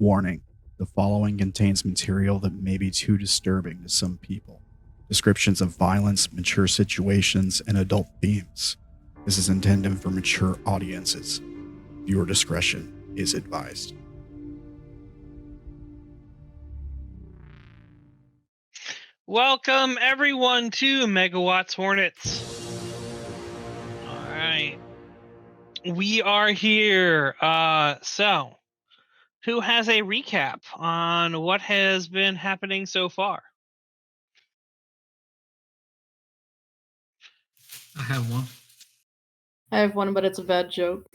Warning, the following contains material that may be too disturbing to some people. Descriptions of violence, mature situations, and adult themes. This is intended for mature audiences. Viewer discretion is advised. Welcome everyone to Megawatts Hornets. All right. We are here. So who has a recap on what has been happening so far? I have one. I have one, but it's a bad joke.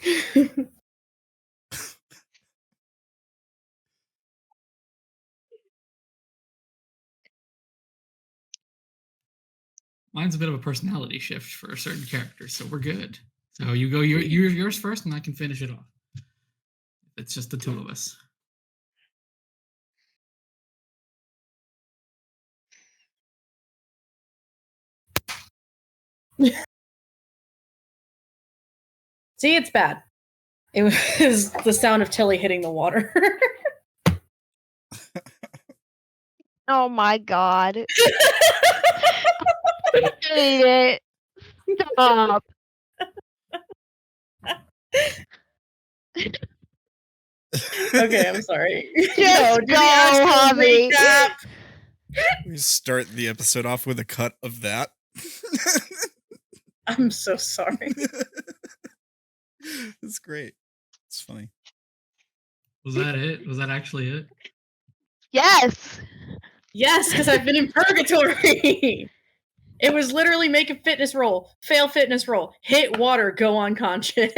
Mine's a bit of a personality shift for certain characters, so we're good. So you go yours first, and I can finish it off. It's just the two of us. See, it's bad. It was the sound of Tilly hitting the water. Oh my god. I hate it. Stop. Okay, I'm sorry. Just go, Javi. We start the episode off with a cut of that. I'm so sorry. It's great. It's funny. Was that it? Was that actually it? Yes. Yes, because I've been in purgatory. It was literally make a fitness roll, fail fitness roll, hit water, go unconscious.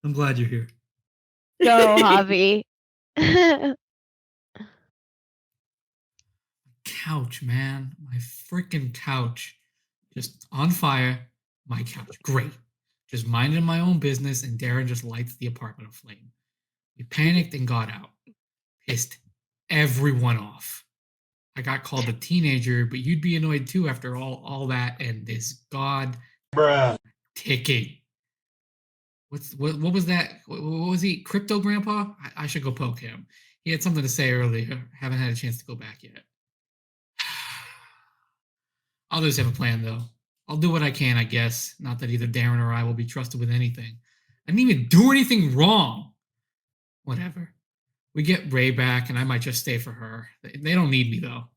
I'm glad you're here. Go, Javi. Couch, man. My freaking couch. Just on fire. My couch. Great. Just minding my own business, and Darren just lights the apartment aflame. We panicked and got out. Pissed everyone off. I got called a teenager, but you'd be annoyed too after all that and this god ticket. What was that? What was he? Crypto Grandpa? I should go poke him. He had something to say earlier. Haven't had a chance to go back yet. I'll just have a plan though. I'll do what I can, I guess. Not that either Darren or I will be trusted with anything. I didn't even do anything wrong. Whatever. We get Ray back, and I might just stay for her. They don't need me, though.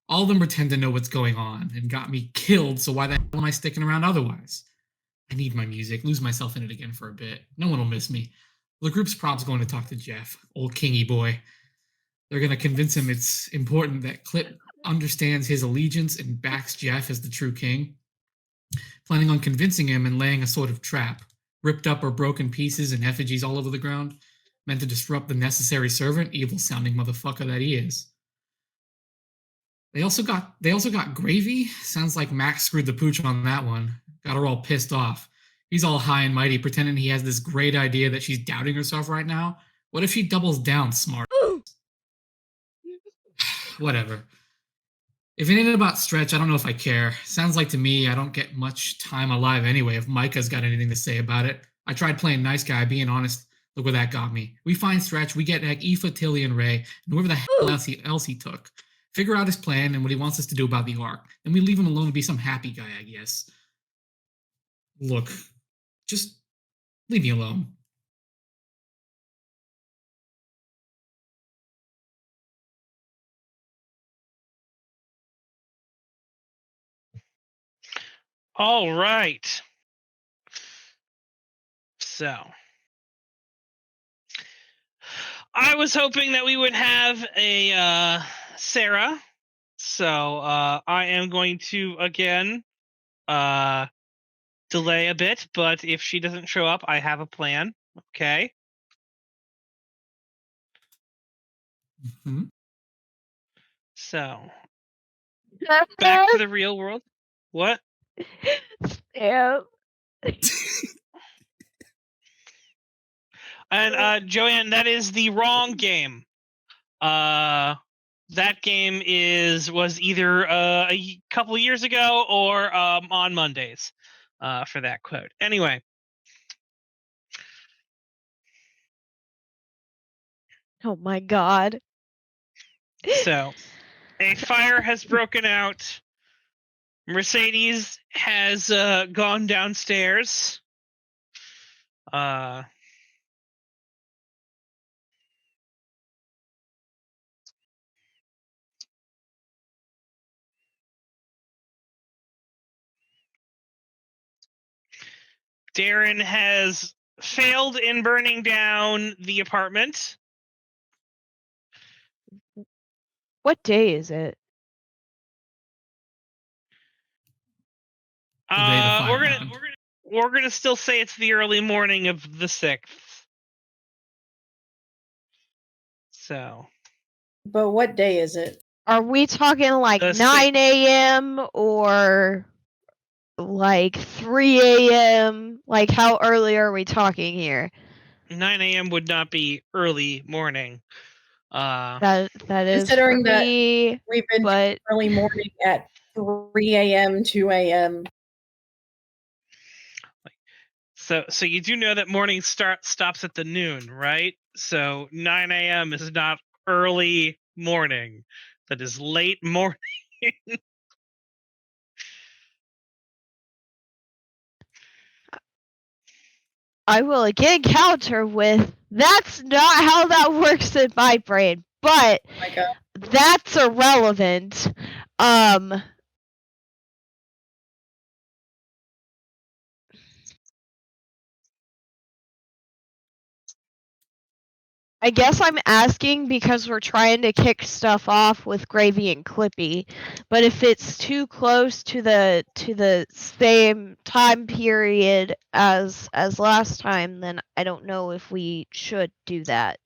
All of them pretend to know what's going on and got me killed, so why the hell am I sticking around otherwise? I need my music, lose myself in it again for a bit. No one will miss me. The group's prob's going to talk to Jeff, old kingy boy. They're going to convince him it's important that Clip understands his allegiance and backs Jeff as the true king. Planning on convincing him and laying a sort of trap, ripped up or broken pieces and effigies all over the ground, meant to disrupt the necessary servant, evil-sounding motherfucker that he is. They also got Gravy. Sounds like Max screwed the pooch on that one. Got her all pissed off. He's all high and mighty, pretending he has this great idea that she's doubting herself right now. What if she doubles down, smart? Whatever. If it ain't about Stretch, I don't know if I care. Sounds like to me I don't get much time alive anyway if Micah's got anything to say about it. I tried playing nice guy, being honest. Look where that got me. We find Stretch, we get Aoife, Tilly, and Ray, and whoever the hell else he took. Figure out his plan and what he wants us to do about the Ark. Then we leave him alone to be some happy guy, I guess. Look, just leave me alone. All right. So I was hoping that we would have a Sara. So I am going to again delay a bit, but if she doesn't show up, I have a plan. Okay. Mm-hmm. So back to the real world. What? Yeah. And Joanne, that is the wrong game. That game was either a couple years ago or on Mondays for that quote. Anyway, Oh my god. So, a fire has broken out. Mercedes has gone downstairs. Darren has failed in burning down the apartment. What day is it? The day the fire We're happened. gonna still say it's the early morning of the 6th. So. But what day is it? Are we talking like The 9 a.m. or like 3 a.m.? Like how early are we talking here? 9 a.m. would not be early morning. That is Considering for that me, we've been but early morning at 3 a.m., 2 a.m. So you do know that morning stops at the noon, right? So 9 a.m. is not early morning. That is late morning. I will again counter with that's not how that works in my brain, but Like a that's irrelevant. I guess I'm asking because we're trying to kick stuff off with Gravy and Clippy, but if it's too close to the same time period as last time, then I don't know if we should do that.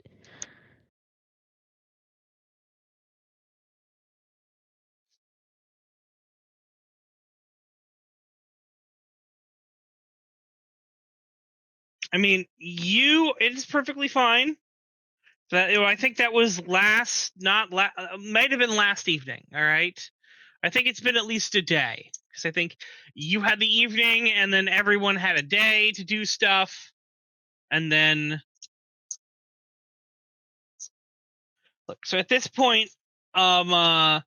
I mean, it's perfectly fine. I think that was might have been last evening. All right. I think it's been at least a day because I think you had the evening and then everyone had a day to do stuff. And then, look, so at this point, I'm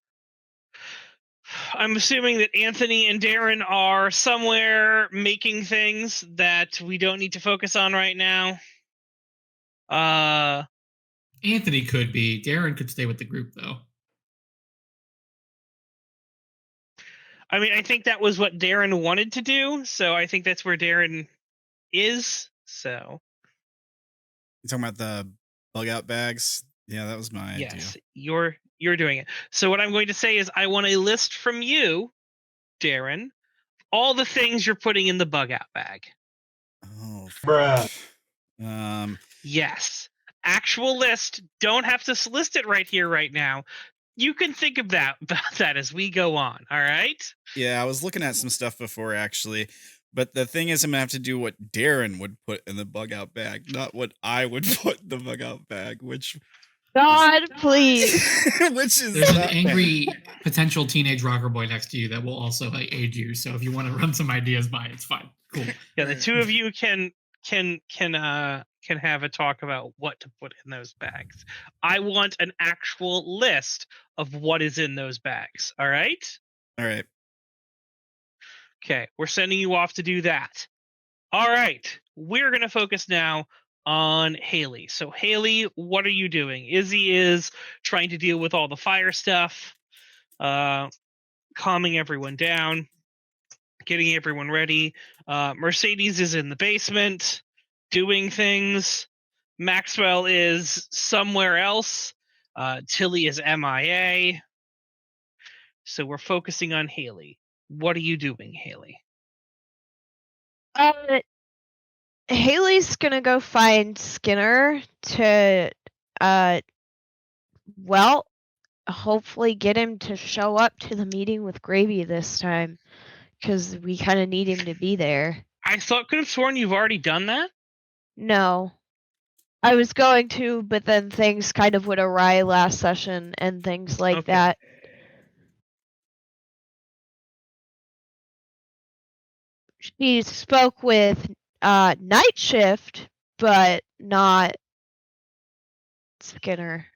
assuming that Anthony and Darren are somewhere making things that we don't need to focus on right now. Anthony could be. Darren could stay with the group, though. I mean, I think that was what Darren wanted to do, so I think that's where Darren is. So You talking about the bug out bags? Yeah, that was my yes, idea. you're doing it. So what I'm going to say is I want a list from you, Darren, all the things you're putting in the bug out bag. Oh, bruh. Yes. Actual list. Don't have to list it right here, right now. You can think of about that as we go on. All right. Yeah, I was looking at some stuff before actually, but the thing is, I'm gonna have to do what Darren would put in the bug out bag, not what I would put in the bug out bag. Which God, please. which is There's an not angry bad. potential teenage rocker boy next to you that will also aid you. So if you want to run some ideas by, it's fine. Cool. Yeah, the two of you can have a talk about what to put in those bags. I want an actual list of what is in those bags. All right. All right. Okay, we're sending you off to do that. All right, we're gonna focus now on Haley. So Haley, what are you doing? Izzy is trying to deal with all the fire stuff, calming everyone down, getting everyone ready. Mercedes is in the basement doing things. Maxwell is somewhere else. Tilly is MIA. So we're focusing on Haley. What are you doing, Haley? Haley's gonna go find Skinner to well, hopefully get him to show up to the meeting with Gravy this time, because we kind of need him to be there. I could have sworn you've already done that. No. I was going to, but then things kind of went awry last session and things like that. She spoke with Night Shift, but not Skinner.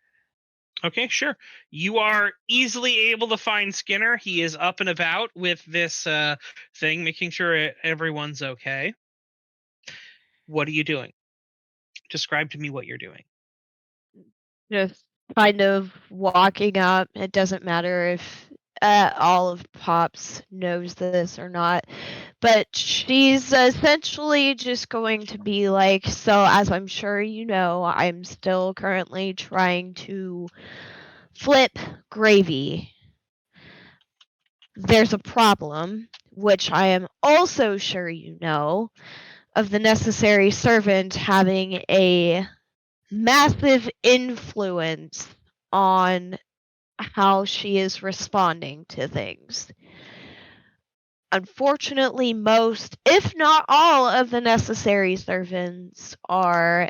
Okay, sure. You are easily able to find Skinner. He is up and about with this thing, making sure everyone's okay. What are you doing? Describe to me what you're doing. Just kind of walking up. It doesn't matter if all of Pops knows this or not, but she's essentially just going to be like, so as I'm sure you know, I'm still currently trying to flip Gravy. There's a problem, which I am also sure you know, of the necessary servant having a massive influence on how she is responding to things. Unfortunately, most, if not all, of the necessary servants are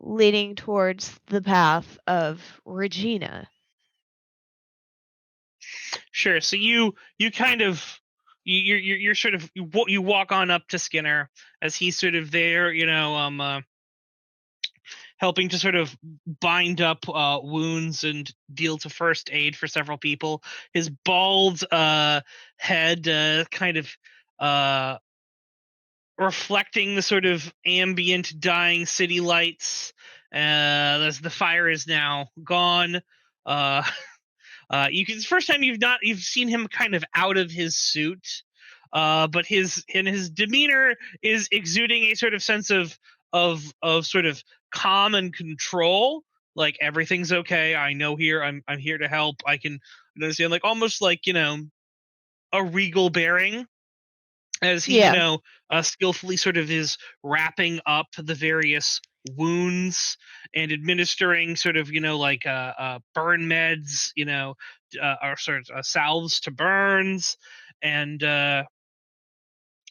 leaning towards the path of Regina. Sure. So you kind of you're sort of you walk on up to Skinner as he's sort of there, helping to sort of bind up wounds and deal to first aid for several people. His bald head kind of reflecting the sort of ambient dying city lights as the fire is now gone. You can, it's the first time you've seen him kind of out of his suit, but his demeanor is exuding a sort of sense of sort of calm and control. Like everything's okay. I know I'm here to help. I can understand, like almost like a regal bearing as he skillfully sort of is wrapping up the various wounds and administering sort of burn meds, or sort of salves to burns, and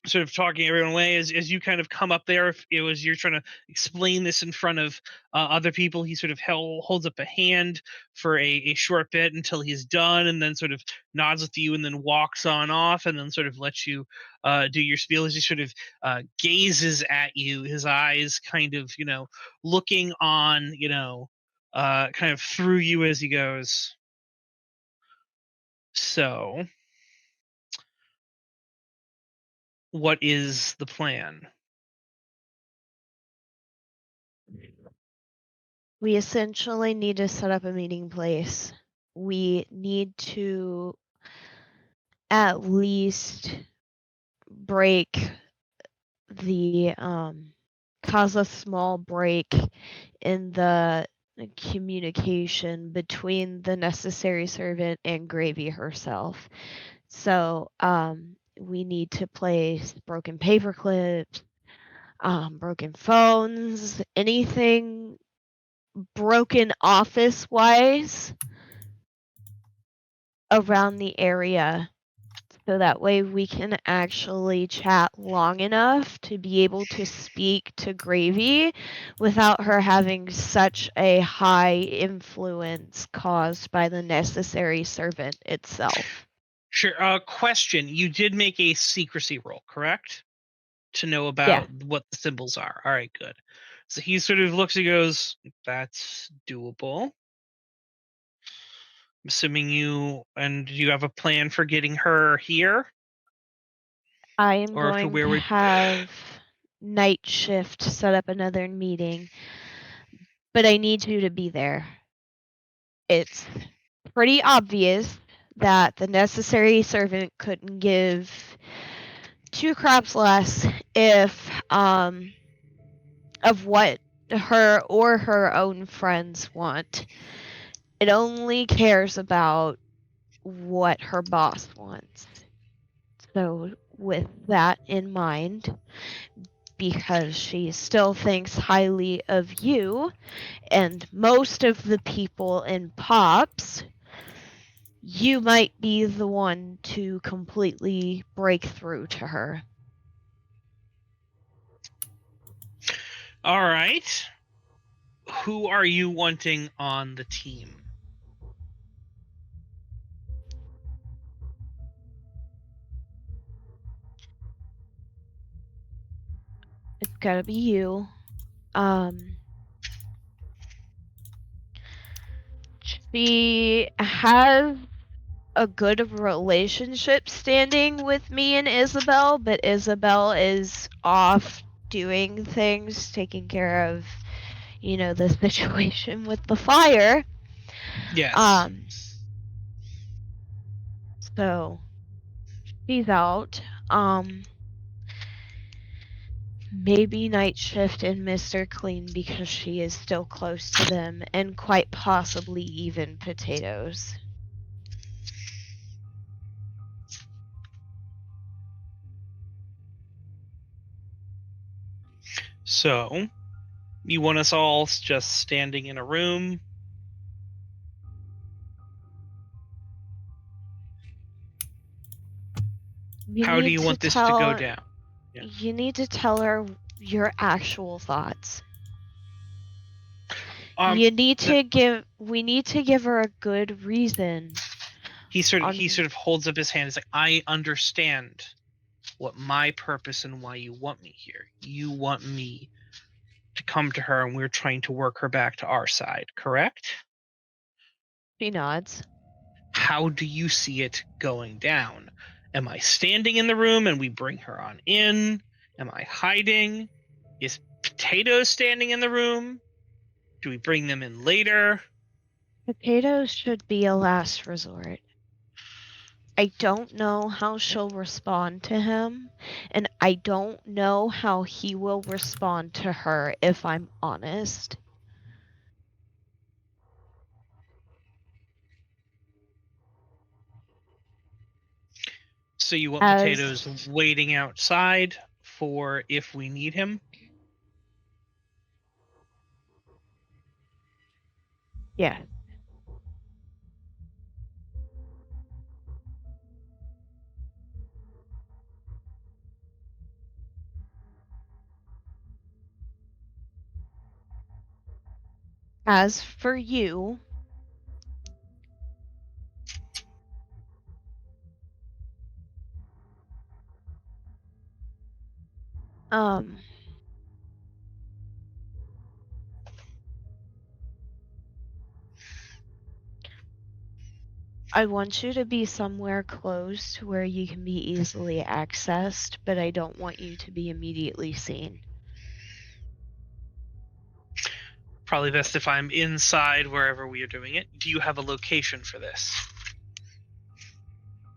sort of talking everyone away as you kind of come up there. If it was you're trying to explain this in front of other people, he sort of holds up a hand for a short bit until he's done, and then sort of nods with you and then walks on off, and then sort of lets you do your spiel as he sort of gazes at you, his eyes kind of looking on kind of through you as he goes. So what is the plan? We essentially need to set up a meeting place. We need to at least break the cause a small break in the communication between the necessary servant and Gravy herself. So we need to place broken paper clips, broken phones, anything broken office wise around the area, so that way we can actually chat long enough to be able to speak to Gravy without her having such a high influence caused by the necessary servant itself. Sure. Question. You did make a secrecy roll, correct? To know about what the symbols are. All right, good. So he sort of looks and goes, that's doable. I'm assuming you have a plan for getting her here? I am Or going where to have Night Shift set up another meeting, but I need you to be there. It's pretty obvious that the necessary servant couldn't give two craps less if of what her or her own friends want. It only cares about what her boss wants. So with that in mind, because she still thinks highly of you and most of the people in Pops, you might be the one to completely break through to her. All right. Who are you wanting on the team? It's gotta be you. She has a good relationship standing with me and Isobel, but Isobel is off doing things, taking care of, the situation with the fire. Yes. So she's out. Maybe Night Shift and Mr. Clean because she is still close to them, and quite possibly even Potatoes. So, you want us all just standing in a room? How do you want this to go down? Yeah. You need to tell her your actual thoughts. We need to give her a good reason. He sort of holds up his hand. He's like, I understand what my purpose and why you want me here. You want me to come to her and we're trying to work her back to our side, correct? She nods. How do you see it going down? Am I standing in the room and we bring her on in? Am I hiding? Is Potatoes standing in the room? Do we bring them in later? Potatoes should be a last resort. I don't know how she'll respond to him, and I don't know how he will respond to her, if I'm honest. So you want Potatoes waiting outside for if we need him? Yeah. As for you, I want you to be somewhere close to where you can be easily accessed, but I don't want you to be immediately seen. Probably best if I'm inside wherever we are doing it. Do you have a location for this?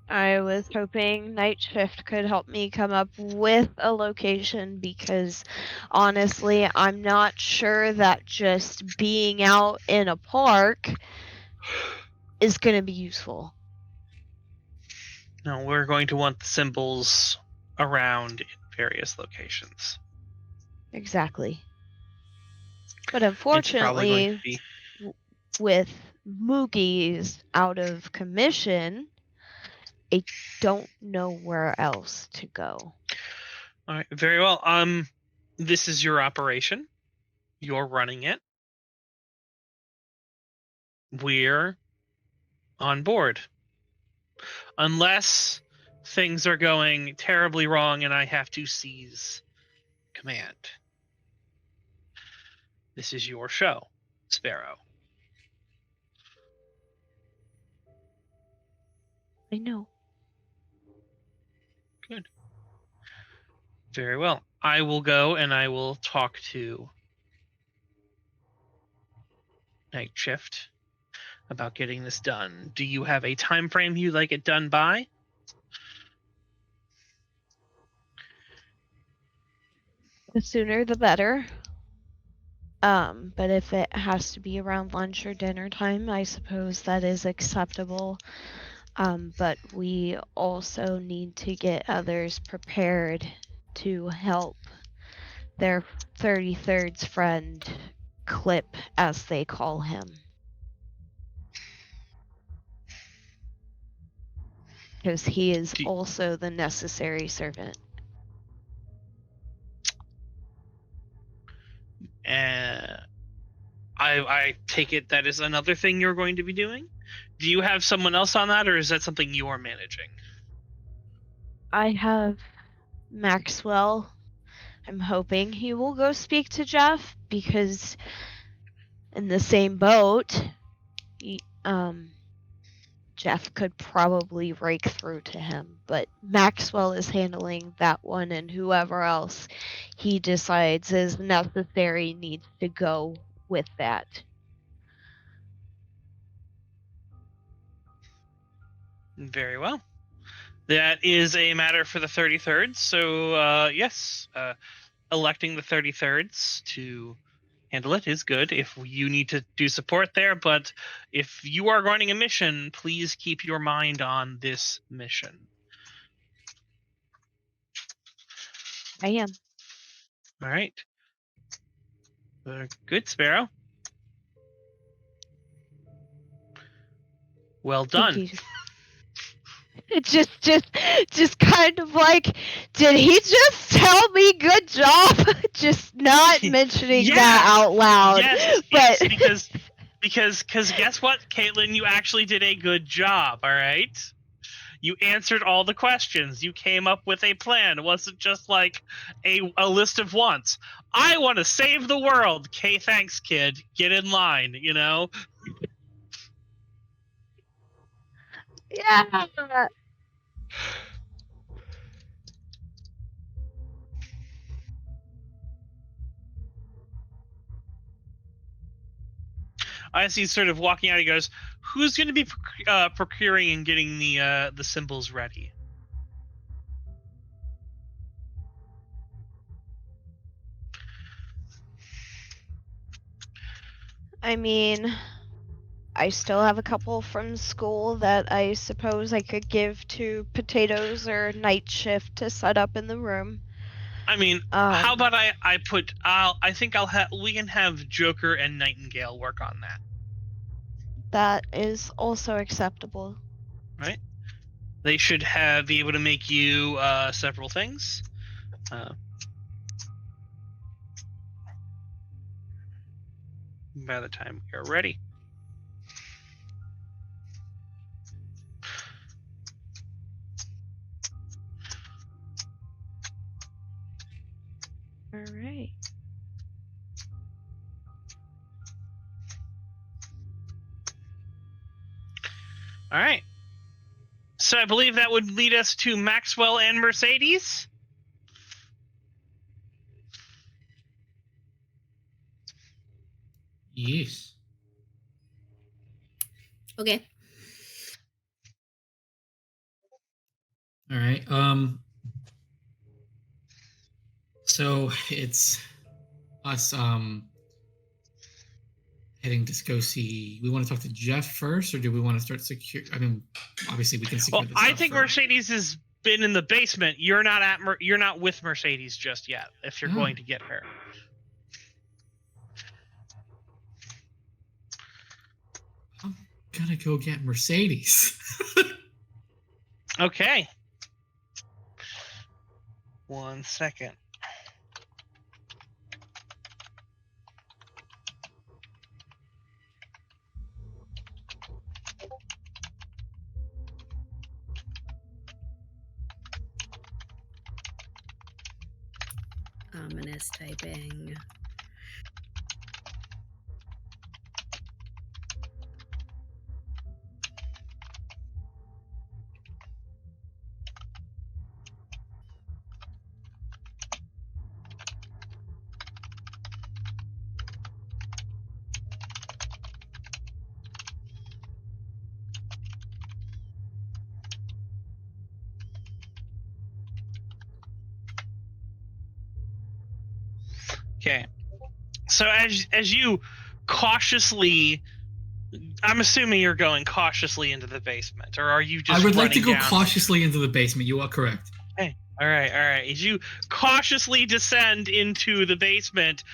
I was hoping Night Shift could help me come up with a location because honestly, I'm not sure that just being out in a park is going to be useful. No, we're going to want the symbols around in various locations. Exactly. But unfortunately, with Moogie's out of commission, I don't know where else to go. All right, very well. This is your operation. You're running it. We're on board. Unless things are going terribly wrong and I have to seize command. This is your show, Sparrow. I know. Good. Very well. I will go and I will talk to Night Shift about getting this done. Do you have a time frame you'd like it done by? The sooner the better. But if it has to be around lunch or dinner time, I suppose that is acceptable. But we also need to get others prepared to help their 33rd's friend Clip, as they call him. Because he is also the necessary servant. I take it that is another thing you're going to be doing? Do you have someone else on that, or is that something you're managing? I have Maxwell. I'm hoping he will go speak to Jeff, because in the same boat, Jeff could probably rake through to him, but Maxwell is handling that one, and whoever else he decides is necessary needs to go with that. Very well. That is a matter for the 33rd. So, yes, electing the 33rds to handle it is good if you need to do support there. But if you are running a mission, please keep your mind on this mission. I am. All right. Good, Sparrow. Well done. Thank you. It just kind of like, did he just tell me good job? Just not mentioning that out loud. Yes, but because guess what, Caitlin, you actually did a good job. All right, you answered all the questions. You came up with a plan. It wasn't just like a list of wants. I want to save the world. Okay, thanks, kid. Get in line. You know. yeah. As he's sort of walking out, he goes, "Who's going to be procuring and getting the symbols ready?" I mean, I still have a couple from school that I suppose I could give to Potatoes or Night Shift to set up in the room. I mean, how about I think we can have Joker and Nightingale work on that. That is also acceptable. Right? They should be able to make you several things. By the time you're ready. All right. All right. So I believe that would lead us to Maxwell and Mercedes. Yes. Okay. All right. So it's us heading to go see. We want to talk to Jeff first, or do we want to start secure? I mean, obviously we can secure. Well, I think Mercedes has been in the basement. You're not with Mercedes just yet. If you're going to get her. I'm gonna go get Mercedes. Okay. 1 second. Ominous typing. Okay. So as you cautiously, I'm assuming you're going cautiously into the basement, or are you just? I would like to running go down? cautiously into the basement. You are correct. Hey, all right. As you cautiously descend into the basement,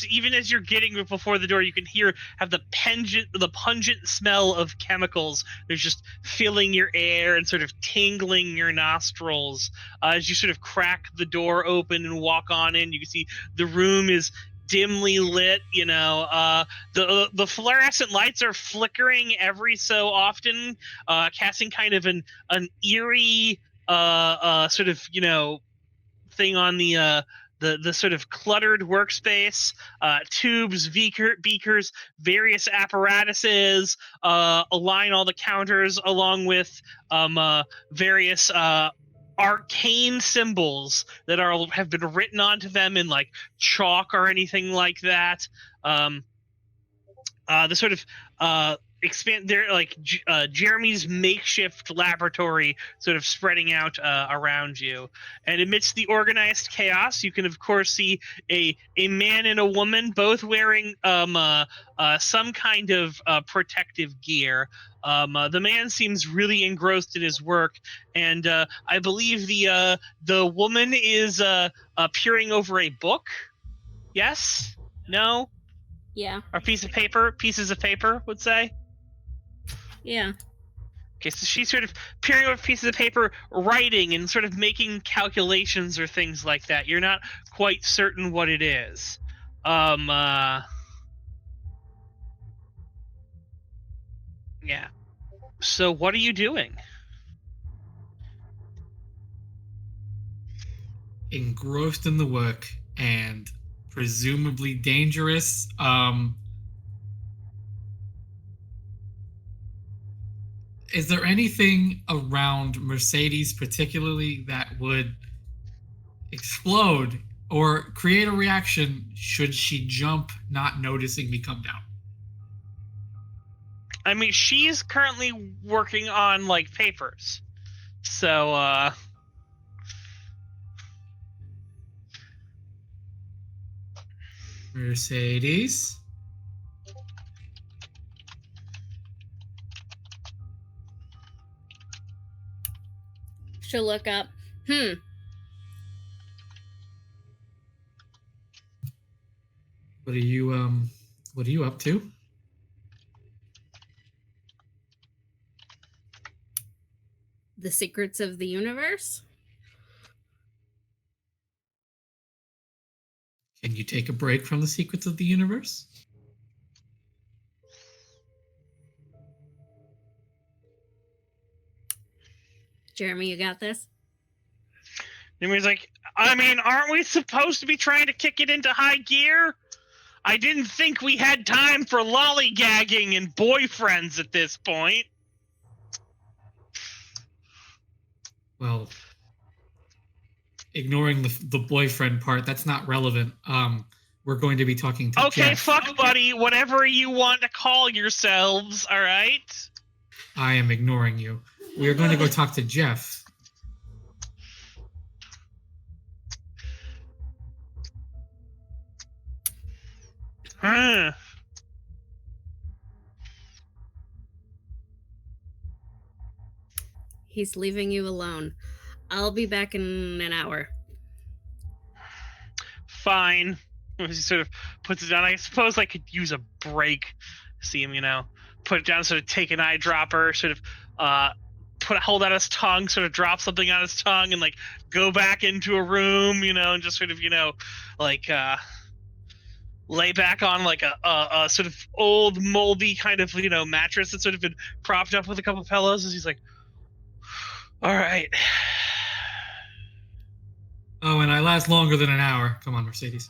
even as you're getting before the door, you can have the pungent smell of chemicals. They're just filling your air and sort of tingling your nostrils. As you sort of crack the door open and walk on in, you can see the room is dimly lit. The fluorescent lights are flickering every so often, casting kind of an eerie sort of thing on the the sort of cluttered workspace, tubes, beakers, various apparatuses, align all the counters along with various arcane symbols that have been written onto them in like chalk or anything like that. The sort of expand there, like Jeremy's makeshift laboratory sort of spreading out around you. And amidst the organized chaos, you can of course see a man and a woman both wearing some kind of protective gear. The man seems really engrossed in his work, and I believe the woman is peering over a book. Yes? No? Yeah. Or pieces of paper would say. Yeah. Okay, so she's sort of peering over pieces of paper, writing and sort of making calculations or things like that. You're not quite certain what it is. Yeah. So what are you doing? Engrossed in the work and presumably dangerous. Is there anything around Mercedes particularly that would explode or create a reaction should she jump, not noticing me come down? I mean, she's currently working on like papers. So Mercedes? She'll look up. What are you up to? The secrets of the universe? Can you take a break from the secrets of the universe? Jeremy, you got this? Jeremy's like, I mean, aren't we supposed to be trying to kick it into high gear? I didn't think we had time for lollygagging and boyfriends at this point. Well, ignoring the boyfriend part, that's not relevant. We're going to be talking to Jeff. Fuck buddy, whatever you want to call yourselves, all right? I am ignoring you. We are going to go talk to Jeff. Huh. He's leaving you alone. I'll be back in an hour. Fine. He sort of puts it down. I suppose I could use a break. See him, put it down, sort of take an eyedropper, sort of hold out his tongue, sort of drop something on his tongue, and like go back into a room, and just sort of, like lay back on like a sort of old moldy kind of mattress that's sort of been propped up with a couple pillows, as he's like, all right. Oh, and I last longer than an hour. Come on, Mercedes.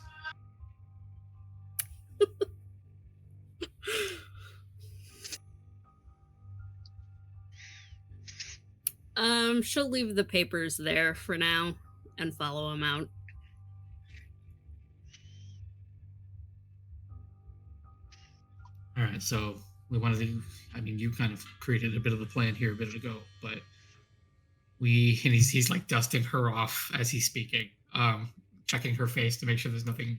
She'll leave the papers there for now and follow him out. All right, so we wanted to, you kind of created a bit of the plan here a bit ago, but he's like dusting her off as he's speaking, checking her face to make sure there's nothing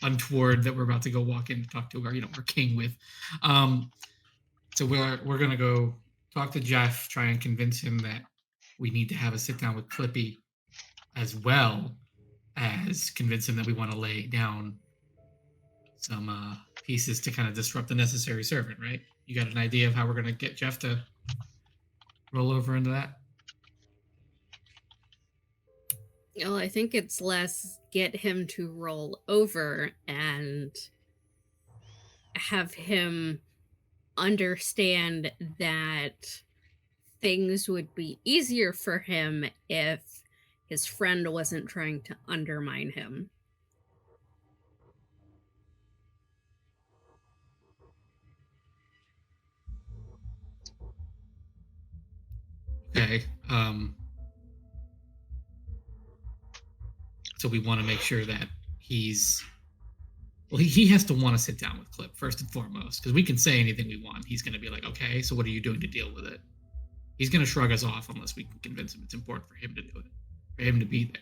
untoward that we're about to go walk in to talk to our king with. So we're going to go talk to Jeff, try and convince him that we need to have a sit down with Clippy, as well as convince him that we want to lay down some pieces to kind of disrupt the necessary servant, right? You got an idea of how we're going to get Jeff to roll over into that? Well, I think it's less get him to roll over and have him understand that things would be easier for him if his friend wasn't trying to undermine him. Okay. So we want to make sure that he's... Well, he has to want to sit down with Clip, first and foremost, because we can say anything we want. He's going to be like, okay, so what are you doing to deal with it? He's going to shrug us off unless we can convince him it's important for him to do it, for him to be there.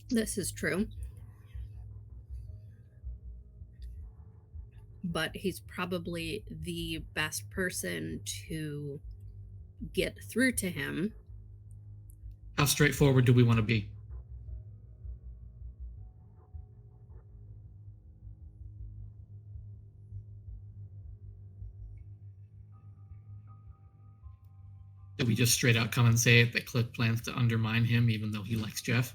This is true. But he's probably the best person to get through to him. How straightforward do we want to be? Do we just straight out come and say it that Clip plans to undermine him even though he likes Jeff?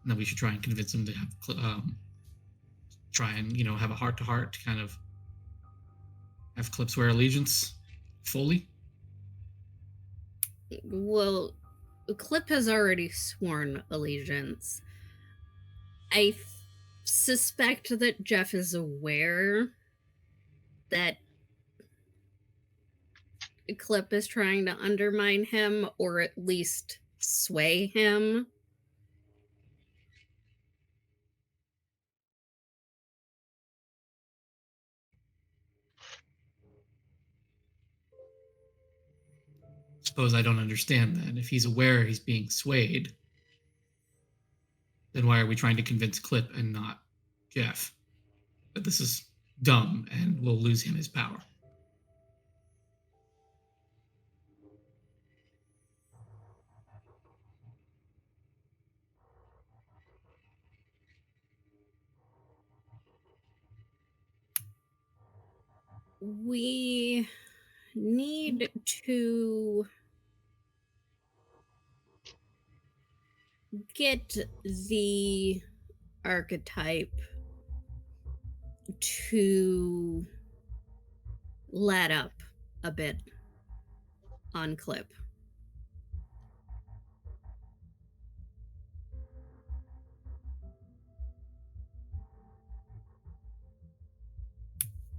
And that we should try and convince him to have, try and, have a heart-to-heart to kind of have Clip swear allegiance fully? Well, Clip has already sworn allegiance. I suspect that Jeff is aware that Clip is trying to undermine him, or at least sway him. Suppose I don't understand that. If he's aware he's being swayed, then why are we trying to convince Clip and not Jeff that this is dumb and we'll lose him his power? We need to get the archetype to let up a bit on Clip.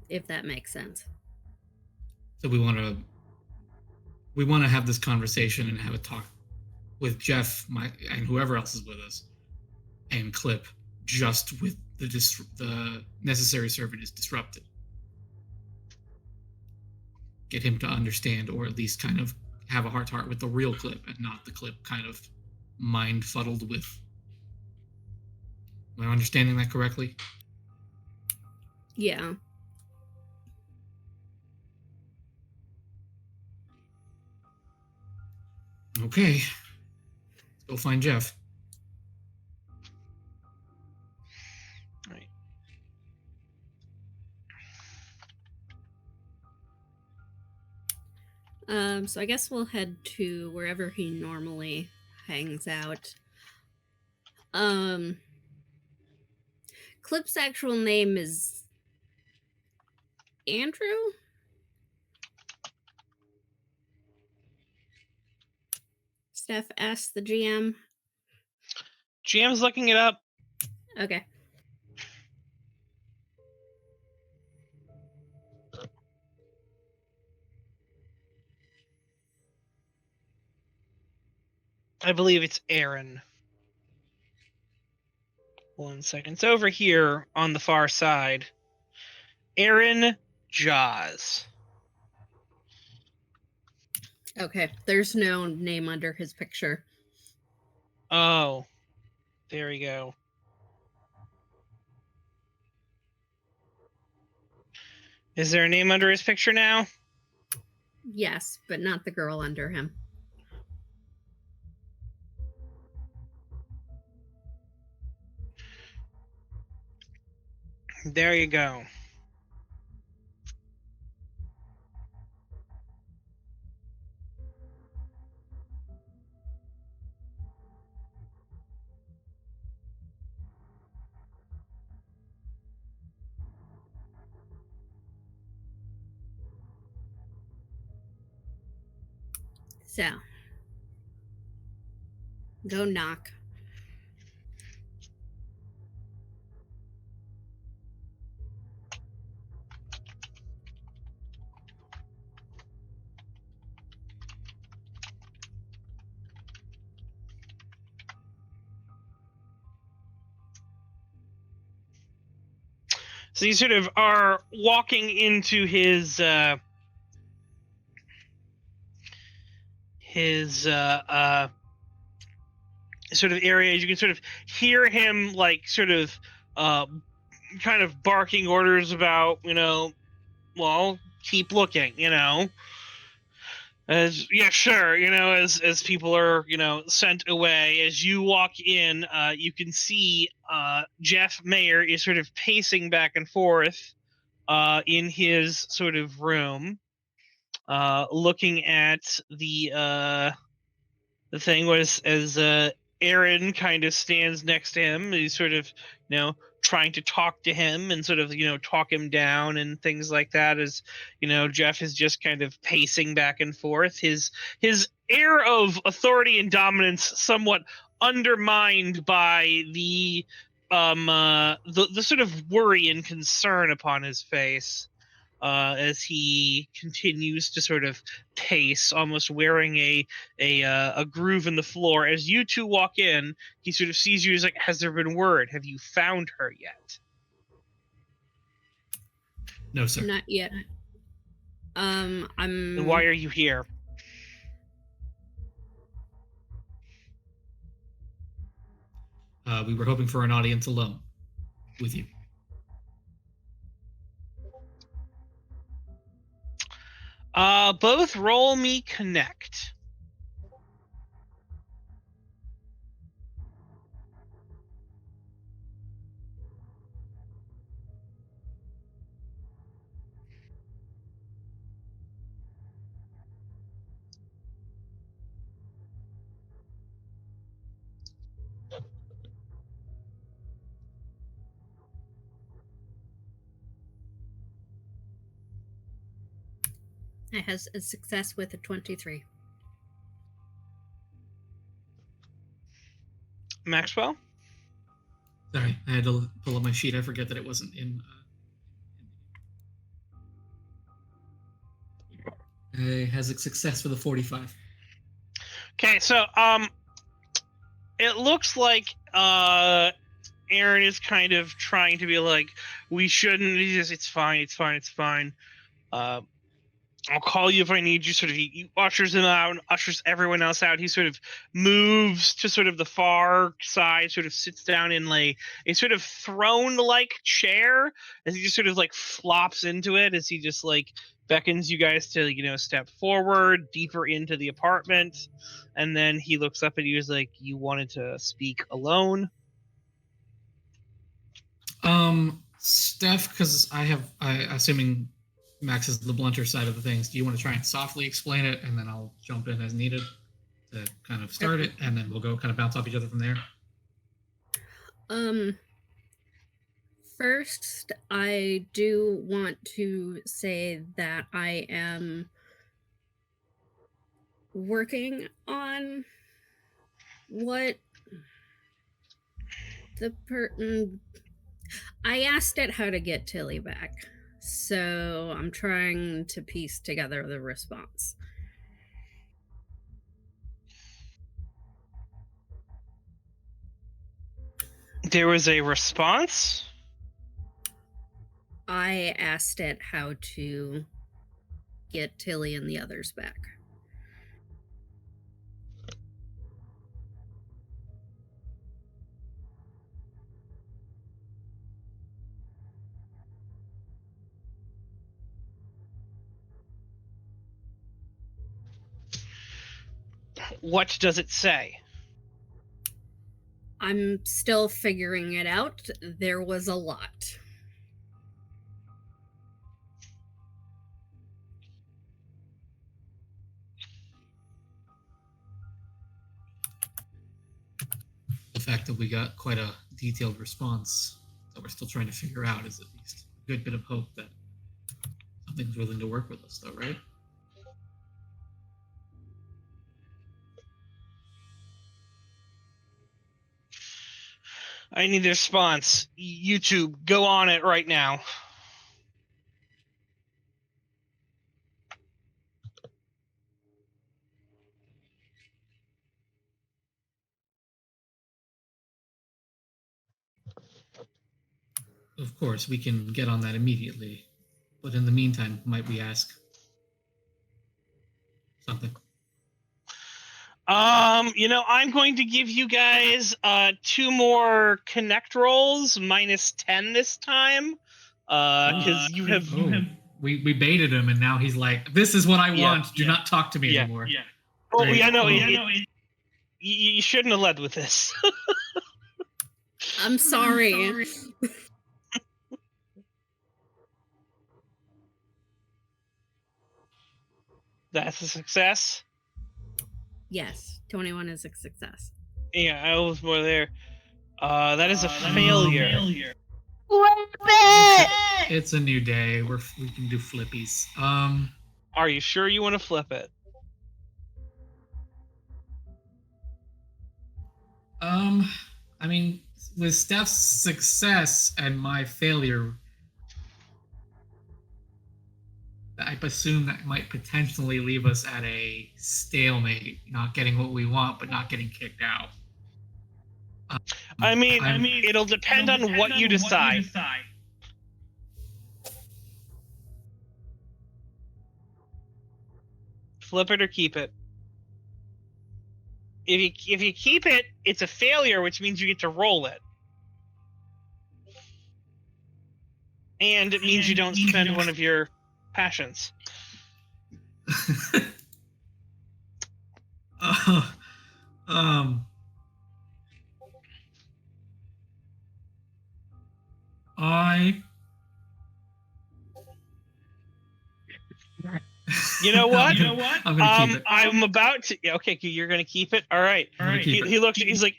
If that makes sense. So we want to have this conversation and have a talk with Jeff, and whoever else is with us, and Clip, just with the necessary servant is disrupted. Get him to understand, or at least kind of have a heart-to-heart with the real Clip, and not the Clip kind of mind-fuddled with. Am I understanding that correctly? Yeah. Okay. Let's go find Jeff. Right. So I guess we'll head to wherever he normally hangs out. Clip's actual name is Andrew? Steph asked the GM. GM's looking it up. Okay. I believe it's Aaron. 1 second. It's over here on the far side. Aaron Jaws. Okay. There's no name under his picture. Oh, there we go. Is there a name under his picture now? Yes, but not the girl under him. There you go. So, go knock. So you sort of are walking into his sort of area. You can sort of hear him like sort of kind of barking orders about, well, keep looking, as sure, as people are, sent away. As you walk in, you can see Jeff Mayer is sort of pacing back and forth in his sort of room, looking at the thing. Was as Aaron kind of stands next to him. He's sort of, trying to talk to him and sort of, talk him down and things like that. As, Jeff is just kind of pacing back and forth. His air of authority and dominance somewhat undermined by the sort of worry and concern upon his face. As he continues to sort of pace, almost wearing a groove in the floor. As you two walk in, he sort of sees you. He's like, "Has there been word? Have you found her yet?" No, sir. Not yet. I'm. And why are you here? We were hoping for an audience alone with you. Both roll me connect. It has a success with a 23. Maxwell? Sorry, I had to pull up my sheet. I forget that it wasn't in. It has a success with a 45. Okay, so it looks like Aaron is kind of trying to be like, we shouldn't. It's fine. It's fine. It's fine. I'll call you if I need you. Sort of, he ushers him out and ushers everyone else out. He sort of moves to sort of the far side, sort of sits down in a sort of throne-like chair as he just sort of like flops into it, as he just like beckons you guys to, step forward deeper into the apartment. And then he looks up at you, is like, "You wanted to speak alone?" Steph, because I assuming Max is the blunter side of the things. Do you want to try and softly explain it, and then I'll jump in as needed to kind of start it, and then we'll go kind of bounce off each other from there? First, I do want to say that I am working on what the I asked it how to get Tilly back, so I'm trying to piece together the response. There was a response? I asked it how to get Tilly and the others back. What does it say? I'm still figuring it out. There was a lot. The fact that we got quite a detailed response that we're still trying to figure out is at least a good bit of hope that something's willing to work with us, though, right? I need a response. YouTube, go on it right now. Of course, we can get on that immediately. But in the meantime, might we ask something? I'm going to give you guys 2 more connect rolls, -10 this time. Because you have we baited him, and now he's like, "This is what I want. Do not talk to me anymore." Yeah. Oh, Great. yeah, no, you shouldn't have led with this. I'm sorry. That's a success. Yes, 21 is a success. Yeah, I was more there. That is a failure. Flip it! It's a new day. We can do flippies. Are you sure you want to flip it? I mean, with Steph's success and my failure, I assume that might potentially leave us at a stalemate, not getting what we want, but not getting kicked out. I mean, it'll depend on what you decide. Flip it or keep it. If you keep it, it's a failure, which means you get to roll it. And it means you don't spend one of your passions. You know what? I'm gonna keep it. I'm about to. Okay, you're gonna keep it. All right. He looks. He's like.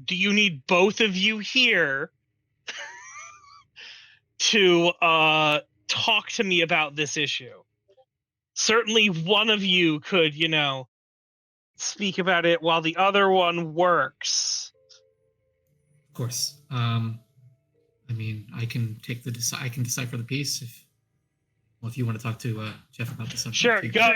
Do you need both of you here to talk to me about this issue? Certainly, one of you could, speak about it while the other one works. Of course. I mean, I can I can decipher the piece if you want to talk to Jeff about the subject. Sure, go.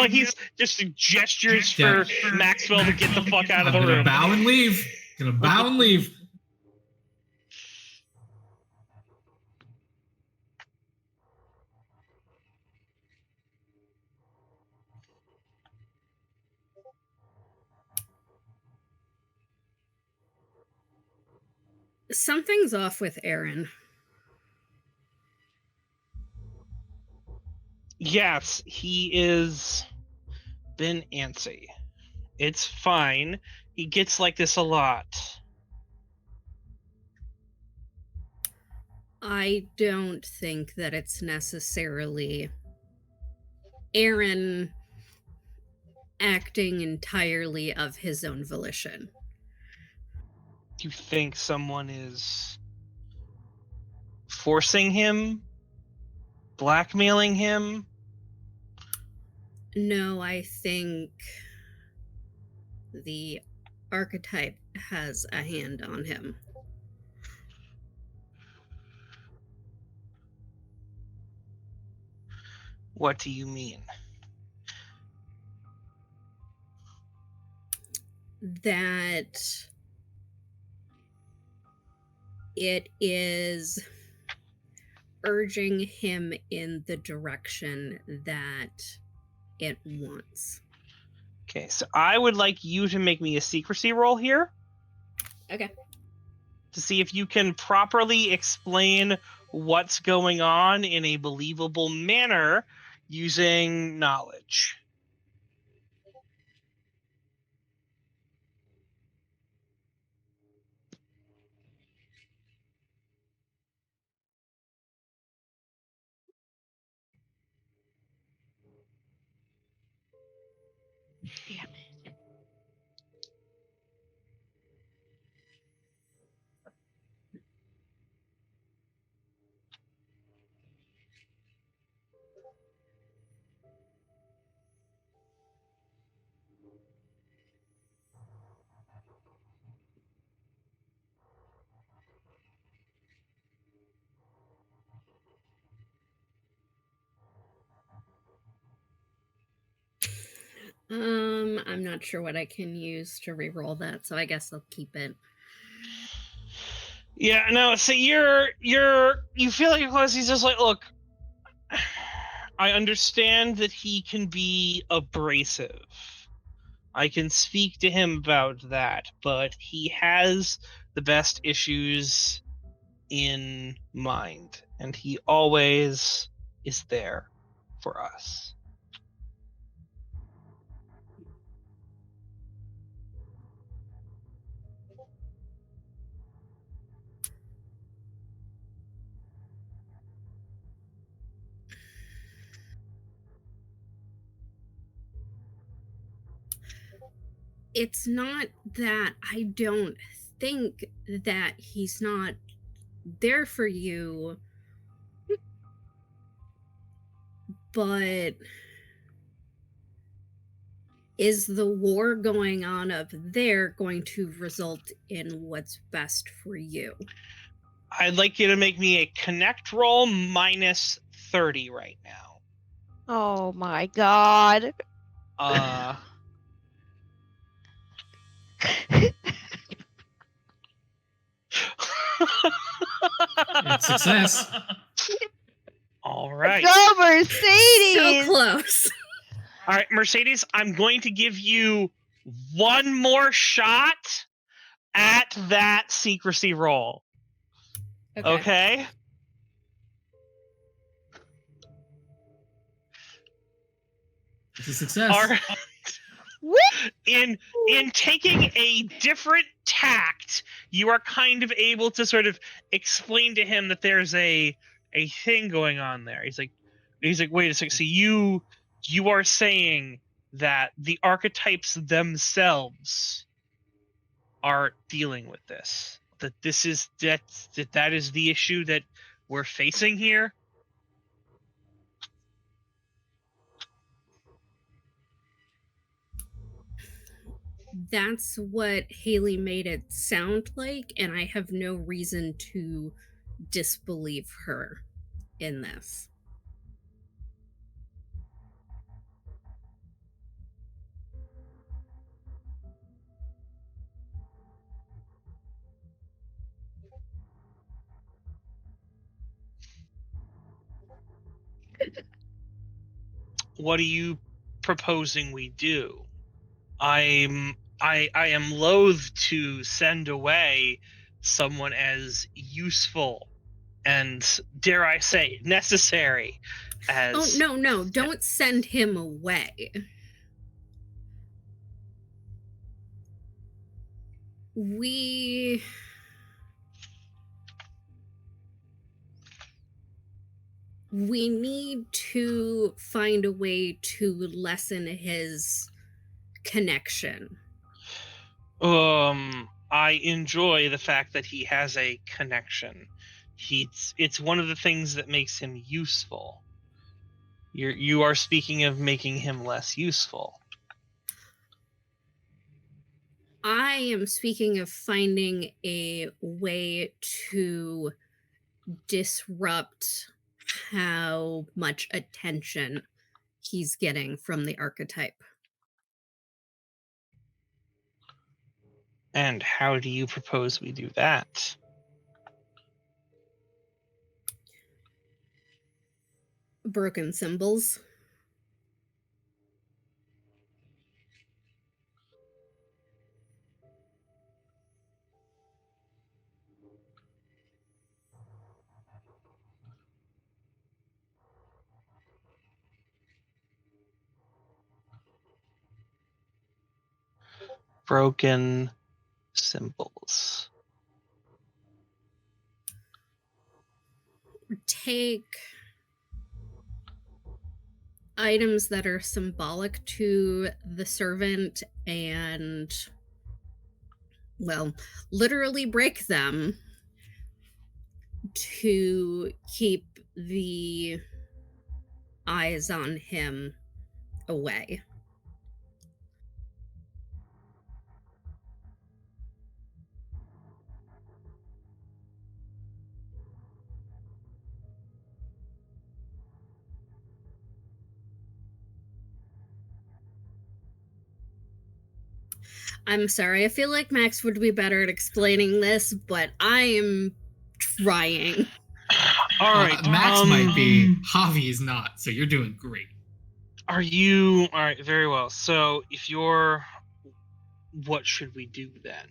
He's just gestures for Maxwell to get the fuck out of the room. Bow and leave. Gonna bow and leave. Something's off with Aaron. Yes, he is been antsy. It's fine. He gets like this a lot. I don't think that it's necessarily Aaron acting entirely of his own volition. Do you think someone is forcing him? Blackmailing him? No, I think the archetype has a hand on him. What do you mean? That it is urging him in the direction that it wants. Okay, so I would like you to make me a secrecy roll here. Okay. To see if you can properly explain what's going on in a believable manner using knowledge. Damn it. I'm not sure what I can use to re-roll that, so I guess I'll keep it. Yeah, no, so you feel like he's just like, look, I understand that he can be abrasive. I can speak to him about that, but he has the best issues in mind, and he always is there for us. It's not that I don't think that he's not there for you, but is the war going on up there going to result in what's best for you? I'd like you to make me a connect roll minus 30 right now. Oh my god. It's success. All right. Go, So Mercedes! close. All right, Mercedes, I'm going to give you one more shot at that secrecy roll. Okay? It's a success. All right. Woo! In taking a different tact, you are kind of able to sort of explain to him that there's a thing going on there. He's like, wait a second. So you are saying that the archetypes themselves are dealing with this. That this is that is the issue that we're facing here. That's what Haley made it sound like, and I have no reason to disbelieve her in this. What are you proposing we do? I am loath to send away someone as useful and, dare I say, necessary as. Oh, no, don't send him away. We need to find a way to lessen his connection. I enjoy the fact that he has a connection. It's one of the things that makes him useful. You are speaking of making him less useful. I am speaking of finding a way to disrupt how much attention he's getting from the archetype. And how do you propose we do that? Broken symbols. Broken symbols. Take items that are symbolic to the servant and, well, literally break them to keep the eyes on him away. I'm sorry. I feel like Max would be better at explaining this, but I am trying. All right. Max might be. Javi is not, so you're doing great. Are you all right? Very well. So, if you're, what should we do then?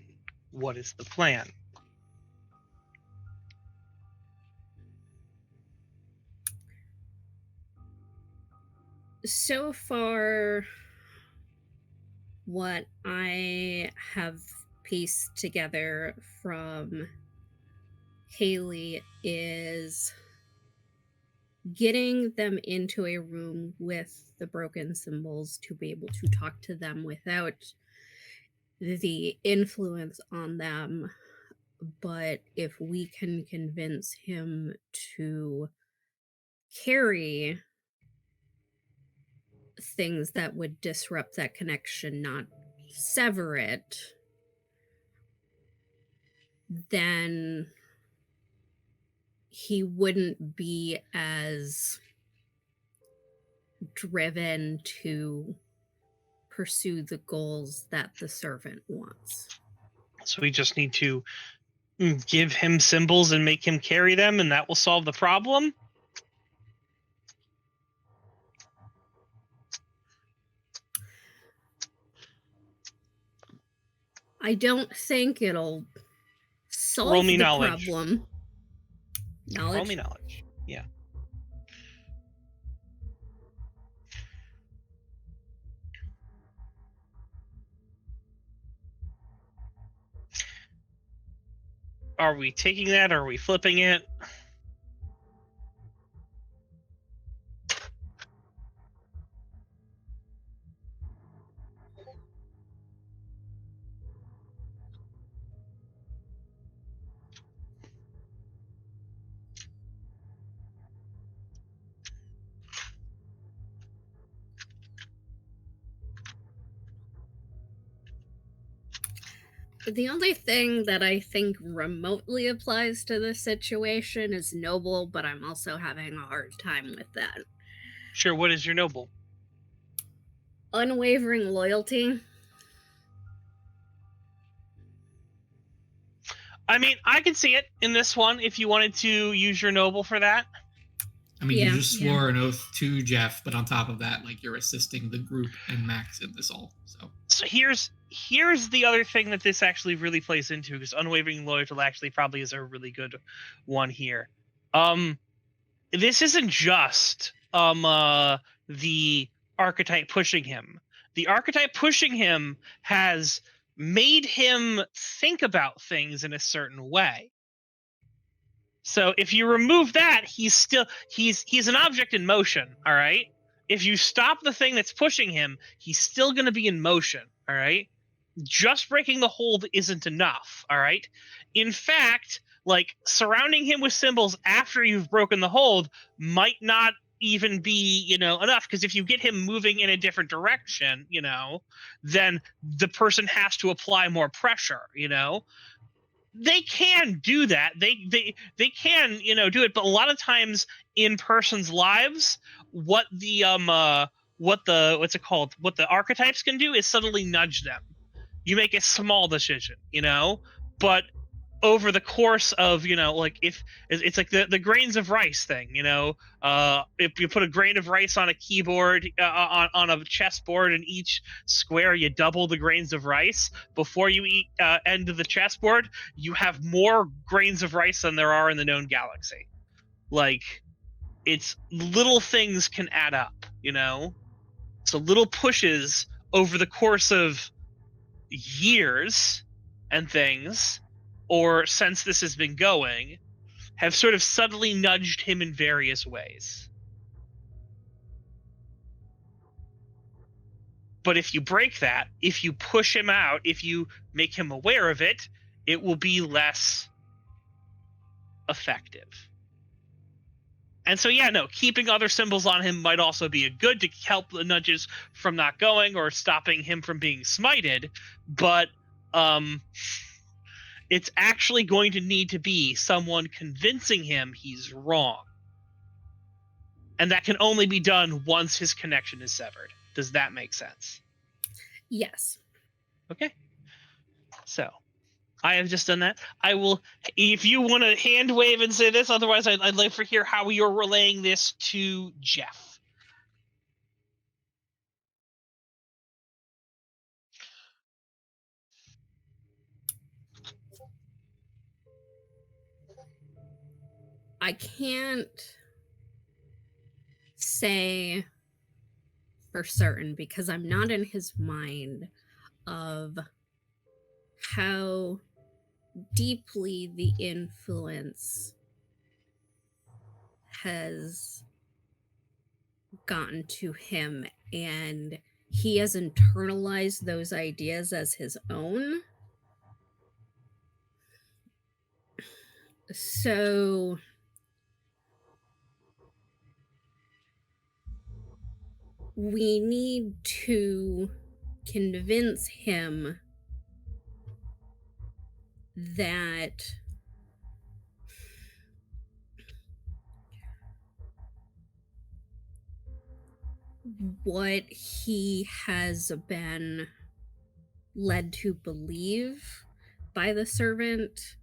What is the plan? So far, what I have pieced together from Haley is getting them into a room with the broken symbols to be able to talk to them without the influence on them. But if we can convince him to carry things that would disrupt that connection, not sever it, then he wouldn't be as driven to pursue the goals that the servant wants. So we just need to give him symbols and make him carry them, and that will solve the problem. I don't think it'll solve Roll me the knowledge. problem. Knowledge? Roll me knowledge. Yeah. Are we taking that? Or are we flipping it? The only thing that I think remotely applies to this situation is noble, but I'm also having a hard time with that. Sure. What is your noble? Unwavering loyalty. I mean, I can see it in this one if you wanted to use your noble for that. I mean, Yeah, you just swore an oath to Jeff, but on top of that, like, you're assisting the group and Max in this all. So here's the other thing that this actually really plays into, because unwavering loyalty actually probably is a really good one here. This isn't just the archetype pushing him. The archetype pushing him has made him think about things in a certain way. So if you remove that, he's an object in motion, all right? If you stop the thing that's pushing him, he's still going to be in motion, all right? Just breaking the hold isn't enough, all right? In fact, like, surrounding him with symbols after you've broken the hold might not even be, enough, because if you get him moving in a different direction, then the person has to apply more pressure, They can do that. They can, do it, but a lot of times in persons' lives, what the archetypes can do is subtly nudge them. You make a small decision, but over the course of, like, if it's like the grains of rice thing, if you put a grain of rice on a keyboard, on a chessboard, and each square you double the grains of rice before you end the chessboard, you have more grains of rice than there are in the known galaxy. Like, it's little things can add up, so little pushes over the course of years and things, or since this has been going, have sort of subtly nudged him in various ways. But if you break that, if you push him out, if you make him aware of it, it will be less effective. And so, keeping other symbols on him might also be good to help the nudges from not going or stopping him from being smited, but it's actually going to need to be someone convincing him he's wrong. And that can only be done once his connection is severed. Does that make sense? Yes. Okay. So, I have just done that. I will, if you want to hand wave and say this, otherwise I'd like to hear how you're relaying this to Jeff. I can't say for certain because I'm not in his mind of how deeply the influence has gotten to him and he has internalized those ideas as his own. So we need to convince him that what he has been led to believe by the servant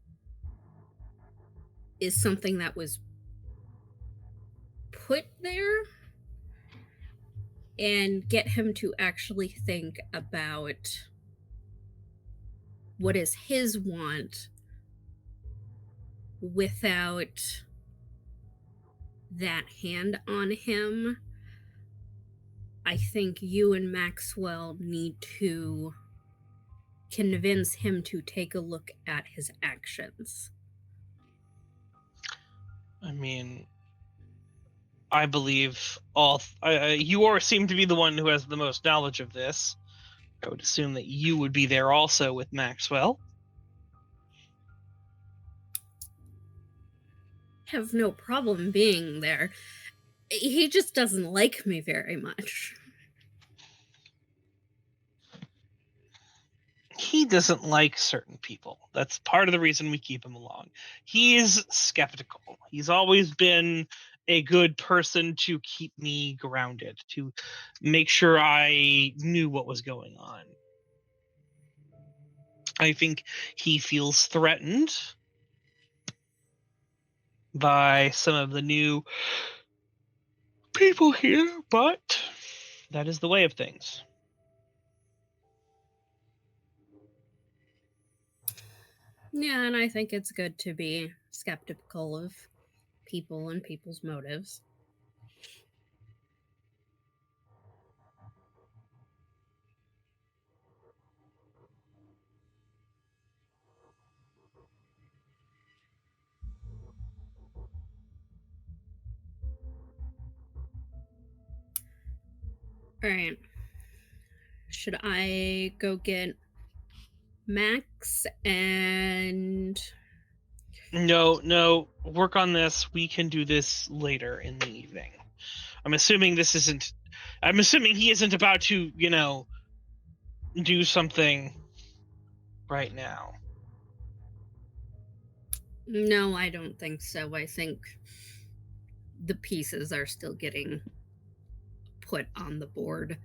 is something that was put there, and get him to actually think about what is his want without that hand on him. I think you and Maxwell need to convince him to take a look at his actions. I mean, I believe you seem to be the one who has the most knowledge of this. I would assume that you would be there also with Maxwell. Have no problem being there. He just doesn't like me very much. He doesn't like certain people. That's part of the reason we keep him along. He's skeptical. He's always been a good person to keep me grounded, to make sure I knew what was going on. I think he feels threatened by some of the new people here, but that is the way of things. Yeah, and I think it's good to be skeptical of people and people's motives. All right. Should I go get Max and... No, work on this. We can do this later in the evening. I'm assuming he isn't about to, do something right now. No, I don't think so. I think the pieces are still getting put on the board.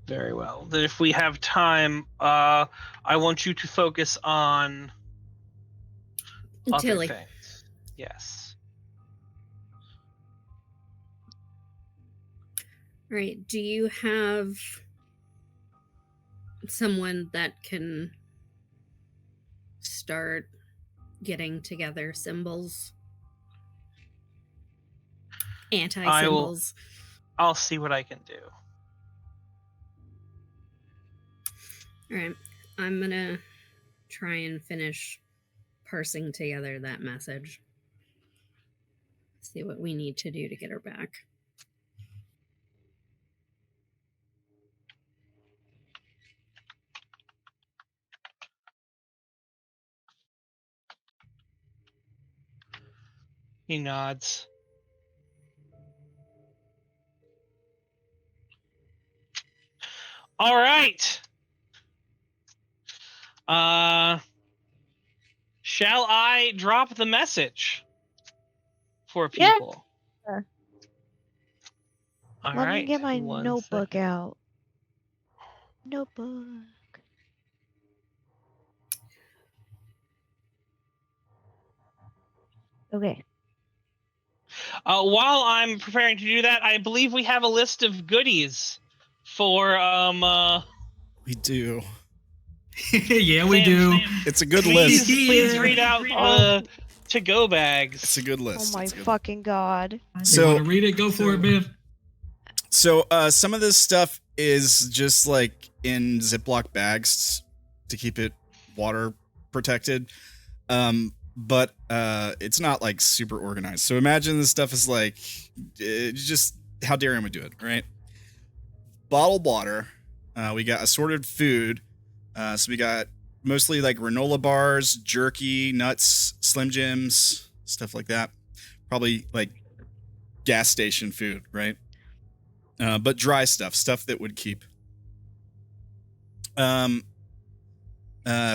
Very well. Then if we have time, I want you to focus on other Tilly. things. Yes. All right. Do you have someone that can start getting together symbols? Anti-symbols. I'll see what I can do. All right. I'm gonna try and finish parsing together that message. See what we need to do to get her back. He nods. All right. Shall I drop the message for people? Yeah. Sure. All Let right. me get my 1 notebook second. out. Notebook. Okay. While I'm preparing to do that, I believe we have a list of goodies for We do. Yeah, we Sam, do. It's a good Please, list. please read out the to-go bags. It's a good Oh list. my It's a good- fucking god. So, you want to read it? Go for it, man. So some of this stuff is just like in Ziploc bags to keep it water protected. But it's not like super organized. So imagine this stuff is like just how Darren would do it, right? Bottled water. We got assorted food. So we got mostly like granola bars, jerky, nuts, Slim Jims, stuff like that. Probably like gas station food, right? But dry stuff that would keep.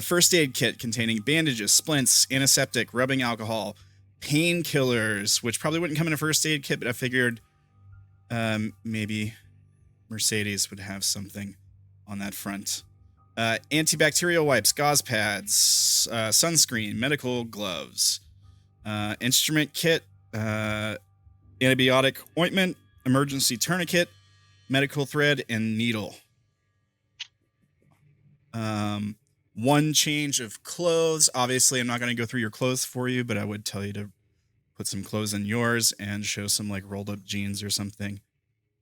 First aid kit containing bandages, splints, antiseptic, rubbing alcohol, painkillers, which probably wouldn't come in a first aid kit, but I figured maybe Mercedes would have something on that front. Antibacterial wipes, gauze pads, sunscreen, medical gloves, instrument kit, antibiotic ointment, emergency tourniquet, medical thread, and needle. One change of clothes. Obviously, I'm not going to go through your clothes for you, but I would tell you to put some clothes in yours and show some like rolled up jeans or something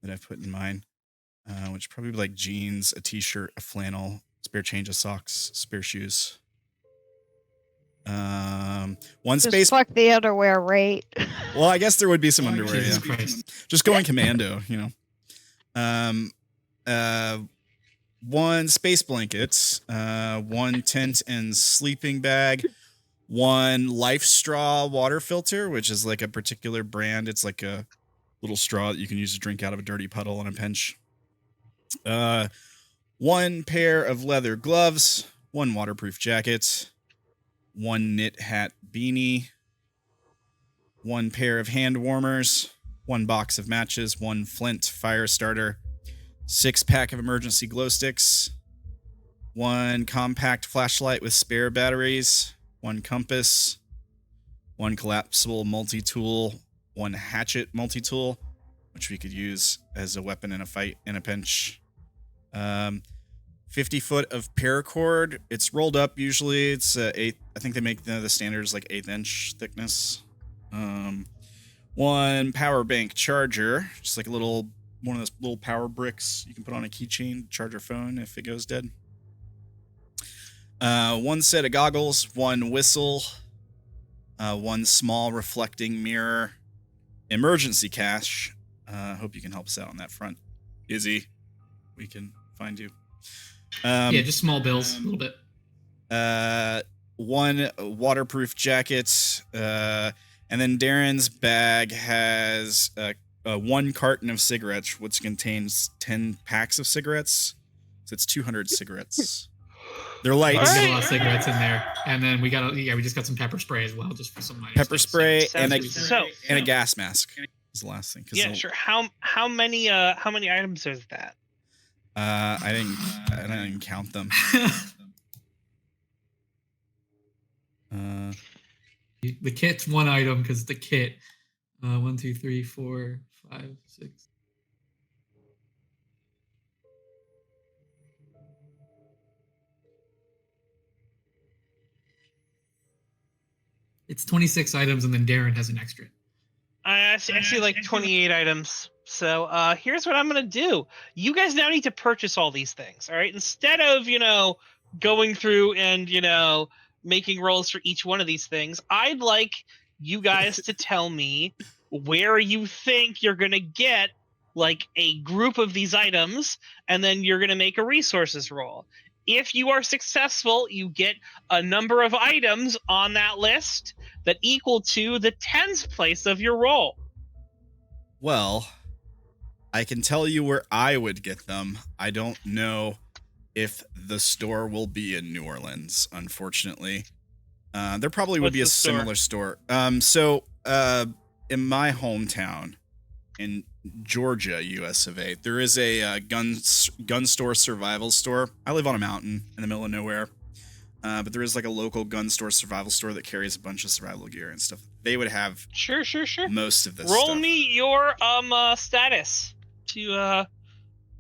that I've put in mine. Which probably be like jeans, a t-shirt, a flannel, spare change of socks, spare shoes. One Just space. fuck the underwear, right? Well, I guess there would be some underwear. Jesus Yeah. Christ. Just going commando, you know. One space blanket, one tent and sleeping bag, one Life Straw water filter, which is like a particular brand. It's like a little straw that you can use to drink out of a dirty puddle in a pinch. One pair of leather gloves, one waterproof jacket, one knit hat beanie, one pair of hand warmers, one box of matches, one flint fire starter, 6-pack of emergency glow sticks, one compact flashlight with spare batteries, one compass, one collapsible multi-tool, one hatchet multi-tool, which we could use as a weapon in a fight in a pinch. 50 foot of paracord. It's rolled up usually. It's 8. I think they make the standards like 1/8 inch thickness. One power bank charger, just like one of those little power bricks you can put on a keychain to charge your phone if it goes dead. One set of goggles, one whistle, one small reflecting mirror, emergency cash. Hope you can help us out on that front. Izzy, we can find you. Yeah, just small bills, a little bit. One waterproof jacket, and then Darren's bag has one carton of cigarettes, which contains 10 packs of cigarettes. So it's 200 cigarettes. They're light. There's a lot of cigarettes in there, and then we just got some pepper spray as well, just for some minor Pepper stuff. spray and So- a gas mask is the last thing. Yeah, sure. How many items is that? I didn't count them. The kit's one item because the kit. 1, 2, 3, 4, 5, 6. It's 26 items, and then Darren has an extra. I see like 28 items. So here's what I'm gonna do. You guys now need to purchase all these things. All right. Instead of going through and making rolls for each one of these things, I'd like you guys to tell me where you think you're gonna get like a group of these items, and then you're gonna make a resources roll. If you are successful, you get a number of items on that list that equal to the tens place of your roll. Well, I can tell you where I would get them. I don't know if the store will be in New Orleans, unfortunately. There probably would What's be a the store? similar store. So in my hometown, and Georgia, US of A. There is a gun store survival store. I live on a mountain in the middle of nowhere. But there is like a local gun store survival store that carries a bunch of survival gear and stuff. They would have Sure. most of this Roll stuff. me your status to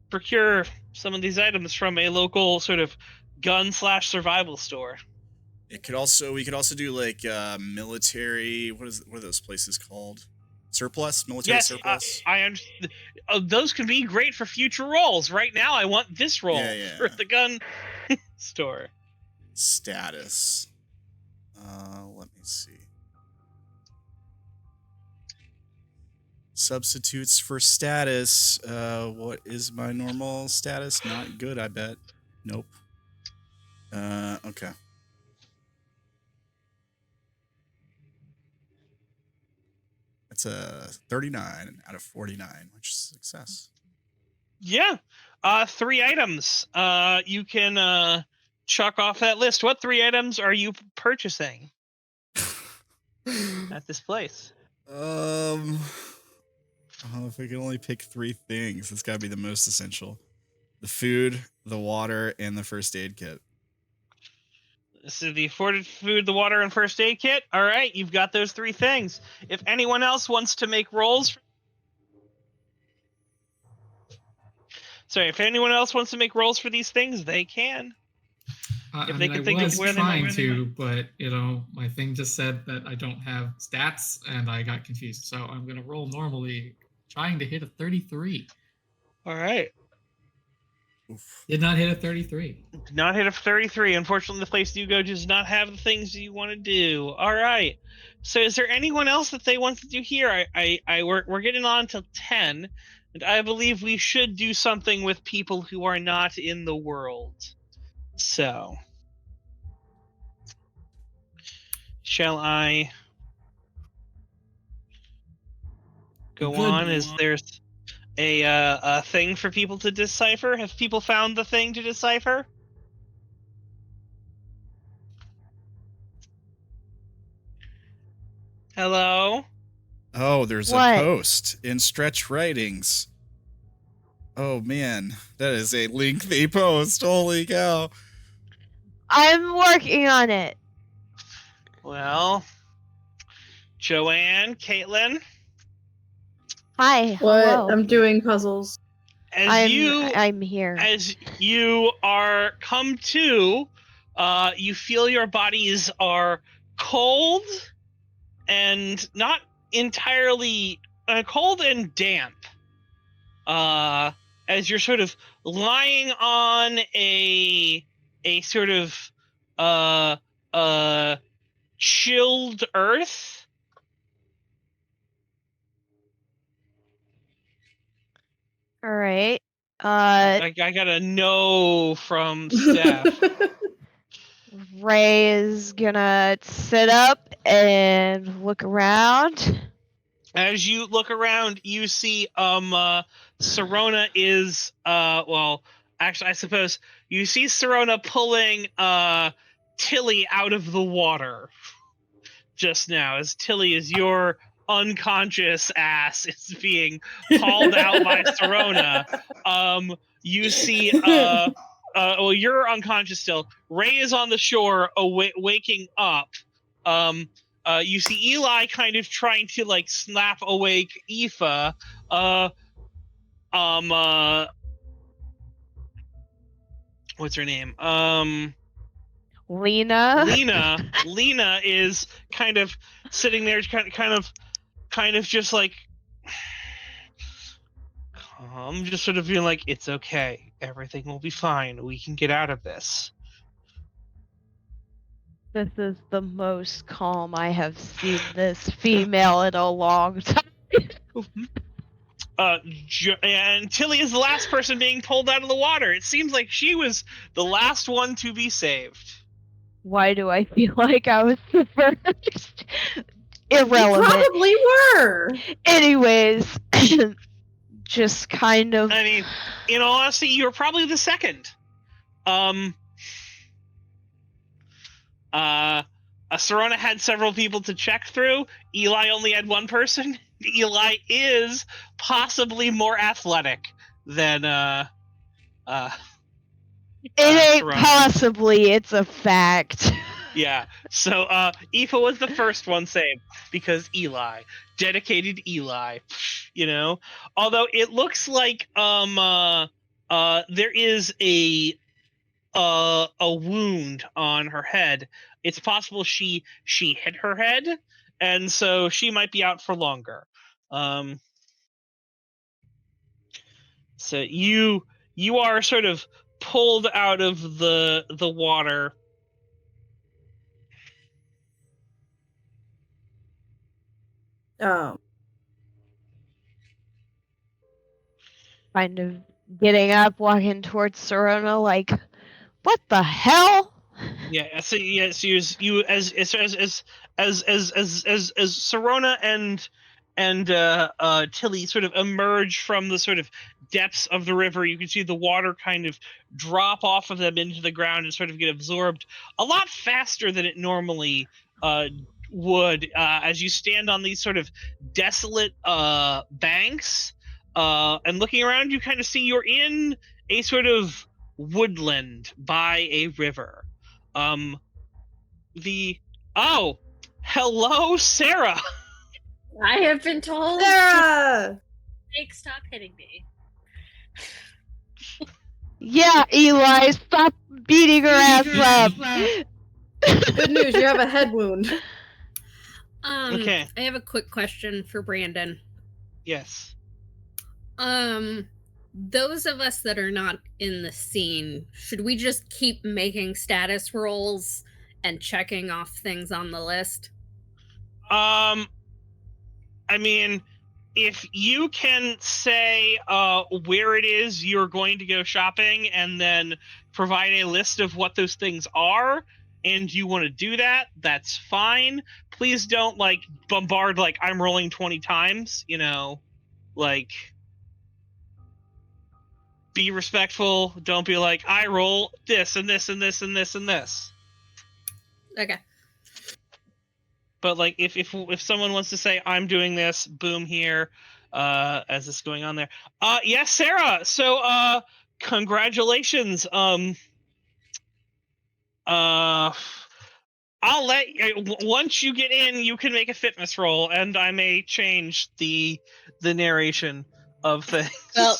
procure some of these items from a local sort of gun/survival store. We could also do like military. What are those places called? Surplus, military surplus. I understand. Those can be great for future rolls. Right now, I want this roll for the gun store. Status. Let me see. Substitutes for status. What is my normal status? Not good, I bet. Nope. Okay. That's a 39 out of 49, which is success. Yeah. 3 items. You can chuck off that list. What 3 items are you purchasing at this place? If I can only pick 3 things, it's got to be the most essential: the food, the water, and the first aid kit. So the afforded food, the water, and first aid kit. All right, you've got those 3 things. If anyone else wants to make rolls, for these things, they can. If they can think of where they might. I was trying to, but my thing just said that I don't have stats, and I got confused. So I'm gonna roll normally, trying to hit a 33. All right. Oof. Did not hit a 33. Not hit a 33. Unfortunately, the place you go does not have the things you want to do. All right. So is there anyone else that they want to do here? We're getting on to 10, and I believe we should do something with people who are not in the world. So, shall I go on? Is there a thing for people to decipher? Have people found the thing to decipher? Hello? Oh, there's What? a post in Stretch Writings. Oh man, that is a lengthy post. Holy cow. I'm working on it. Well, Joanne, Caitlin, Hi. What? Hello. I'm doing puzzles. as I'm here. As you are come to, you feel your bodies are cold and not entirely cold and damp. As you're sort of lying on a sort of chilled earth. All right. I got a no from Steph. Ray is gonna sit up and look around. As you look around, you see Sirona is actually I suppose you see Sirona pulling Tilly out of the water just now, as Tilly is your unconscious ass is being hauled out by Sirona. You see you're unconscious still. Ray is on the shore waking up. You see Eli kind of trying to like snap awake Aoife. What's her name? Lena. Lena is kind of sitting there, kind of just like, I'm just sort of feeling like it's okay. Everything will be fine. We can get out of this. This is the most calm I have seen this female in a long time. And Tilly is the last person being pulled out of the water. It seems like she was the last one to be saved. Why do I feel like I was the first? Irrelevant. You probably were. Anyways, just kind of. I mean, in all honesty, you were probably the second. Sirona had several people to check through. Eli only had one person. Eli is possibly more athletic than It ain't Sharona. possibly, it's a fact. Yeah. So Aoife was the first one saved because Eli, dedicated Eli, you know. Although it looks like there is a wound on her head. It's possible she hit her head, and so she might be out for longer. So you are sort of pulled out of the water. Oh. Kind of getting up, walking towards Sharona, like, what the hell? Yeah. So you as Sharona and Tilly sort of emerge from the sort of depths of the river. You can see the water kind of drop off of them into the ground and sort of get absorbed a lot faster than it normally would as you stand on these sort of desolate banks and looking around. You kind of see you're in a sort of woodland by a river. Hello, Sarah. I have been told. Sarah! Jake, stop hitting me. Yeah, Eli, stop beating her ass up. Good news, you have a head wound. Okay. I have a quick question for Brandon. Yes. Those of us that are not in the scene, should we just keep making status rolls and checking off things on the list? I mean, if you can say where it is you're going to go shopping and then provide a list of what those things are, and you want to do that, that's fine. Please don't like bombard like I'm rolling 20 times, you know, like be respectful. Don't be like I roll this and this and this and this and this. Okay. But like if someone wants to say I'm doing this, boom here, as this is going on there. Yes, Sarah. So congratulations. I'll let once you get in, you can make a fitness roll, and I may change the narration of things. Well,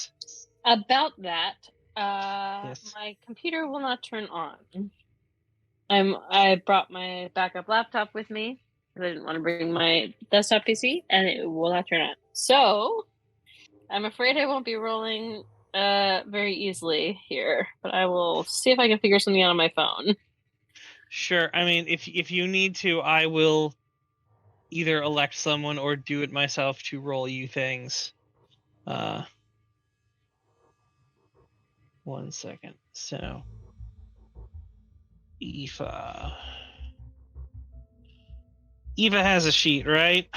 about that, Yes. my computer will not turn on. I brought my backup laptop with me because I didn't want to bring my desktop PC, and it will not turn on. So I'm afraid I won't be rolling very easily here, but I will see if I can figure something out on my phone. Sure. I mean, if you need to, I will either elect someone or do it myself to roll you things. 1 second. So, Aoife has a sheet, right?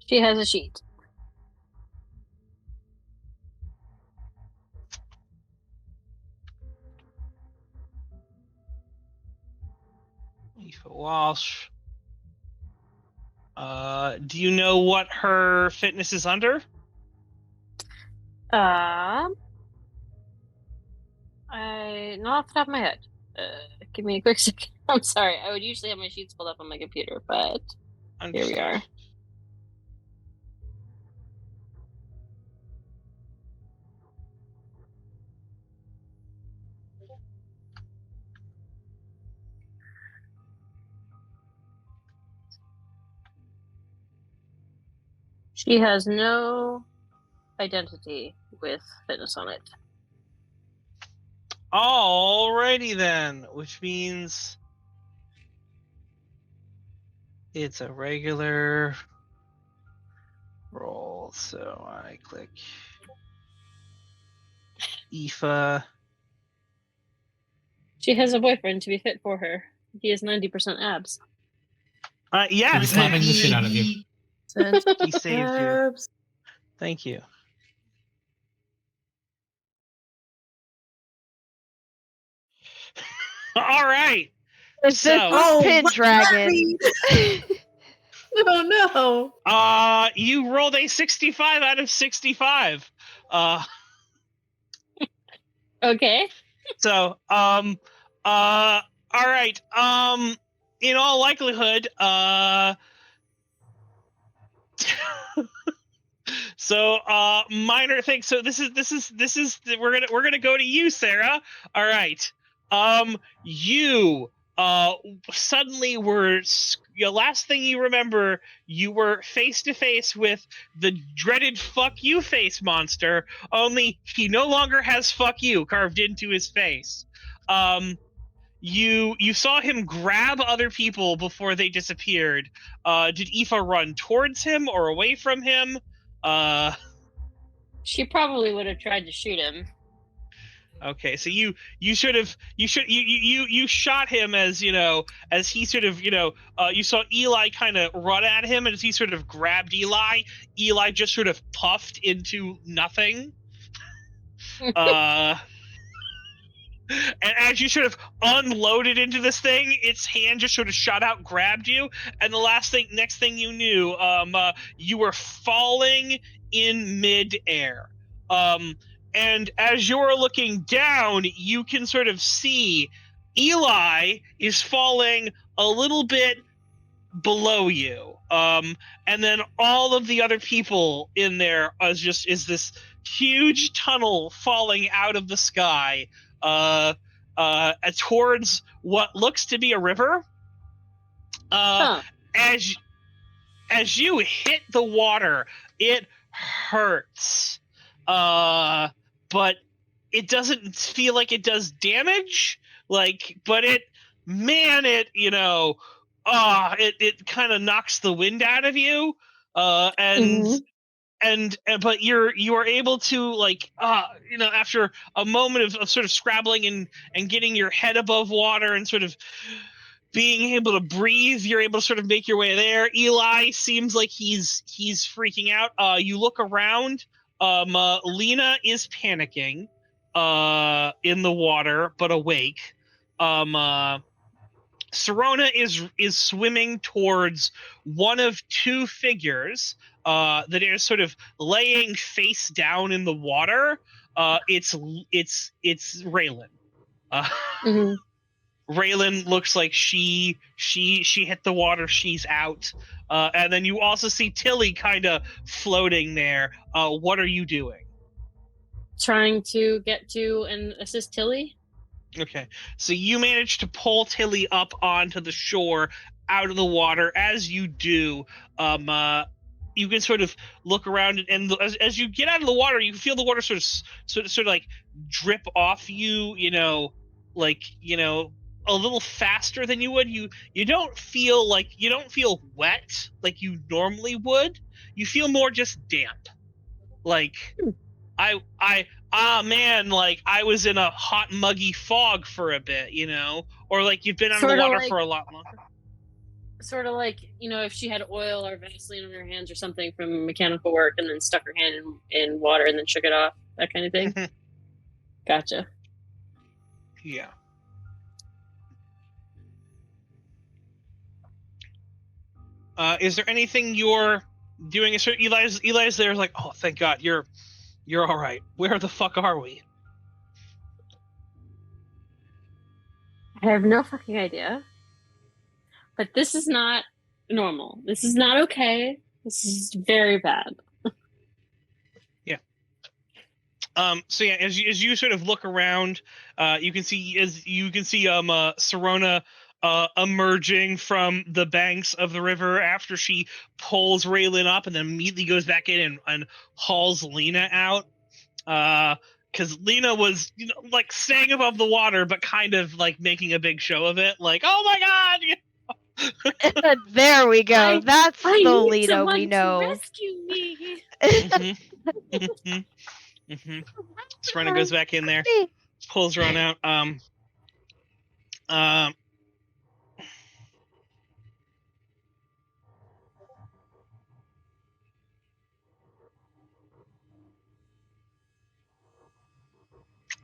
She has a sheet. Aoife Walsh. Do you know what her fitness is under? Not off the top of my head. Give me a quick second. I'm sorry. I would usually have my sheets pulled up on my computer, but here we are. She has no identity with fitness on it. Alrighty then, which means it's a regular roll. So I click Aoife. She has a boyfriend to be fit for her. He has 90% abs. Yeah, He's slapping the shit out of you. he saved you. Thank you. All right. It's So- this Pit Dragon. No. You rolled a 65 out of 65. Okay. So, all right. In all likelihood, so minor thing. So this is we're gonna go to you, Sarah. All right. You suddenly were the last thing you remember. You were face to face with the dreaded "fuck you" face monster. Only he no longer has "fuck you" carved into his face. You saw him grab other people before they disappeared. Did Aoife run towards him or away from him? She probably would have tried to shoot him. Okay, so you shot him as as he sort of you saw Eli kind of run at him, and as he sort of grabbed Eli just sort of puffed into nothing. And as you sort of unloaded into this thing, its hand just sort of shot out, grabbed you, and next thing you knew, you were falling in midair. And as you're looking down, you can sort of see Eli is falling a little bit below you. And then all of the other people in there is this huge tunnel falling out of the sky towards what looks to be a river. As you hit the water, it hurts, but it doesn't feel like it does damage. But it kind of knocks the wind out of you, but you are able to after a moment of sort of scrabbling and getting your head above water and sort of being able to breathe, you're able to sort of make your way there. Eli seems like he's freaking out. You look around. Lena is panicking in the water but awake. Serona is swimming towards one of two figures that are sort of laying face down in the water. It's Reylen. Reylen looks like she hit the water. She's out. And then you also see Tilly kind of floating there. What are you doing? Trying to get to and assist Tilly. Okay, so you manage to pull Tilly up onto the shore out of the water. As you do, you can sort of look around, and as you get out of the water, you feel the water sort of like drip off you, a little faster than you would. You don't feel wet like you normally would. You feel more just damp. I was in a hot, muggy fog for a bit, or like you've been out of the water for a lot longer. Sort of like, if she had oil or Vaseline on her hands or something from mechanical work and then stuck her hand in water and then shook it off, that kind of thing. Gotcha. Yeah. Is there anything you're doing? Eli's there, like, oh, thank God, you're all right. Where the fuck are we? I have no fucking idea. But this is not normal. This is not okay. This is very bad. Yeah. So yeah, as you sort of look around, you can see Serona emerging from the banks of the river after she pulls Reylen up and then immediately goes back in and hauls Lena out. Because Lena was like staying above the water, but kind of like making a big show of it, like, oh my God. There we go. That's the Lena we know. Rescue me. Serena goes back in there, pulls Ron out.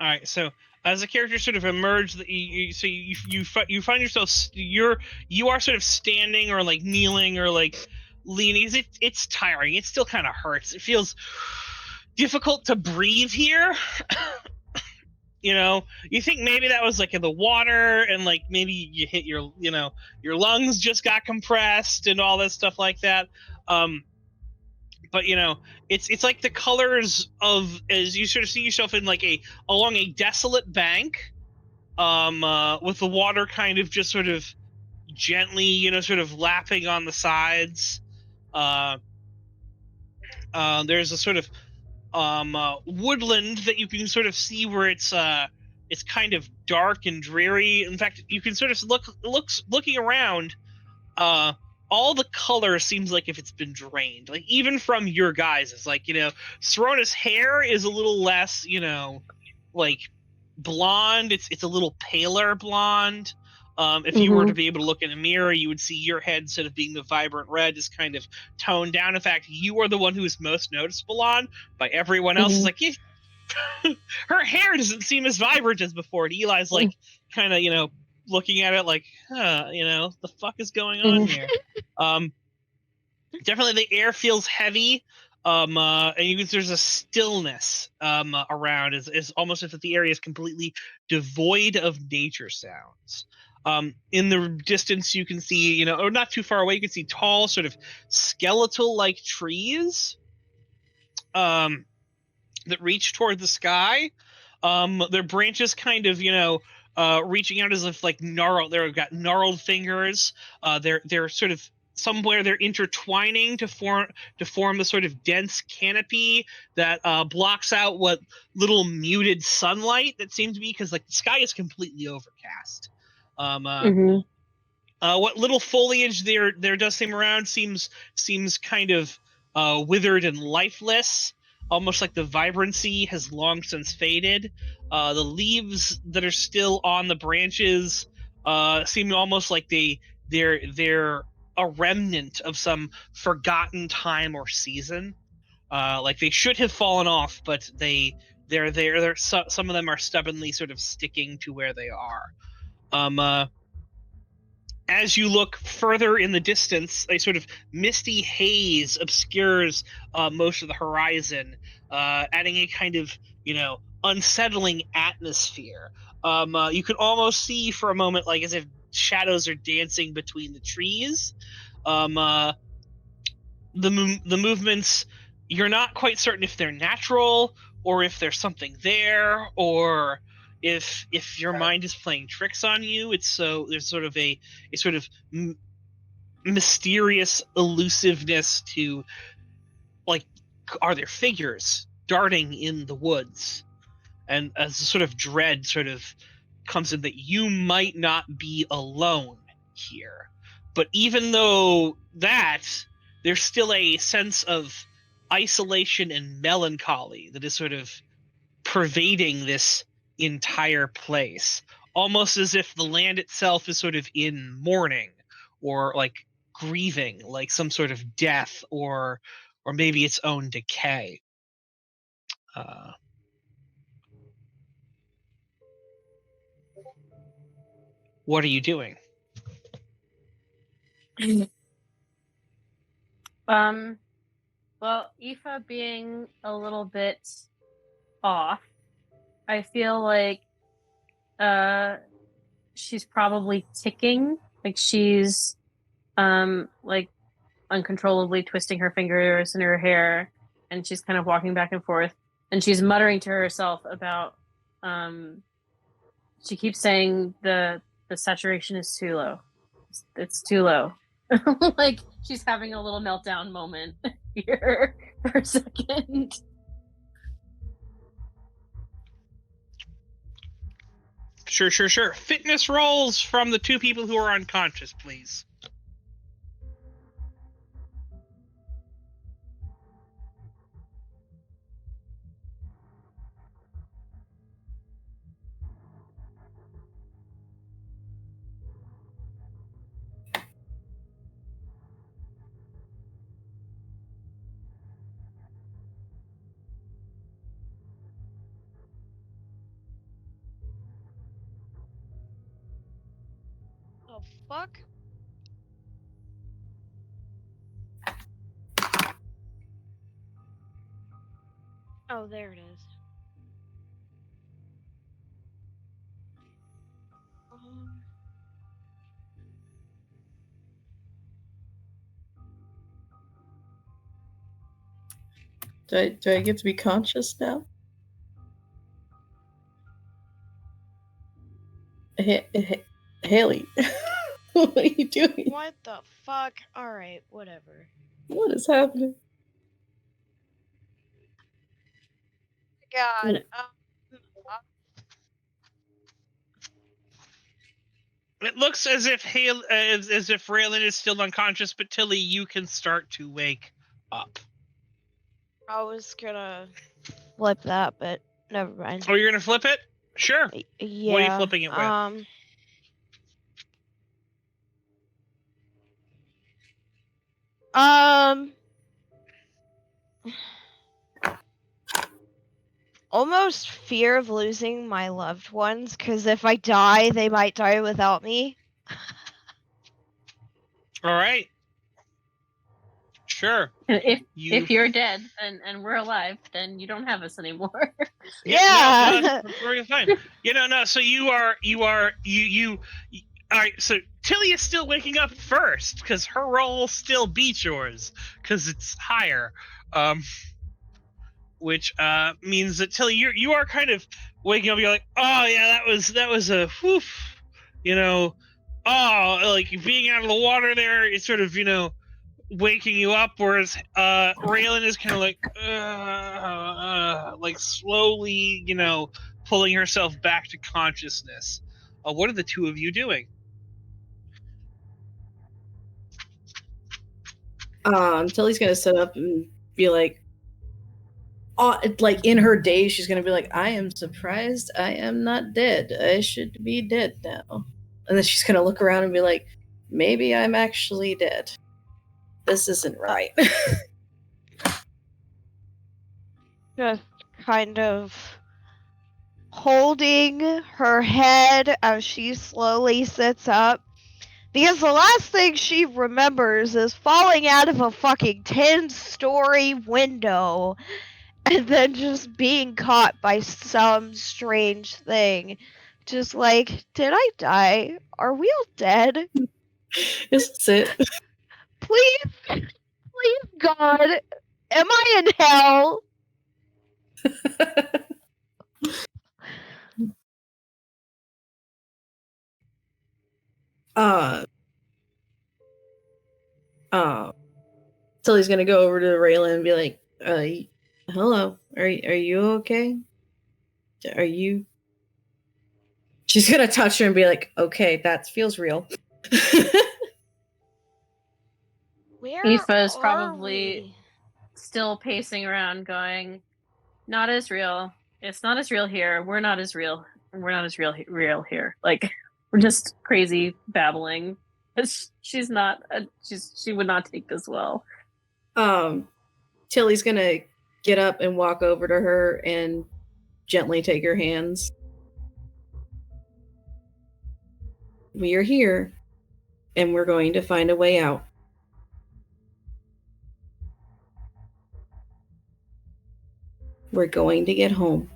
All right, so as the character sort of emerge, you find yourself you are sort of standing or like kneeling or like leaning. It's tiring. It still kind of hurts. It feels difficult to breathe here. You think maybe that was like in the water and like maybe you hit your your lungs just got compressed and all that stuff like that. But it's like the colors of, as you sort of see yourself in like along a desolate bank, with the water kind of just sort of gently sort of lapping on the sides. There's a sort of woodland that you can sort of see where it's kind of dark and dreary. In fact, you can sort of looking around, all the color seems like if it's been drained, like even from your guys. It's like Sorona's hair is a little less like blonde. It's a little paler blonde. If you were to be able to look in a mirror, you would see your head, instead of being the vibrant red, is kind of toned down. In fact, you are the one who is most noticeable on by everyone else. Is like, her hair doesn't seem as vibrant as before. And Eli's like, kind of, looking at it like, the fuck is going on here? Definitely the air feels heavy. And there's a stillness around, is almost as if the area is completely devoid of nature sounds. In the distance, you can see, or not too far away, you can see tall, sort of skeletal-like trees that reach toward the sky. Their branches kind of, reaching out as if like gnarled. They've got gnarled fingers. They're sort of somewhere they're intertwining to form the sort of dense canopy that blocks out what little muted sunlight that seems to be, because like the sky is completely overcast. What little foliage there does seem around seems kind of withered and lifeless, almost like the vibrancy has long since faded. The leaves that are still on the branches seem almost like they're a remnant of some forgotten time or season. Like they should have fallen off, but some of them are stubbornly sort of sticking to where they are. As you look further in the distance, a sort of misty haze obscures most of the horizon, adding a kind of unsettling atmosphere. You could almost see for a moment, like as if shadows are dancing between the trees. The movements, you're not quite certain if they're natural or if there's something there, or if your mind is playing tricks on you. There's sort of a sort of mysterious elusiveness to, like, are there figures darting in the woods? And as a sort of dread sort of comes in that you might not be alone here. But even though that, there's still a sense of isolation and melancholy that is sort of pervading this entire place, almost as if the land itself is sort of in mourning, or like grieving, like some sort of death, or maybe its own decay. What are you doing? Well, Aoife being a little bit off, I feel like she's probably ticking. Like she's like uncontrollably twisting her fingers in her hair, and she's kind of walking back and forth, and she's muttering to herself about she keeps saying the saturation is too low. It's too low. Like she's having a little meltdown moment here for a second. Sure. Fitness rolls from the two people who are unconscious, please. the fuck? Oh, there it is. Do I get to be conscious now? Haley, what are you doing? What the fuck? Alright, whatever. What is happening? God. It looks as if as if Reylen is still unconscious, but Tilly, you can start to wake up. I was gonna flip that, but never mind. Oh, you're gonna flip it? Sure. Yeah. What are you flipping it with? Almost fear of losing my loved ones, because if I die, they might die without me. All right. Sure. If you're dead and we're alive, then you don't have us anymore. Yeah. No, that's fine. No. So you. All right. So Tilly is still waking up first because her roll will still beat yours because it's higher. Which means that Tilly, you are kind of waking up. You're like, oh yeah, that was a whew, like being out of the water there. It's sort of waking you up, whereas Reylen is kind of like slowly pulling herself back to consciousness. What are the two of you doing? Tilly's gonna sit up and be like, like in her daze, she's gonna be like, I am surprised I am not dead. I should be dead now. And then she's gonna look around and be like, maybe I'm actually dead. This isn't right. Just kind of holding her head as she slowly sits up. Because the last thing she remembers is falling out of a fucking 10-story window and then just being caught by some strange thing. Just like, did I die? Are we all dead? Is this it? Please, God, am I in hell? Tilly's gonna go over to Reylen and be like, hello, are you okay? Are you? She's gonna touch her and be like, okay, that feels real. Where Aoife's are probably we? still pacing around going, not as real. It's not as real here. We're not as real. We're not as real here. Like, we're just crazy babbling. She's not. She would not take this well. Tilly's gonna get up and walk over to her and gently take her hands. We are here, and we're going to find a way out. We're going to get home.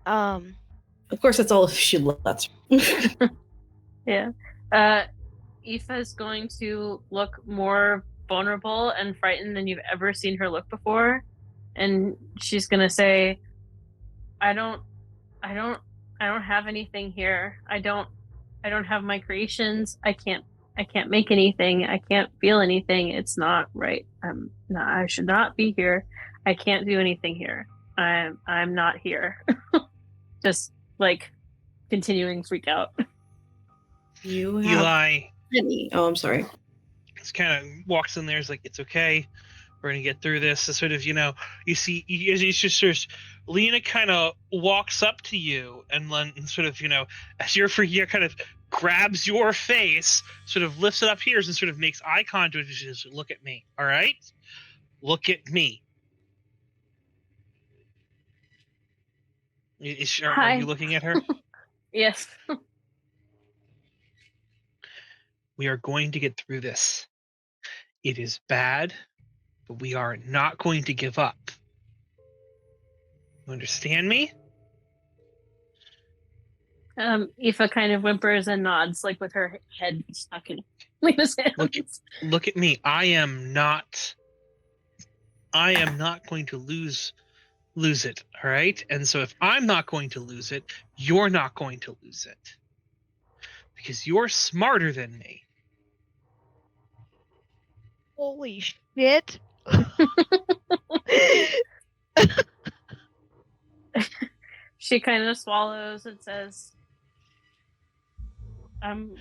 Of course, that's all she lets. Yeah. Aoife's going to look more vulnerable and frightened than you've ever seen her look before, and she's gonna say, I don't have anything here. I don't have my creations. I can't make anything. I can't feel anything. It's not right. I should not be here. I can't do anything here. I'm not here. Just like continuing freak out. You have Eli. Oh, I'm sorry. Just kind of walks in there. Is like, it's okay. We're gonna get through this. So sort of, you see, it's just sort of, Lena kind of walks up to you and sort of, as you're kind of grabs your face, sort of lifts it up here and sort of makes eye contact. She says, look at me. All right, look at me. Are Hi. you looking at her? Yes. We are going to get through this. It is bad, but we are not going to give up. You understand me? Aoife kind of whimpers and nods, like with her head stuck in Lena's hands. Look at me. I am not going to lose it, all right? And so if I'm not going to lose it, you're not going to lose it. Because you're smarter than me. Holy shit. She kind of swallows and says, I'm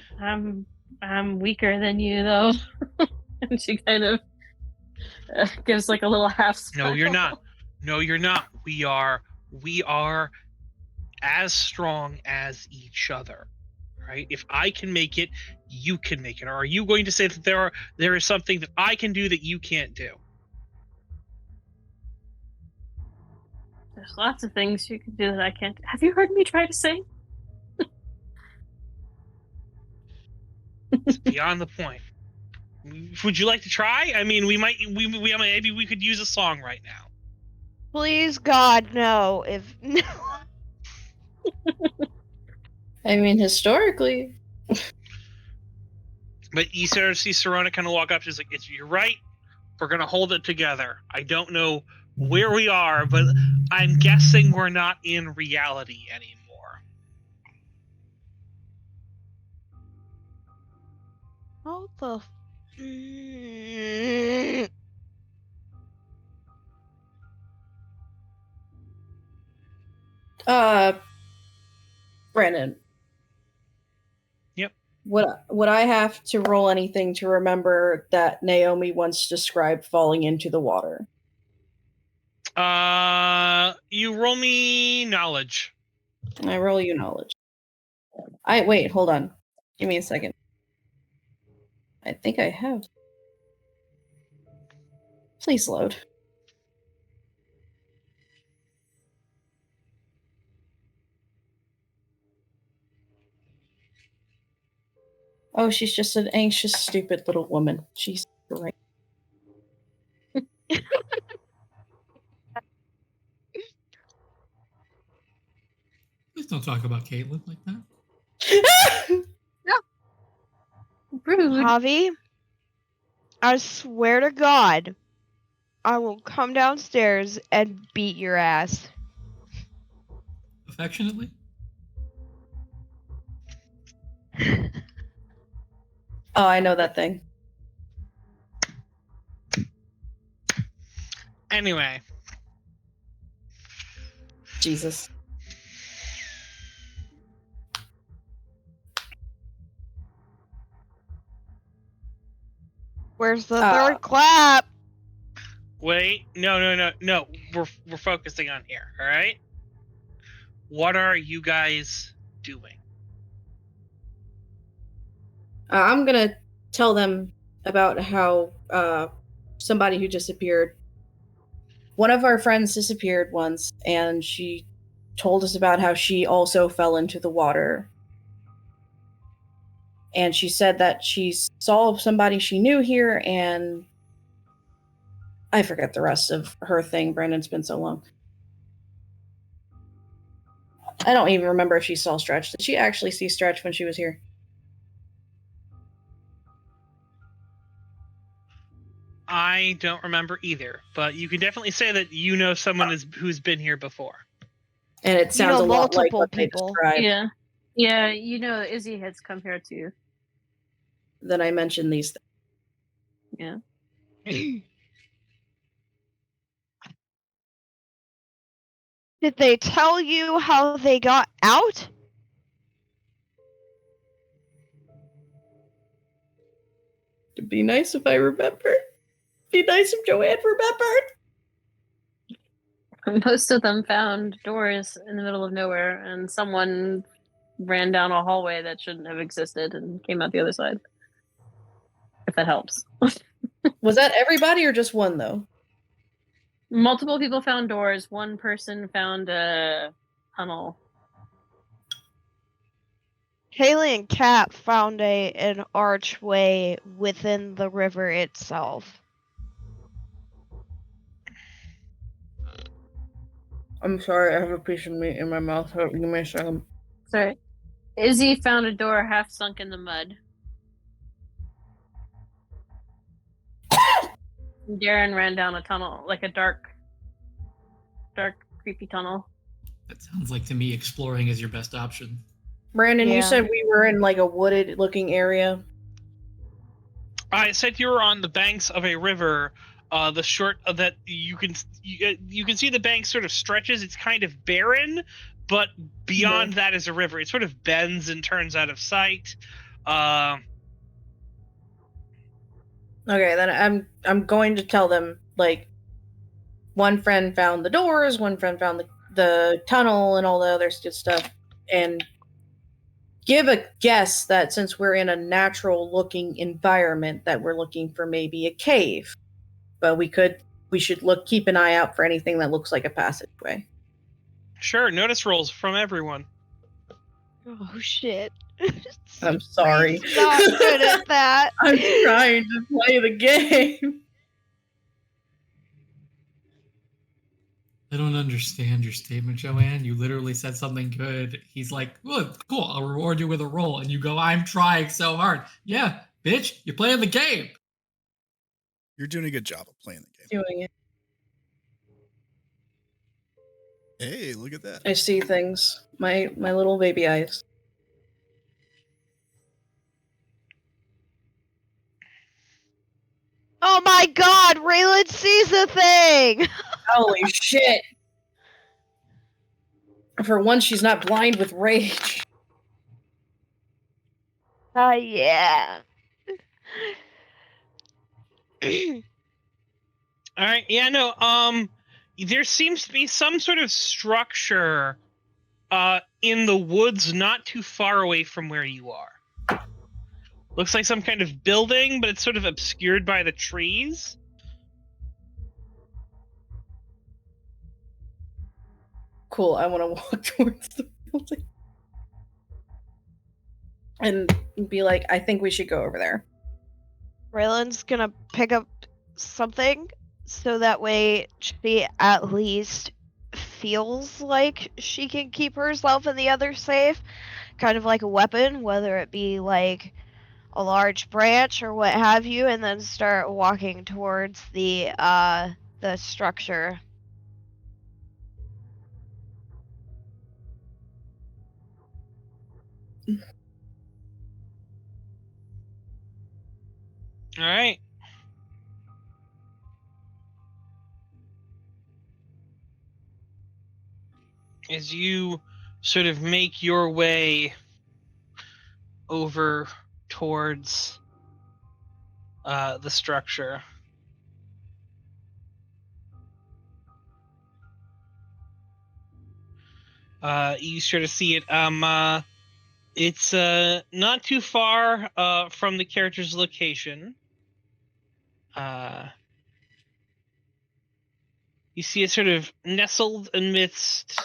weaker than you though. And she kind of gives like a little half smile. No, you're not. No, you're not. We are as strong as each other. Right? If I can make it, you can make it. Or are you going to say that there is something that I can do that you can't do? There's lots of things you can do that I can't. Have you heard me try to sing? It's beyond the point. Would you like to try? I mean, maybe we could use a song right now. Please, God, no. If no. I mean, historically. But you sort of see Serona kind of walk up. She's like, "You're right. We're gonna hold it together. I don't know where we are, but I'm guessing we're not in reality anymore." How the Brandon. Yep. Would I have to roll anything to remember that Naomi once described falling into the water? You roll me knowledge. I roll you knowledge. Wait, hold on. Give me a second. I think I have. Please load. Oh, she's just an anxious, stupid little woman. She's great. Please don't talk about Caitlin like that. Rude. Javi, I swear to God, I will come downstairs and beat your ass. Affectionately? Oh, I know that thing. Anyway. Jesus. Where's the third clap? Wait, no. We're focusing on here, all right? What are you guys doing? I'm gonna tell them about how somebody who disappeared. One of our friends disappeared once, and she told us about how she also fell into the water. And she said that she saw somebody she knew here, and I forget the rest of her thing. Brandon, it's been so long. I don't even remember if she saw Stretch. Did she actually see Stretch when she was here? I don't remember either, but you can definitely say that you know someone who's been here before. And it sounds a lot like what they described. Yeah. Yeah, you know Izzy has come here too. Then I mentioned these things. Yeah. Did they tell you how they got out? It'd be nice if I remembered. Be nice if Joanne remembered. Most of them found doors in the middle of nowhere, and someone ran down a hallway that shouldn't have existed and came out the other side. If that helps. Was that everybody or just one, though? Multiple people found doors. One person found a tunnel. Haley and Kat found an archway within the river itself. I'm sorry, I have a piece of meat in my mouth. Give me a second. Sorry. Izzy found a door half sunk in the mud. Darren ran down a tunnel, like a dark, creepy tunnel. That sounds like to me exploring is your best option. Brandon, Yeah. you said we were in like a wooded looking area. I said you were on the banks of a river. The short that you can see the bank sort of stretches. It's kind of barren, but beyond that is a river. It sort of bends and turns out of sight. Okay, then I'm going to tell them, like, one friend found the doors, one friend found the tunnel and all the other good stuff, and give a guess that since we're in a natural looking environment that we're looking for maybe a cave. But we should keep an eye out for anything that looks like a passageway. Sure, notice rolls from everyone. Oh shit. I'm sorry. He's not good at that. I'm trying to play the game. I don't understand your statement, Joanne. You literally said something good. He's like, "Oh, cool, I'll reward you with a roll." And you go, "I'm trying so hard." Yeah, bitch, you're playing the game. You're doing a good job of playing the game. Doing it. Hey, look at that. I see things. My little baby eyes. Oh my god, Reylen sees a thing! Holy shit. For once, she's not blind with rage. Yeah. All right. Yeah. No. There seems to be some sort of structure, in the woods, not too far away from where you are. Looks like some kind of building, but it's sort of obscured by the trees. Cool, I want to walk towards the building. And be like, I think we should go over there. Raylan's gonna pick up something so that way she at least feels like she can keep herself and the others safe. Kind of like a weapon, whether it be like a large branch or what have you, and then start walking towards the structure. All right. As you sort of make your way over towards the structure, you sort of see it. It's not too far from the character's location. You see it sort of nestled amidst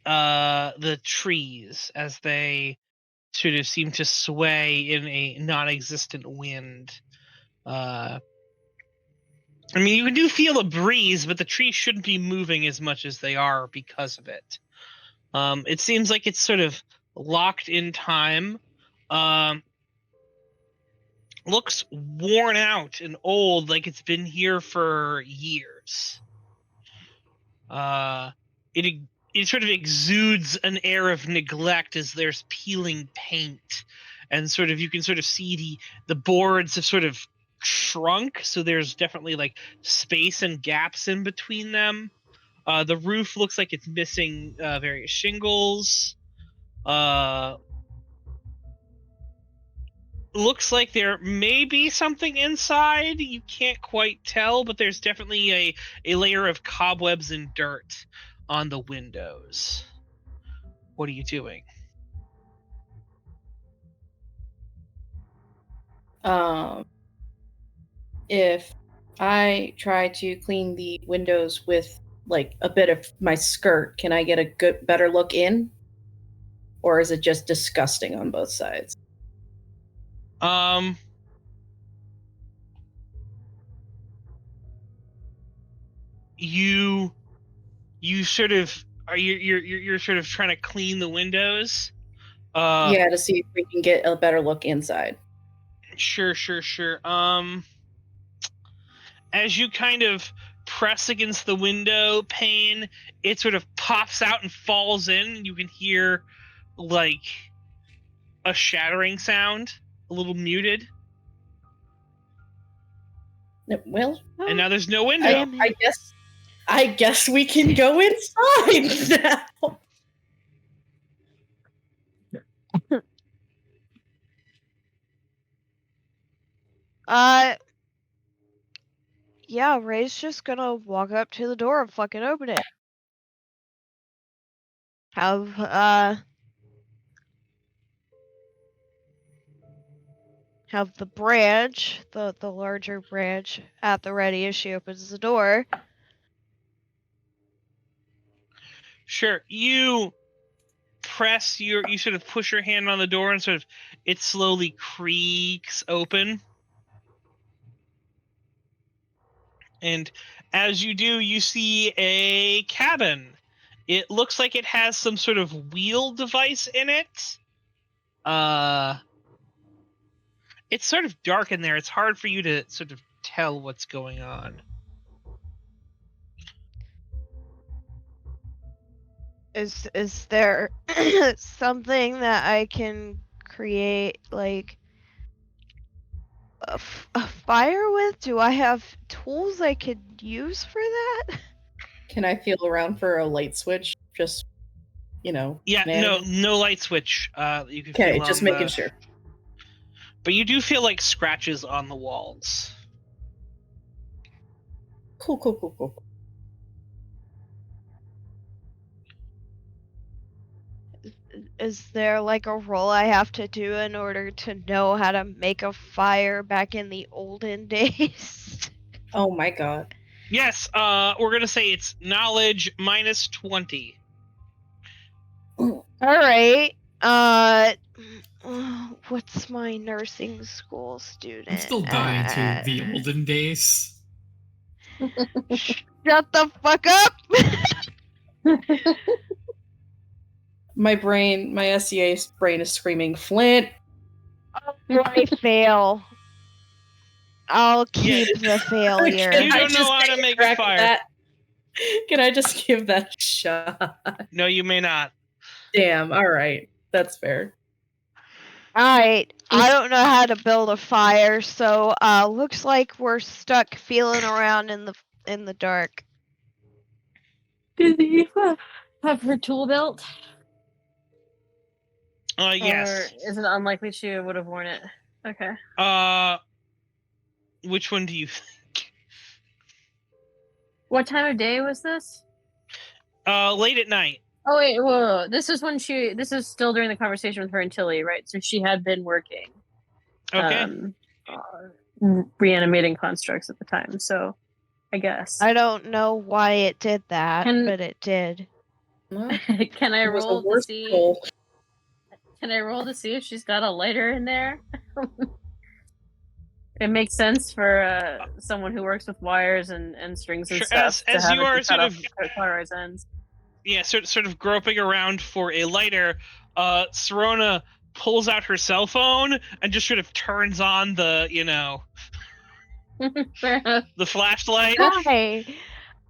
the trees as they sort of seem to sway in a non-existent wind. I mean, you do feel a breeze, but the trees shouldn't be moving as much as they are because of it. It seems like it's sort of locked in time. Looks worn out and old, like it's been here for years. It sort of exudes an air of neglect as there's peeling paint, and sort of you can sort of see the boards have sort of shrunk, so there's definitely like space and gaps in between them. The roof looks like it's missing various shingles. Looks like there may be something inside. You can't quite tell, but there's definitely a layer of cobwebs and dirt on the windows. What are you doing? If I try to clean the windows with like a bit of my skirt, can I get a better look in? Or is it just disgusting on both sides? You sort of you're sort of trying to clean the windows. Yeah, to see if we can get a better look inside. Sure. As you kind of press against the window pane, it sort of pops out and falls in. You can hear like a shattering sound, a little muted. Well, and now there's no window. I guess we can go inside now. Yeah, Ray's just gonna walk up to the door and fucking open it. Have the branch, the larger branch, at the ready as she opens the door. Sure. You sort of push your hand on the door and sort of it slowly creaks open. And as you do, you see a cabin. It looks like it has some sort of wheel device in it. It's sort of dark in there. It's hard for you to sort of tell what's going on. Is there something that I can create, like a fire with? Do I have tools I could use for that? Can I feel around for a light switch? Just, Yeah, no light switch. You can okay, feel just making sure. But you do feel like scratches on the walls. Cool. Is there like a roll I have to do in order to know how to make a fire back in the olden days? Oh my god. Yes, we're gonna say it's knowledge minus 20. Alright. What's my nursing school student? I'm still dying to the olden days. Shut the fuck up! My SEA brain is screaming, Flint! I fail. I'll keep the failure. You don't know how to make a fire. Can I just give that a shot? No, you may not. Damn, alright. That's fair. Alright, I don't know how to build a fire, so looks like we're stuck feeling around in the dark. Did Aoife have her tool belt? Yes. Or is it unlikely she would have worn it? Okay. Which one do you think? What time of day was this? Late at night. Oh wait, whoa. This is still during the conversation with her and Tilly, right? So she had been working. Okay. Reanimating constructs at the time, so I guess. I don't know why it did that, but it did. Can I roll to see? Can I roll to see if she's got a lighter in there? It makes sense for someone who works with wires and strings and stuff. As you are sort of cauterize ends. Yeah, sort of groping around for a lighter, Serona pulls out her cell phone and just sort of turns on the, the flashlight. Hi.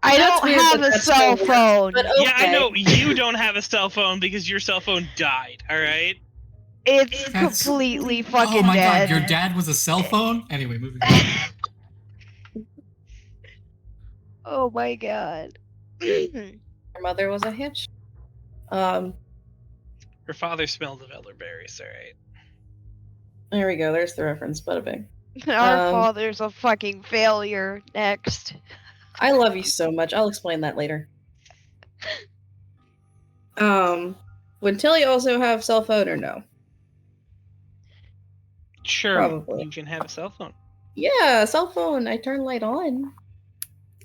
I don't have a cell phone. But okay. Yeah, I know you don't have a cell phone because your cell phone died, alright? It's completely fucking dead. Oh my god, your dad was a cell phone? Anyway, moving on. Oh my god. Her mother was a hitch. Her father smelled of elderberries, alright? There we go, there's the reference, bada bing. Our father's a fucking failure. Next. I love you so much. I'll explain that later. Would Tilly also have cell phone or no? Sure. Probably. You can have a cell phone. Yeah, cell phone. I turn light on.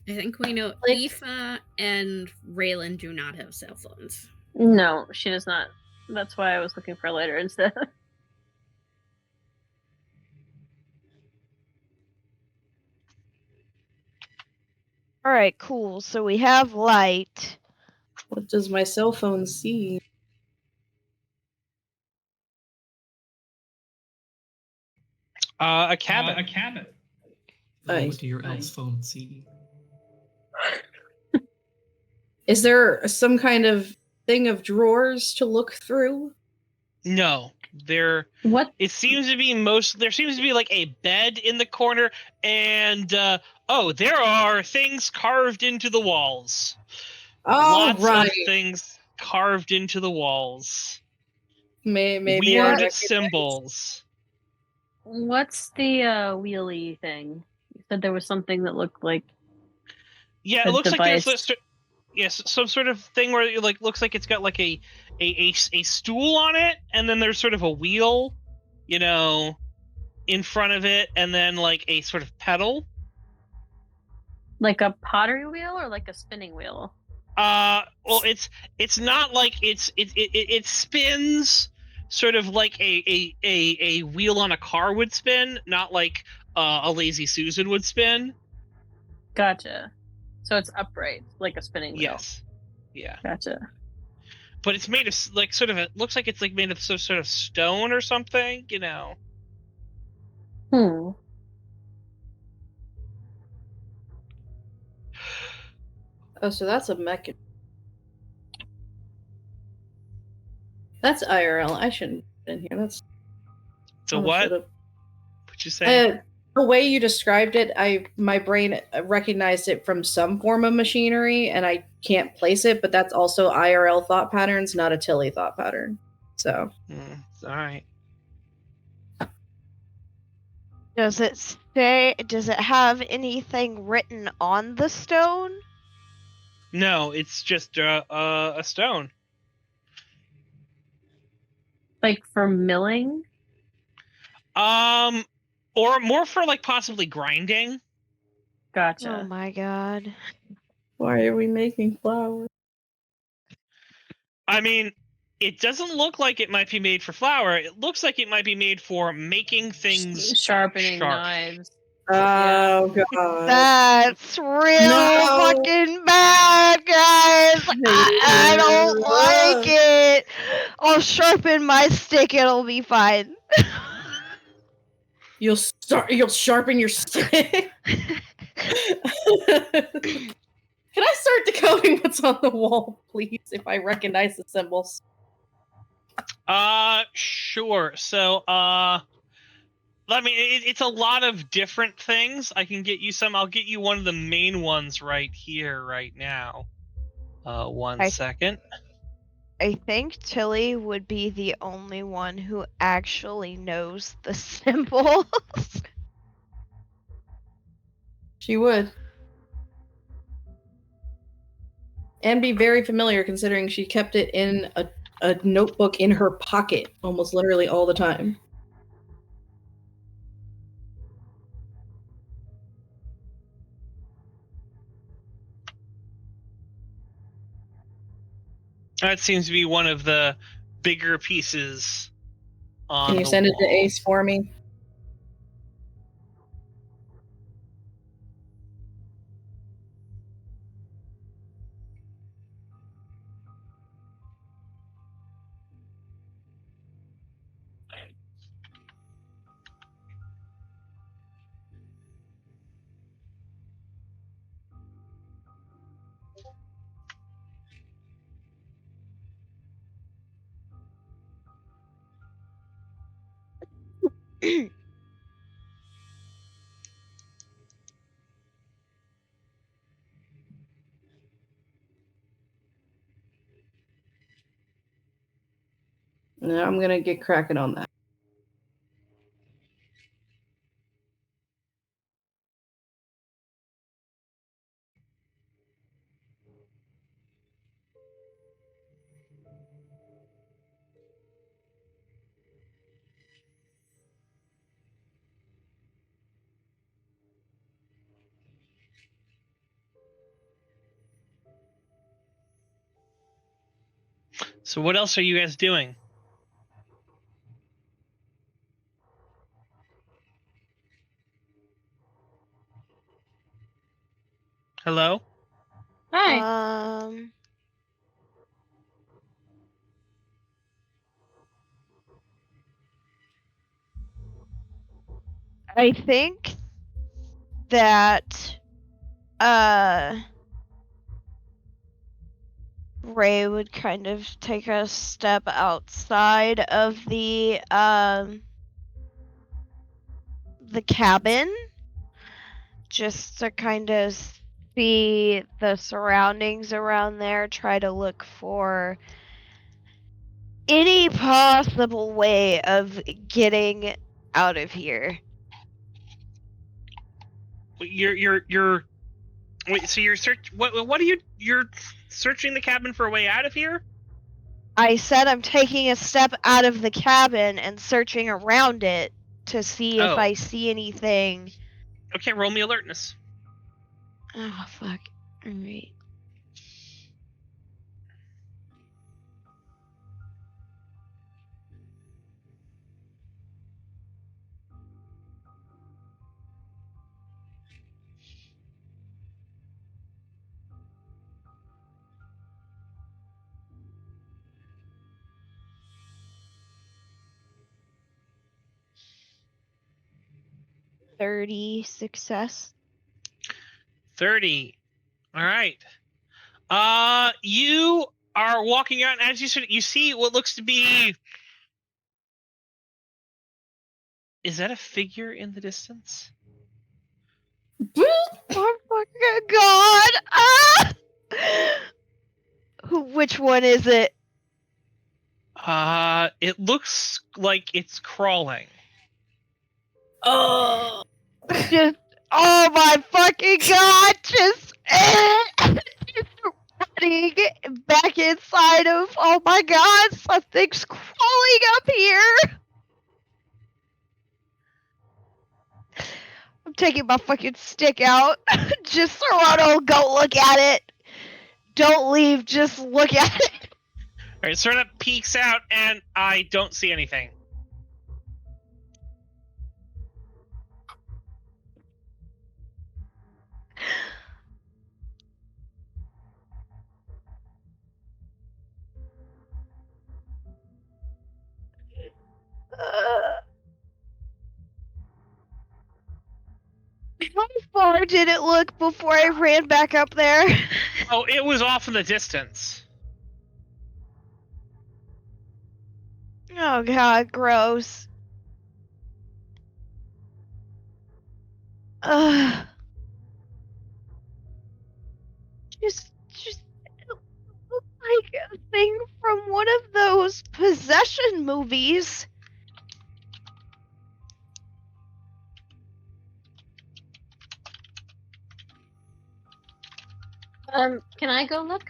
I think we know Like- Aoife and Reylen do not have cell phones. No, she does not. That's why I was looking for a lighter instead. All right, cool. So we have light. What does my cell phone see? A cabin. What do your elf's phone see? Is there some kind of thing of drawers to look through? No, there. What? It seems to be there seems to be like a bed in the corner, and there are things carved into the walls. Lots of things carved into the walls. Maybe weird symbols. What's the wheelie thing? You said there was something that looked like. Yeah, it looks like there's yes, some sort of thing where it looks like it's got like a stool on it, and then there's sort of a wheel, in front of it, and then like a sort of pedal. Like a pottery wheel or like a spinning wheel? Well, it's not like it spins sort of like a wheel on a car would spin, not like a Lazy Susan would spin. Gotcha. So it's upright, like a spinning wheel. Yes. Yeah. Gotcha. But it's made of it looks like it's like made of some sort of stone or something, Hmm. Oh, so that's a mech. That's IRL. I shouldn't have been here. That's. So what? What'd you say? The way you described it, my brain recognized it from some form of machinery, and I can't place it. But that's also IRL thought patterns, not a Tilly thought pattern. So. All right. Does it have anything written on the stone? No, it's just a stone. Like for milling? Or more for like possibly grinding. Gotcha. Oh my god. Why are we making flowers? I mean, it doesn't look like it might be made for flour. It looks like it might be made for making things sharpening sharp. knives. Oh god. That's real fucking bad, guys. I don't like it. I'll sharpen my stick, it'll be fine. You'll sharpen your stick. Can I start decoding what's on the wall, please, if I recognize the symbols? Sure. So, I mean, it's a lot of different things. I can get you some. I'll get you one of the main ones right here, right now. One second. I think Tilly would be the only one who actually knows the symbols. She would. And be very familiar, considering she kept it in a notebook in her pocket almost literally all the time. That seems to be one of the bigger pieces on Can you the send it to wall. Ace for me? No, I'm gonna get cracking on that. So what else are you guys doing? Hello? Hi. I think that Ray would kind of take a step outside of the cabin just to kind of see the surroundings around there, try to look for any possible way of getting out of here. You're wait, so you're what are you're searching the cabin for a way out of here? I said I'm taking a step out of the cabin and searching around it to see if I see anything. Okay, roll me alertness. Oh, fuck. Alright. $30 success. 30. All right. You are walking out, and as you see what looks to be. Is that a figure in the distance? Oh my god! Ah! Which one is it? It looks like it's crawling. Oh, Just, oh my fucking god! Just running back inside of. Oh my god! Something's crawling up here. I'm taking my fucking stick out. Just Serrano, go look at it. Don't leave. Just look at it. All right, Serena peeks out, and I don't see anything. How far did it look before I ran back up there? Oh, it was off in the distance. Oh god, gross. Just it looked like a thing from one of those possession movies. Can I go look?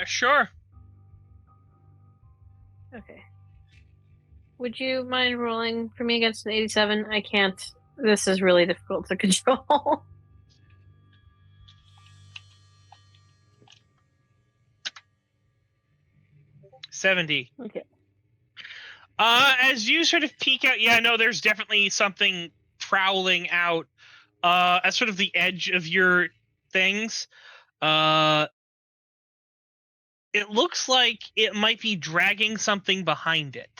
Sure. Okay. Would you mind rolling for me against an 87? I can't. This is really difficult to control. 70. Okay. As you sort of peek out, yeah, no, there's definitely something prowling out at sort of the edge of your things. It looks like it might be dragging something behind it.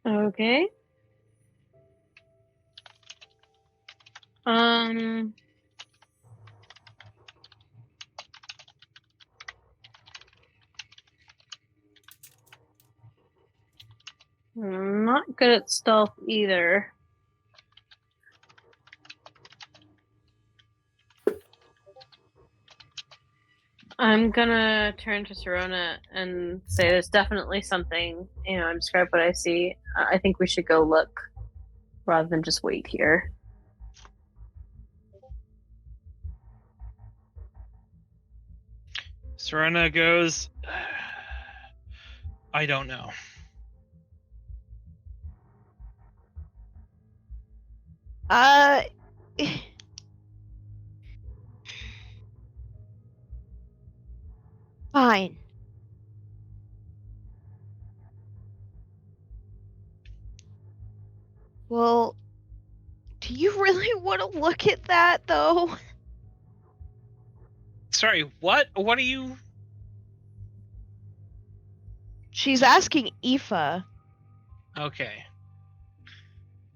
Okay. I'm not good at stealth either. I'm gonna turn to Serona and say there's definitely something, describe what I see. I think we should go look rather than just wait here. Serena goes, I don't know. Uh. Fine. Well, do you really want to look at that, though? Sorry, what? What are you? She's asking Aoife. Okay.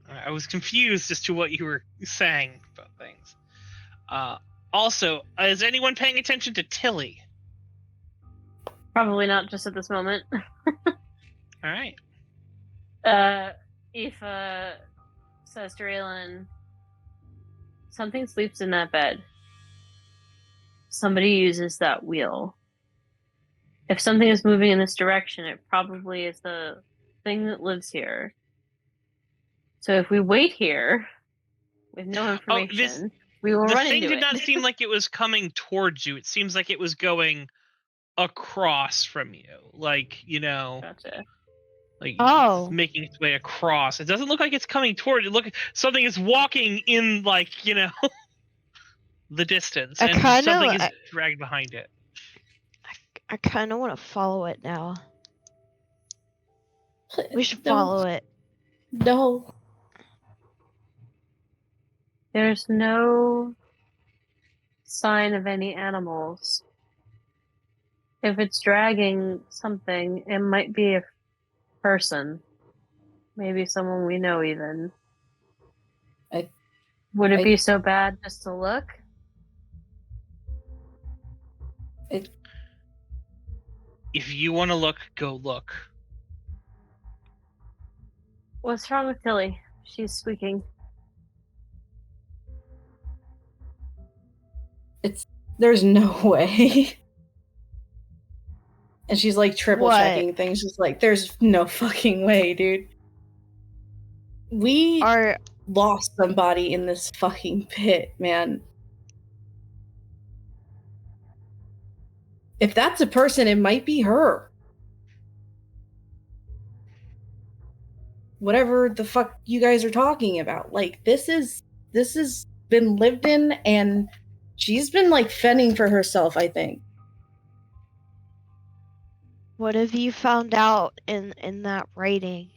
I was confused as to what you were saying about things. Also, is anyone paying attention to Tilly? Probably not just at this moment. All right. Aoife says to Reylen, something sleeps in that bed. Somebody uses that wheel. If something is moving in this direction, it probably is the thing that lives here. So if we wait here with no information, we will The run thing into did it. not seem like it was coming towards you. It seems like it was going across from you. Like, Gotcha. like Oh. making its way across. It doesn't look like it's coming toward you. Look, something is walking in, like, the distance, and something is dragged behind it. I kind of want to follow it now. We should No. follow it. No. There's no sign of any animals. If it's dragging something, it might be a person. Maybe someone we know, even. Would it be so bad just to look? If you want to look, go look. What's wrong with Tilly? She's squeaking. There's no way. And she's like triple checking things, just like, there's no fucking way, dude. We lost somebody in this fucking pit, man. If that's a person, it might be her. Whatever the fuck you guys are talking about. Like, this has been lived in, and she's been like fending for herself, I think. What have you found out in that writing?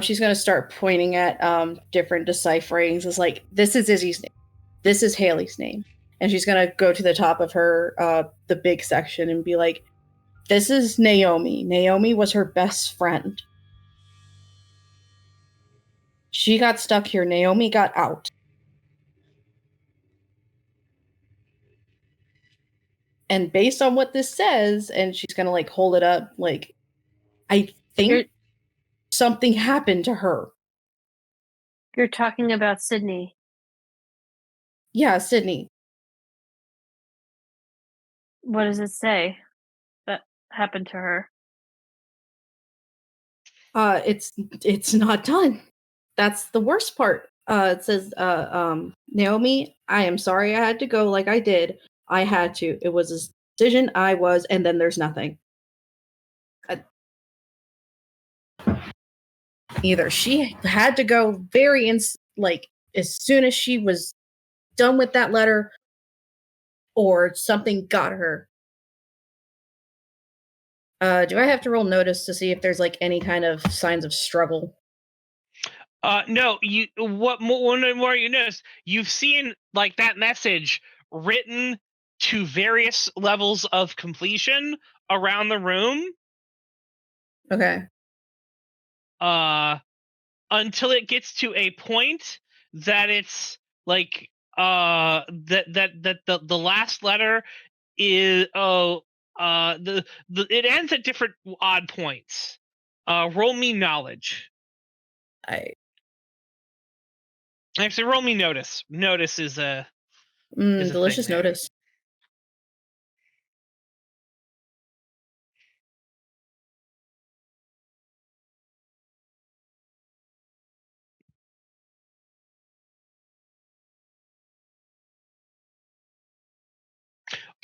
She's gonna start pointing at different decipherings. It's like, this is Izzy's name. This is Haley's name. And she's gonna go to the top of her the big section and be like, this is Naomi. Naomi was her best friend. She got stuck here. Naomi got out. And based on what this says, and she's gonna like hold it up, like, I think something happened to her. You're talking about Sydney. Yeah, Sydney. What does it say that happened to her? It's not done. That's the worst part. It says, Naomi, I am sorry I had to go like I did. I had to. It was a decision. And then there's nothing. Either she had to go like as soon as she was done with that letter, or something got her. Do I have to roll notice to see if there's like any kind of signs of struggle? No, what more you notice, you've seen like that message written to various levels of completion around the room. Okay. Until it gets to a point that it's like the last letter is it ends at different odd points. Roll me knowledge. Actually, roll me notice. Notice is a delicious notice.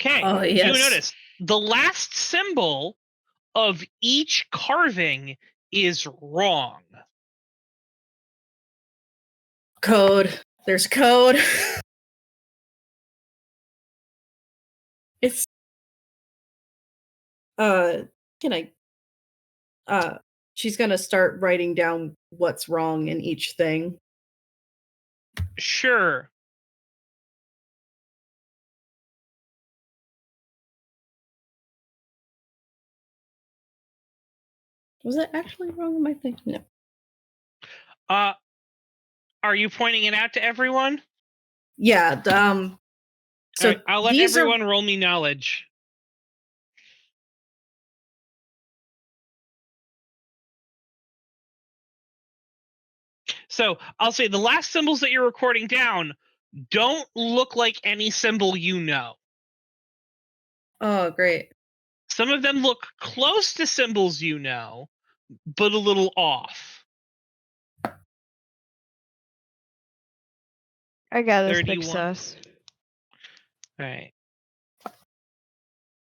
Okay. Oh, yes. You notice the last symbol of each carving is wrong. Code. There's code. It's can I she's gonna start writing down what's wrong in each thing. Sure. Was it actually wrong in my thing? No. Are you pointing it out to everyone? Yeah, so All right, I'll let these everyone roll me knowledge. So I'll say the last symbols that you're recording down don't look like any symbol you know. Oh, great. Some of them look close to symbols you know, but a little off. I got a 31. success. All right.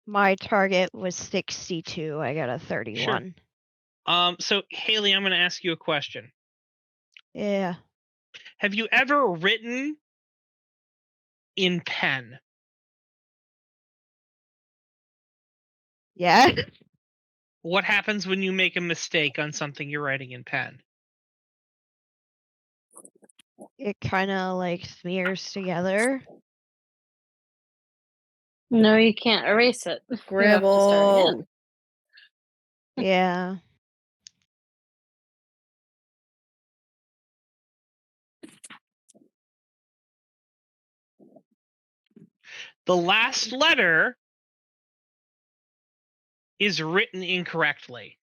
My target was 62. I got a 31. So Haley, I'm going to ask you a question. Yeah. Have you ever written in pen? Yeah. What happens when you make a mistake on something you're writing in pen? It kind of like smears together. No, you can't erase it. You have to start Gribble. again. Yeah. The last letter is written incorrectly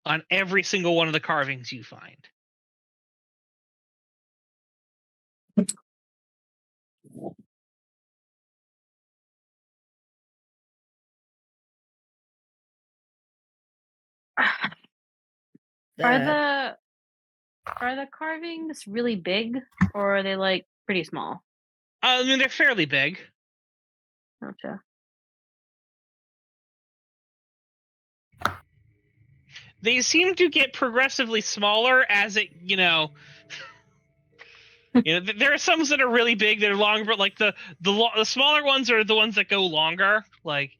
on every single one of the carvings you find. That. Are the carvings really big, or are they like pretty small? I mean, they're fairly big. Gotcha. They seem to get progressively smaller as it, there are some that are really big that are longer, but like the smaller ones are the ones that go longer. Like,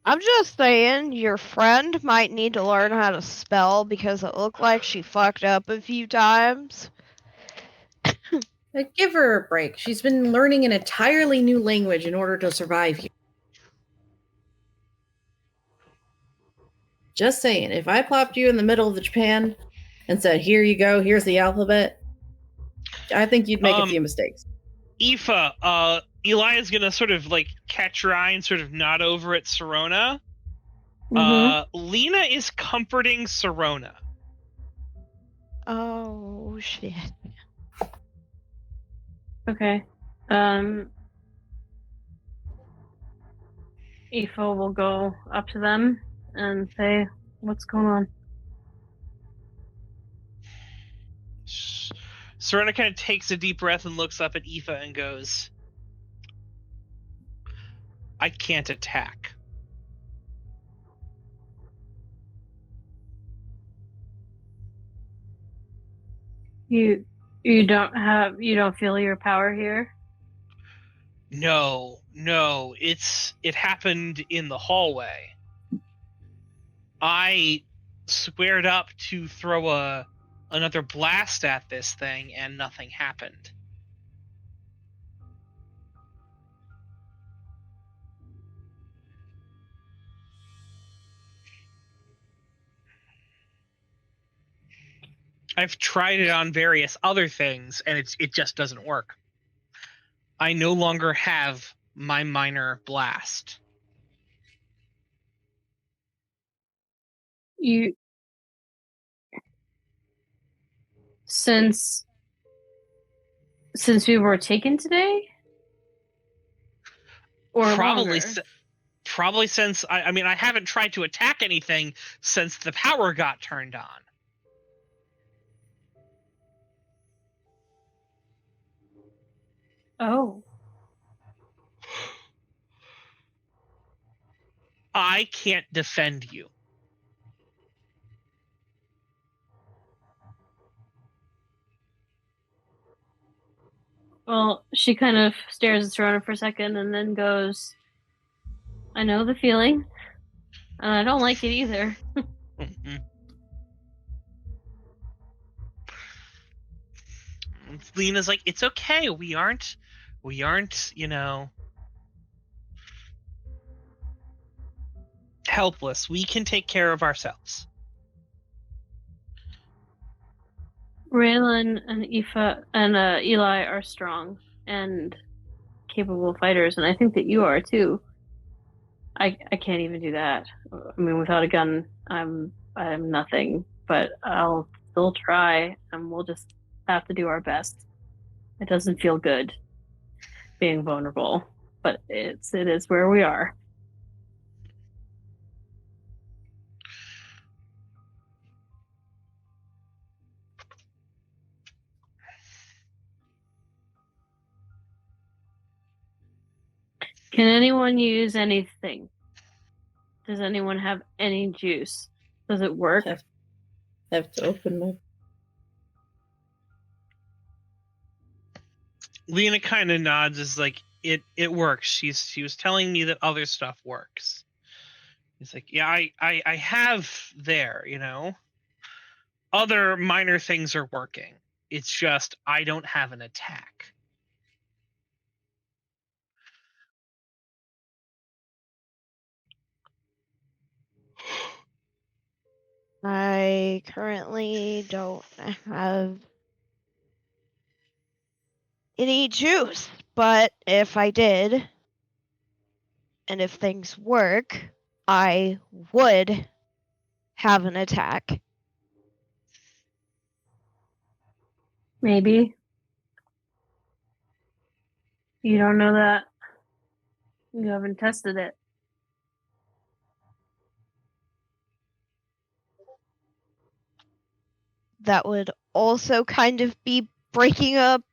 I'm just saying, your friend might need to learn how to spell because it looked like she fucked up a few times. Give her a break. She's been learning an entirely new language in order to survive here. Just saying, if I plopped you in the middle of the Japan and said, "Here you go, here's the alphabet," I think you'd make a few mistakes. Aoife, Eli's gonna sort of like catch your eye and sort of nod over at Serona. Lena is comforting Serona. Oh shit. Okay. Aoife will go up to them and say, "What's going on?" Serona kind of takes a deep breath and looks up at Aoife and goes, "I can't attack." You don't feel your power here? No, it happened in the hallway. I squared up to throw another blast at this thing and nothing happened. I've tried it on various other things and it just doesn't work. I no longer have my minor blast. Since we were taken today? Or Probably longer? Probably since I haven't tried to attack anything since the power got turned on. Oh. I can't defend you. Well, she kind of stares at Serona for a second and then goes, I know the feeling, and I don't like it either. Lena's like, it's okay. We aren't, helpless. We can take care of ourselves. Reylen and Aoife and Eli are strong and capable fighters, and I think that you are too. I can't even do that. I mean, without a gun, I'm nothing. But I'll still try, and we'll just have to do our best. It doesn't feel good being vulnerable, but it is where we are. Can anyone use anything? Does anyone have any juice? Does it work? Have to open my. Lena kind of nods, is like, it works. She was telling me that other stuff works. It's like, yeah, I have there, Other minor things are working. It's just I don't have an attack. I currently don't have any juice, but if I did, and if things work, I would have an attack. Maybe. You don't know that. You haven't tested it. That would also kind of be breaking a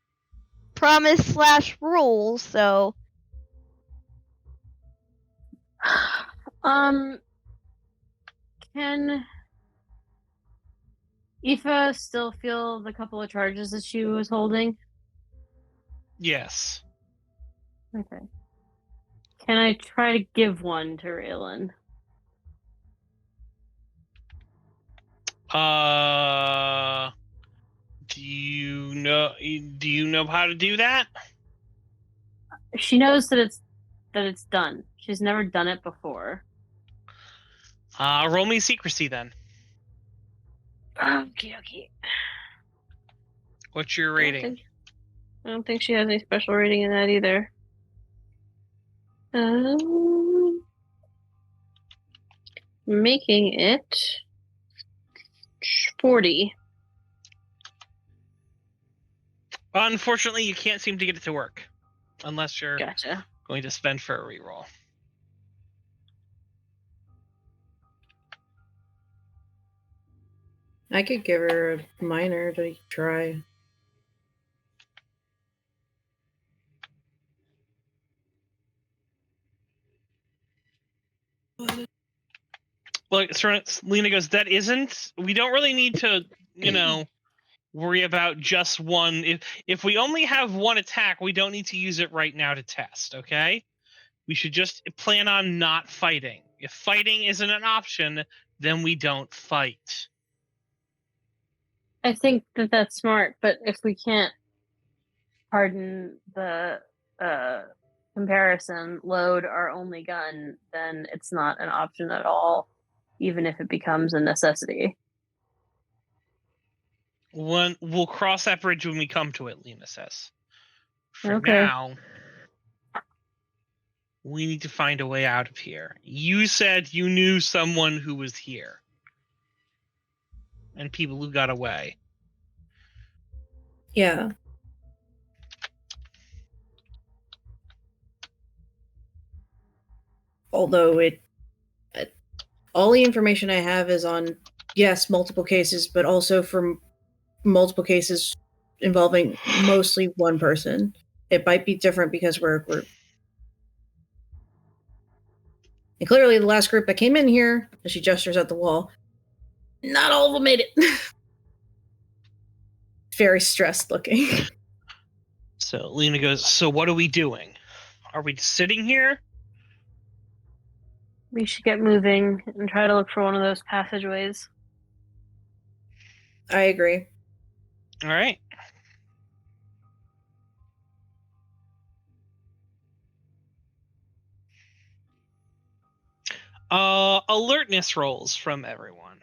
promise / rule, so Can Aoife still feel the couple of charges that she was holding? Yes. Okay. Can I try to give one to Reylen? Do you know how to do that? She knows that it's done. She's never done it before. Roll me secrecy then. Okay. What's your rating? I don't think she has any special rating in that either. Making it 40. Unfortunately, you can't seem to get it to work. Unless you're Gotcha. going to spend for a reroll. I could give her a minor to try. Well, Lena goes, we don't really need to, worry about just one. If we only have one attack, we don't need to use it right now to test, okay? We should just plan on not fighting. If fighting isn't an option, then we don't fight. I think that that's smart, but if we can't, pardon the comparison, load our only gun, then it's not an option at all, even if it becomes a necessity. We'll cross that bridge when we come to it, Lena says. For Okay. now, we need to find a way out of here. You said you knew someone who was here. And people who got away. Yeah. Although all the information I have is on, yes, multiple cases, but also from multiple cases involving mostly one person. It might be different because we're a group. And clearly the last group that came in here, as she gestures at the wall, not all of them made it. Very stressed looking. So Lena goes, so what are we doing? Are we sitting here? We should get moving and try to look for one of those passageways. I agree. All right. Alertness rolls from everyone.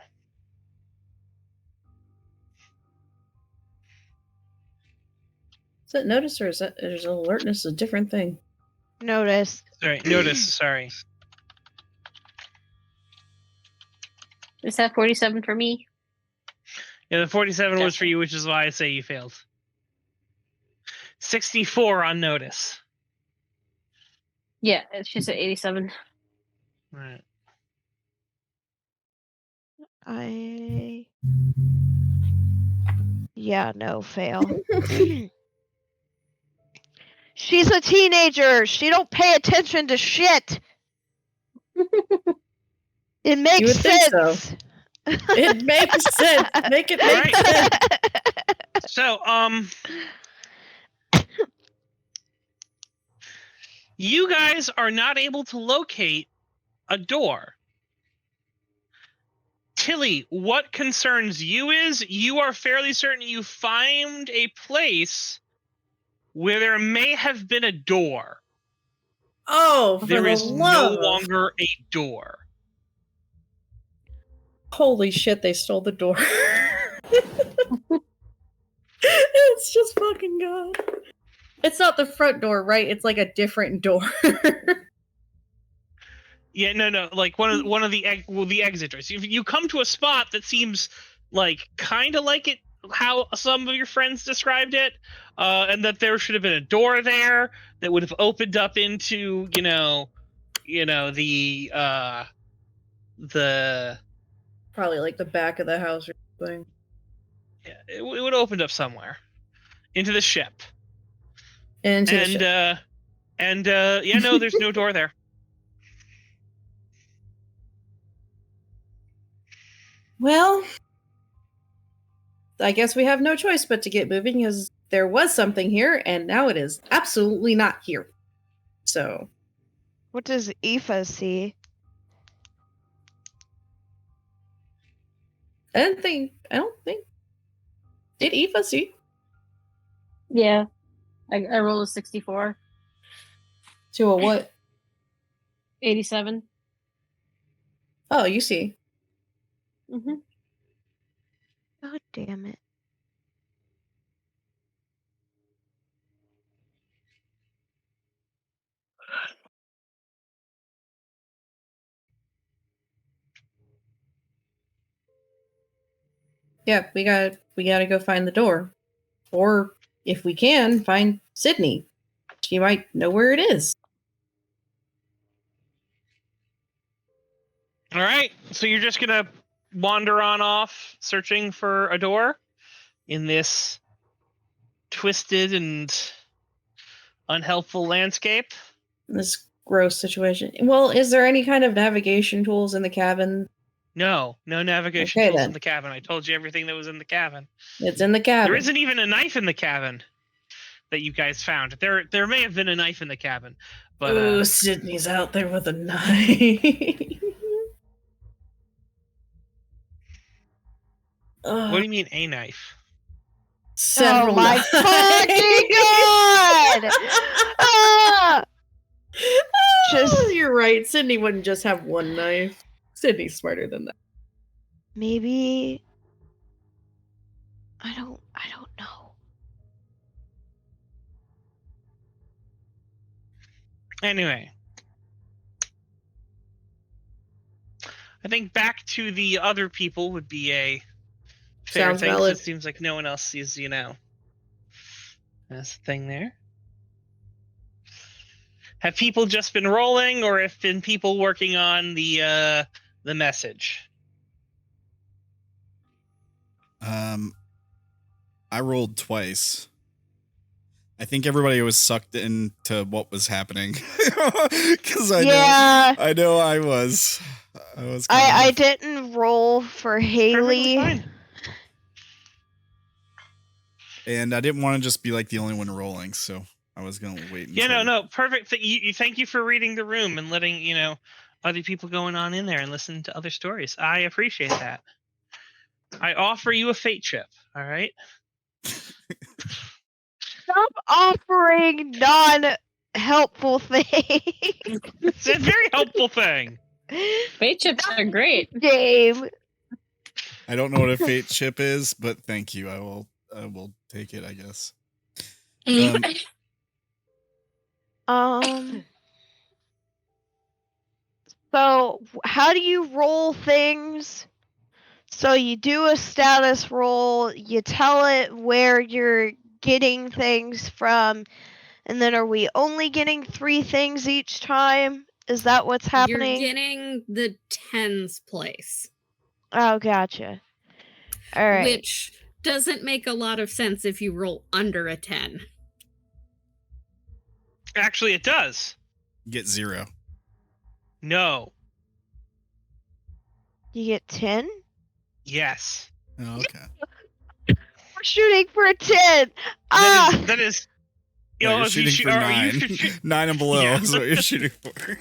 Is that notice or is that there's alertness a different thing? Notice. Sorry, notice. Sorry. Is that 47 for me? Yeah, the 47 was for Gotcha. you, which is why I say you failed. 64 on notice. Yeah, she said 87. All right. No, fail. She's a teenager. She don't pay attention to shit. It makes You would think so. sense. It makes sense. Make it make Right. sense. So, you guys are not able to locate a door. Tilly, what concerns you is you are fairly certain you find a place where there may have been a door. Oh, for There the is love no of- longer a door. Holy shit, they stole the door. It's just fucking God. It's not the front door, right? It's like a different door. Yeah, no, like one of the exit doors. If you come to a spot that seems like kind of like it, how some of your friends described it, and that there should have been a door there that would have opened up into the Probably like the back of the house or something. yeah, it would have opened up somewhere into the ship. Into the ship. There's no door there. Well, I guess we have no choice but to get moving because there was something here and now it is absolutely not here. So, What does Aoife see? I don't think. Did Aoife see? Yeah. I rolled a 64. To a what? 87. Oh, you see. Mm-hmm. God damn it. Yeah, we gotta go find the door. Or if we can, find Sydney. She might know where it is. All right, so you're just gonna wander on off searching for a door in this twisted and unhelpful landscape. This gross situation. Well, is there any kind of navigation tools in the cabin? No navigation Okay, tools then. in the cabin. I told you everything that was in the cabin. It's in the cabin. There isn't even a knife in the cabin that you guys found. There may have been a knife in the cabin, but Ooh, Sydney's out there with a knife. what do you mean a knife? Several Oh my knives. fucking God! Ah! Just- You're right. Sydney wouldn't just have one knife. Sydney's smarter than that. Maybe. I don't know. Anyway, I think back to the other people would be a fair Sounds thing. 'Cause valid. it seems like no one else sees, that's the thing there. Have people just been rolling, or have been people working on the message? I rolled twice. I think everybody was sucked into what was happening because Yeah. I know I was. I didn't roll for Haley. fine. And I didn't want to just be like the only one rolling, so I was gonna wait. Until... No, perfect. Thank you for reading the room and letting other people going on in there and listen to other stories. I appreciate that. I offer you a fate chip. All right. Stop offering non-helpful things. It's a very helpful thing. Fate chips are great. Game. I don't know what a fate chip is, but thank you. I will take it, I guess. So how do you roll things? So you do a status roll, you tell it where you're getting things from, and then are we only getting 3 things each time? Is that what's happening? You're getting the tens place. Oh, gotcha. All right. Which doesn't make a lot of sense if you roll under a 10. Actually, it does. You get 0. No. You get 10? Yes. Oh, okay. We're shooting for a 10. That is. No, you're shooting for 9. 9 and below Yeah. is what you're shooting for.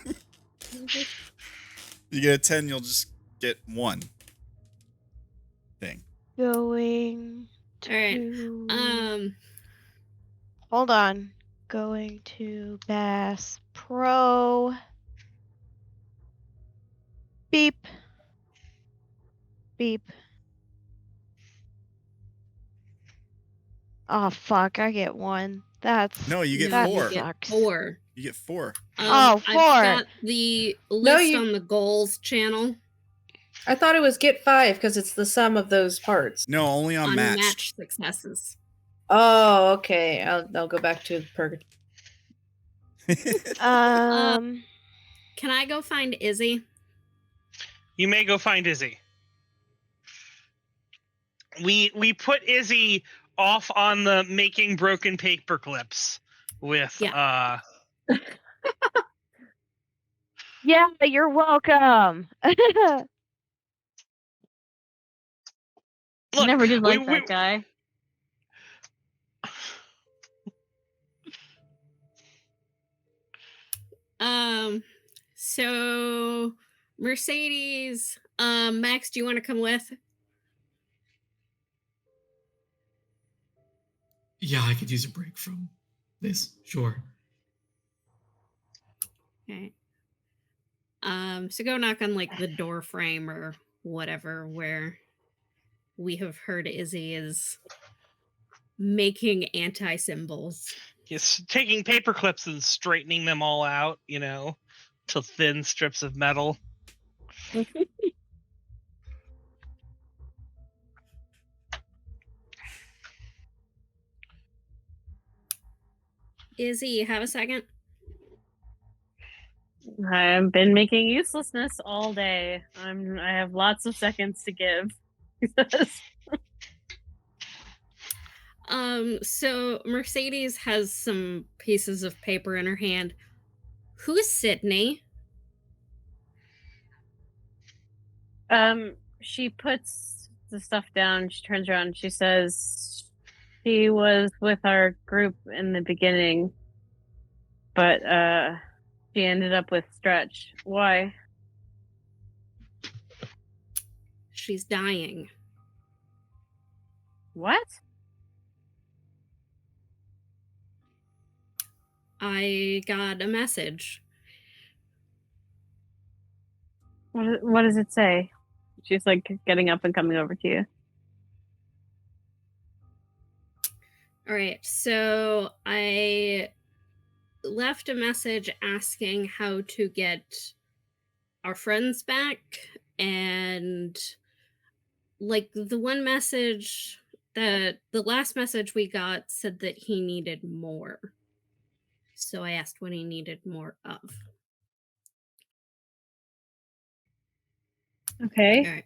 You get a 10, you'll just get 1 thing. Going to... Alright. Hold on. Going to Bass Pro. Beep. Beep. Oh, fuck. I get 1. That's... No, you get that 4. sucks. 4. You get 4. Oh, 4. I've got the list on the goals channel. I thought it was get 5 because it's the sum of those parts. No, only on matched. Unmatched successes. Oh, okay. I'll go back to purgatory. Can I go find Izzy? You may go find Izzy. We put Izzy off on the making broken paper clips with Yeah, you're welcome. Look, Never did like that guy. So Mercedes, Max, do you want to come with? Yeah, I could use a break from this. Sure. Okay. So go knock on like the door frame or whatever where we have heard Izzy is making anti-symbols. He's taking paper clips and straightening them all out, to thin strips of metal. Izzy, you have a second? I've been making uselessness all day. I have lots of seconds to give. So Mercedes has some pieces of paper in her hand. Who's Sydney? She puts the stuff down, she turns around and she says she was with our group in the beginning, but she ended up with Stretch. Why? She's dying. What? I got a message. What does it say? She's like getting up and coming over to you. All right, so I left a message asking how to get our friends back, and like the last message we got said that he needed more. So I asked what he needed more of. Okay. All right.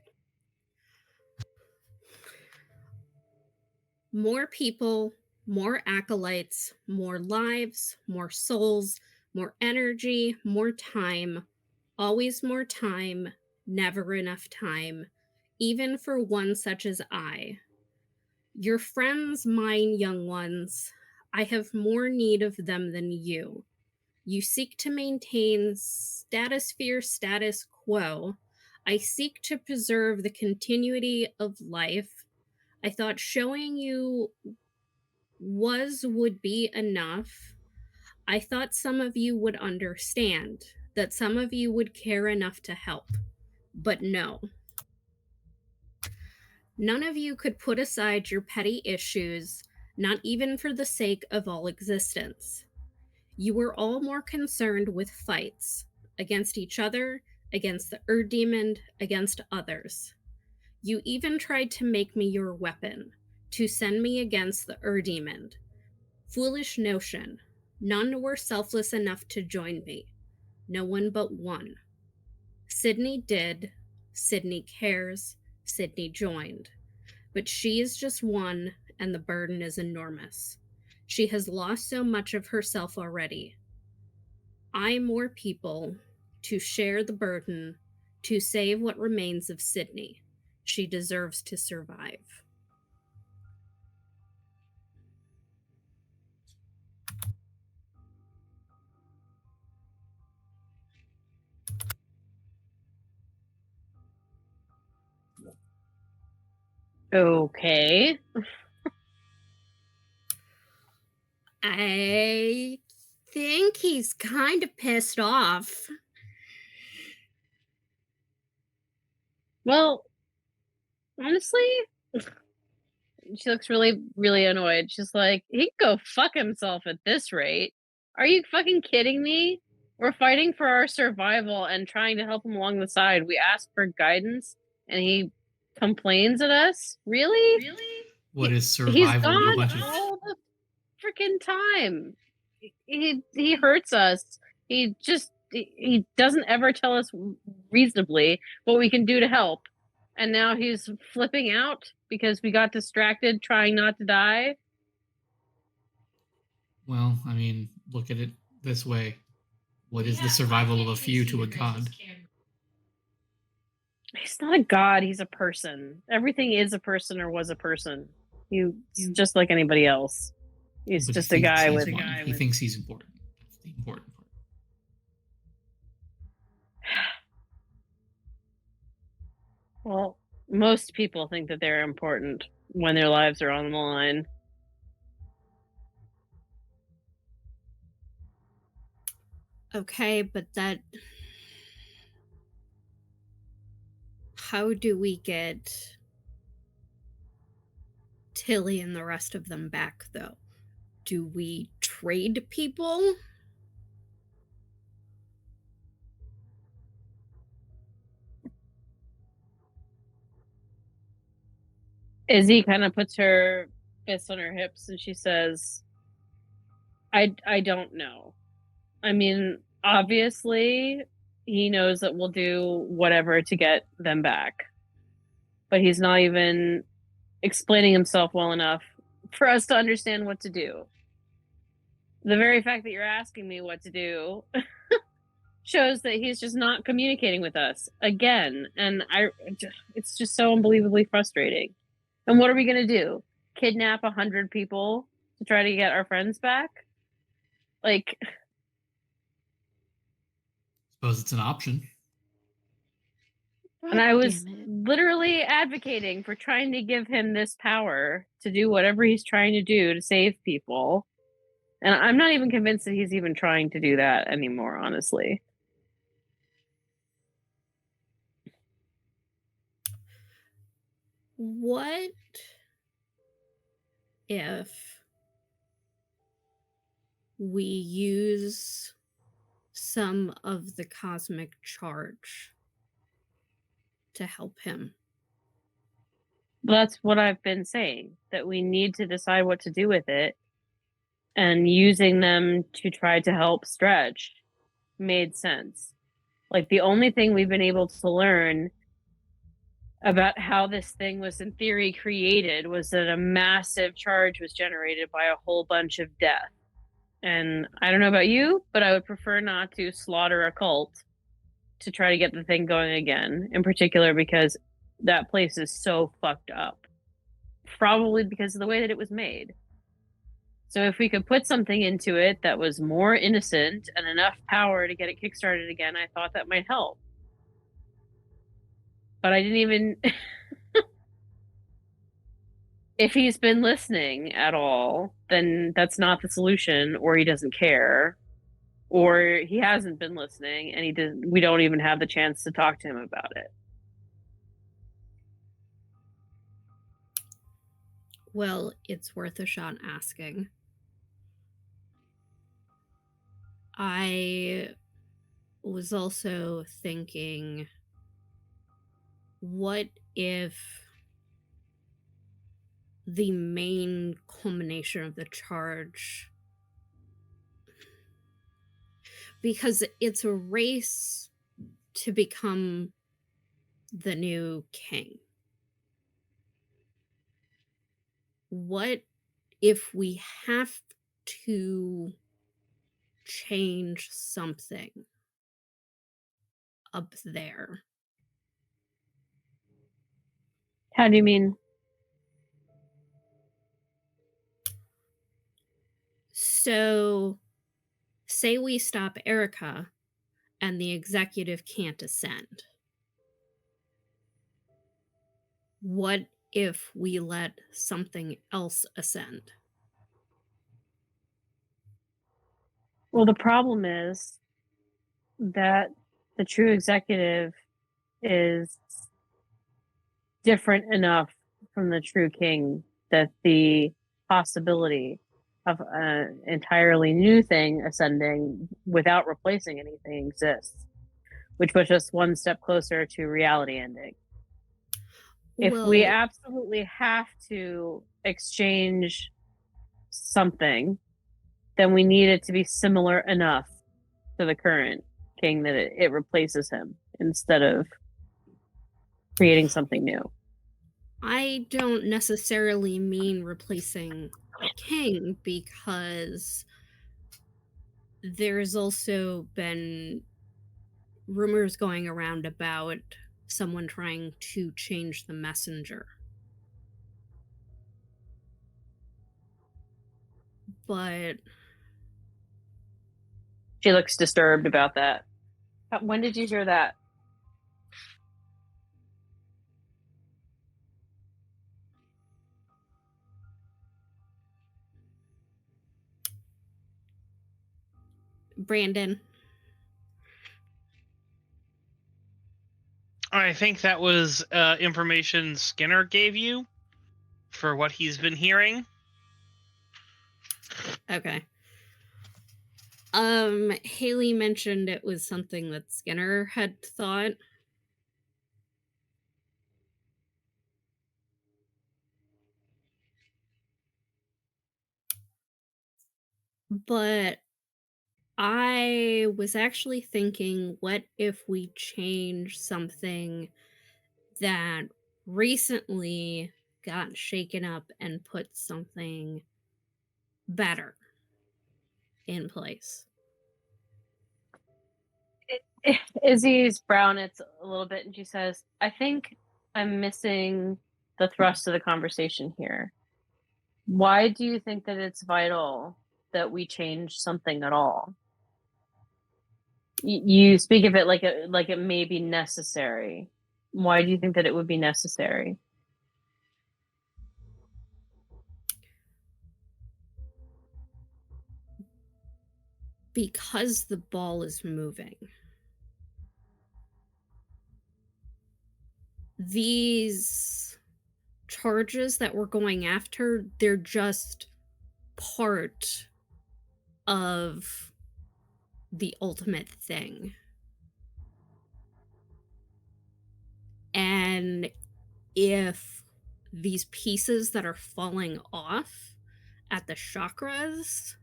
More people More acolytes, more lives, more souls, more energy, more time, always more time, never enough time, even for one such as I. Your friends, mine young ones, I have more need of them than you. You seek to maintain statosphere status quo. I seek to preserve the continuity of life. I thought showing you would be enough. I thought some of you would understand, that some of you would care enough to help. But no. None of you could put aside your petty issues, not even for the sake of all existence. You were all more concerned with fights, against each other, against the Ur-Demon, against others. You even tried to make me your weapon, to send me against the Ur-Demon. Foolish notion. None were selfless enough to join me. No one but one. Sydney did. Sydney cares. Sydney joined. But she is just one, and the burden is enormous. She has lost so much of herself already. I more people to share the burden, to save what remains of Sydney. She deserves to survive. Okay. I think he's kind of pissed off. Well, honestly, she looks really, really annoyed. She's like, he can go fuck himself at this rate. Are you fucking kidding me? We're fighting for our survival and trying to help him along the side. We ask for guidance and he complains at us? Really? What is He's survival? A gone bunch of all the freaking time. He hurts us. He doesn't ever tell us reasonably what we can do to help. And now he's flipping out because we got distracted trying not to die. Well, I mean, look at it this way. What is the survival of a few to a god? He's not a god, he's a person. Everything is a person or was a person. He's just like anybody else. He's But just he a thinks guy he's with one. He thinks he's important. That's the important part. Well, most people think that they're important when their lives are on the line. Okay, but how do we get Tilly and the rest of them back, though? Do we trade people? Izzy kind of puts her fists on her hips and she says, I don't know. I mean, obviously, he knows that we'll do whatever to get them back. But he's not even explaining himself well enough for us to understand what to do. The very fact that you're asking me what to do shows that he's just not communicating with us again. And it's just so unbelievably frustrating. And what are we going to do? Kidnap 100 people to try to get our friends back? Like, Suppose it's an option. and I was Damn it. literally advocating for trying to give him this power to do whatever he's trying to do to save people. And I'm not even convinced that he's even trying to do that anymore, honestly. What if we use some of the cosmic charge to help him? That's what I've been saying, that we need to decide what to do with it, and using them to try to help Stretch made sense. Like, the only thing we've been able to learn about how this thing was in theory created was that a massive charge was generated by a whole bunch of death. And I don't know about you, but I would prefer not to slaughter a cult to try to get the thing going again, in particular because that place is so fucked up. Probably because of the way that it was made. So if we could put something into it that was more innocent and enough power to get it kickstarted again, I thought that might help. But I didn't even... If he's been listening at all, then that's not the solution, or he doesn't care, or he hasn't been listening and we don't even have the chance to talk to him about it. Well, it's worth a shot asking. I was also thinking, what if the main culmination of the charge, because it's a race to become the new king. What if we have to change something up there? How do you mean? So, say we stop Erica and the executive can't ascend. What if we let something else ascend? Well, the problem is that the true executive is different enough from the true king that the possibility of an entirely new thing ascending without replacing anything exists, which puts us one step closer to reality ending. If we absolutely have to exchange something, then we need it to be similar enough to the current king that it replaces him instead of creating something new. I don't necessarily mean replacing a king, because there's also been rumors going around about someone trying to change the messenger. But she looks disturbed about that. When did you hear that? Brandon. I think that was information Skinner gave you for what he's been hearing. Okay. Haley mentioned it was something that Skinner had thought. But I was actually thinking, what if we change something that recently got shaken up and put something better in place? Izzy's brown it's a little bit, and she says, I think I'm missing the thrust of the conversation here. Why do you think that it's vital that we change something at all? You speak of it like it may be necessary. Why do you think that it would be necessary? Because the ball is moving. These charges that we're going after, they're just part of the ultimate thing. And if these pieces that are falling off at the chakras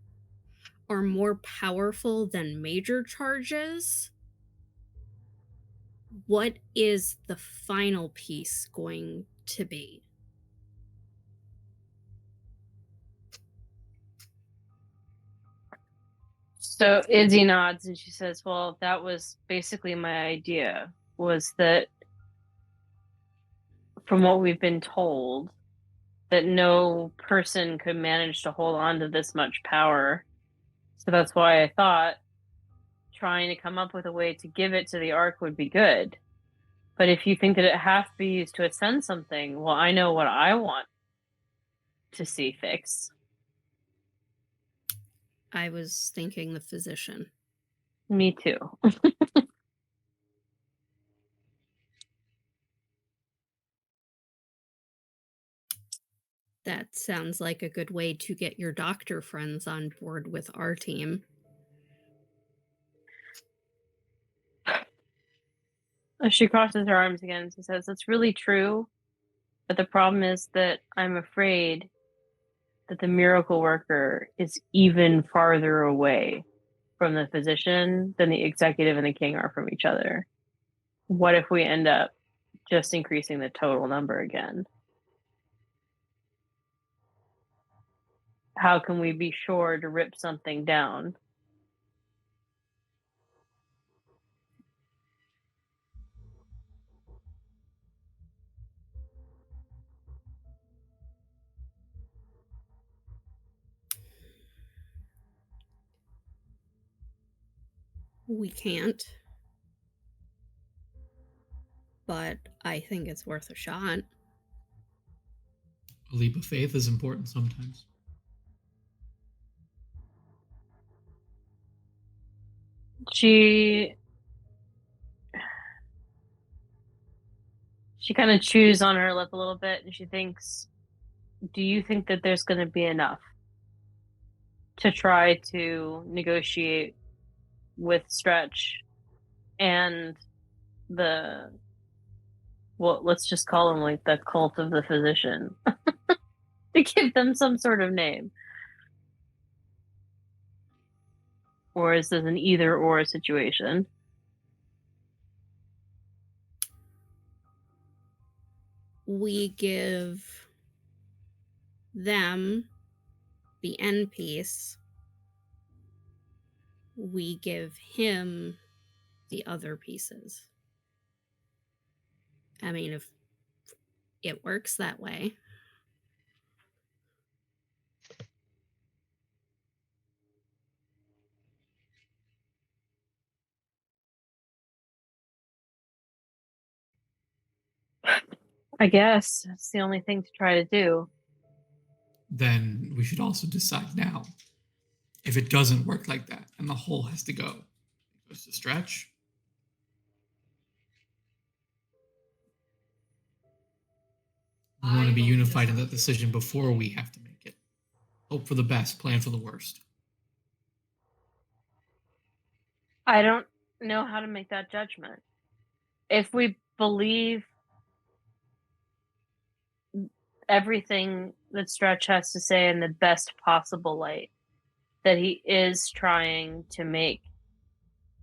are more powerful than major charges, what is the final piece going to be? So Izzy nods and she says, well, that was basically my idea, was that from what we've been told, that no person could manage to hold on to this much power. So that's why I thought trying to come up with a way to give it to the Ark would be good. But if you think that it has to be used to ascend something, well, I know what I want to see fixed. I was thinking the physician. Me too. That sounds like a good way to get your doctor friends on board with our team. She crosses her arms again and says, that's really true. But the problem is that I'm afraid that the miracle worker is even farther away from the physician than the executive and the king are from each other. What if we end up just increasing the total number again? How can we be sure to rip something down? We can't. But I think it's worth a shot. A leap of faith is important sometimes. She kind of chews on her lip a little bit and she thinks, do you think that there's going to be enough to try to negotiate with Stretch and the, well, let's just call them like the cult of the physician, to give them some sort of name? Or is this an either or situation? We give them the end piece. We give him the other pieces. I mean, if it works that way. I guess it's the only thing to try to do. Then we should also decide now. If it doesn't work like that and the whole has to go, it goes to Stretch. We want to be unified in that decision before we have to make it. Hope for the best, plan for the worst. I don't know how to make that judgment. If we believe everything that Stretch has to say in the best possible light, that he is trying to make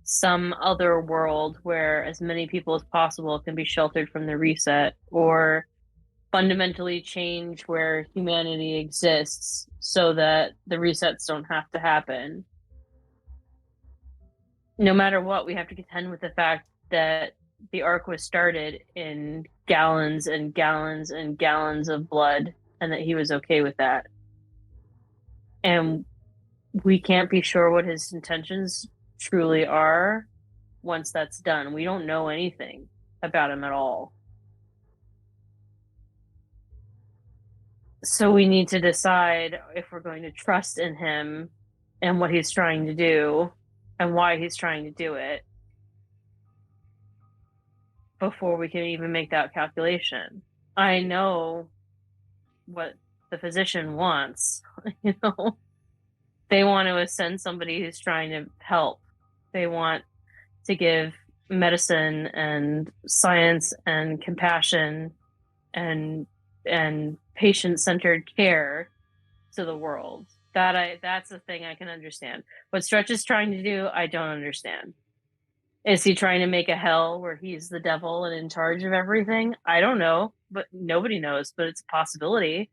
some other world where as many people as possible can be sheltered from the reset, or fundamentally change where humanity exists so that the resets don't have to happen. No matter what, we have to contend with the fact that the Ark was started in gallons and gallons and gallons of blood, and that he was okay with that. And we can't be sure what his intentions truly are once that's done. We don't know anything about him at all. So we need to decide if we're going to trust in him and what he's trying to do and why he's trying to do it before we can even make that calculation. I know what the physician wants, you know. They want to ascend somebody who's trying to help. They want to give medicine and science and compassion and patient-centered care to the world. That's the thing I can understand. What Stretch is trying to do, I don't understand. Is he trying to make a hell where he's the devil and in charge of everything? I don't know, but nobody knows, but it's a possibility.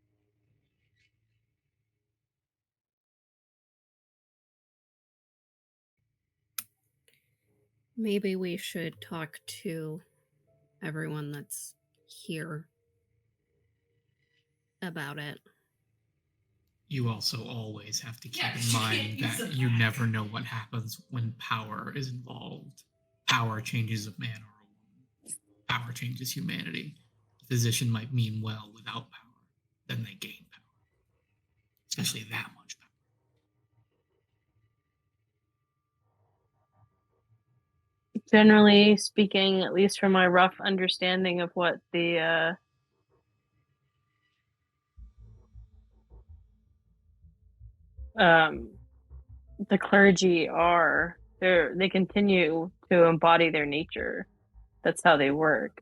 Maybe we should talk to everyone that's here about it. You also always have to keep in mind that you never know what happens when power is involved. Power changes a man or a woman. Power changes humanity. A physician might mean well without power. Then they gain power. Especially that much power. Generally speaking, at least from my rough understanding of what the clergy are, they continue to embody their nature. That's how they work.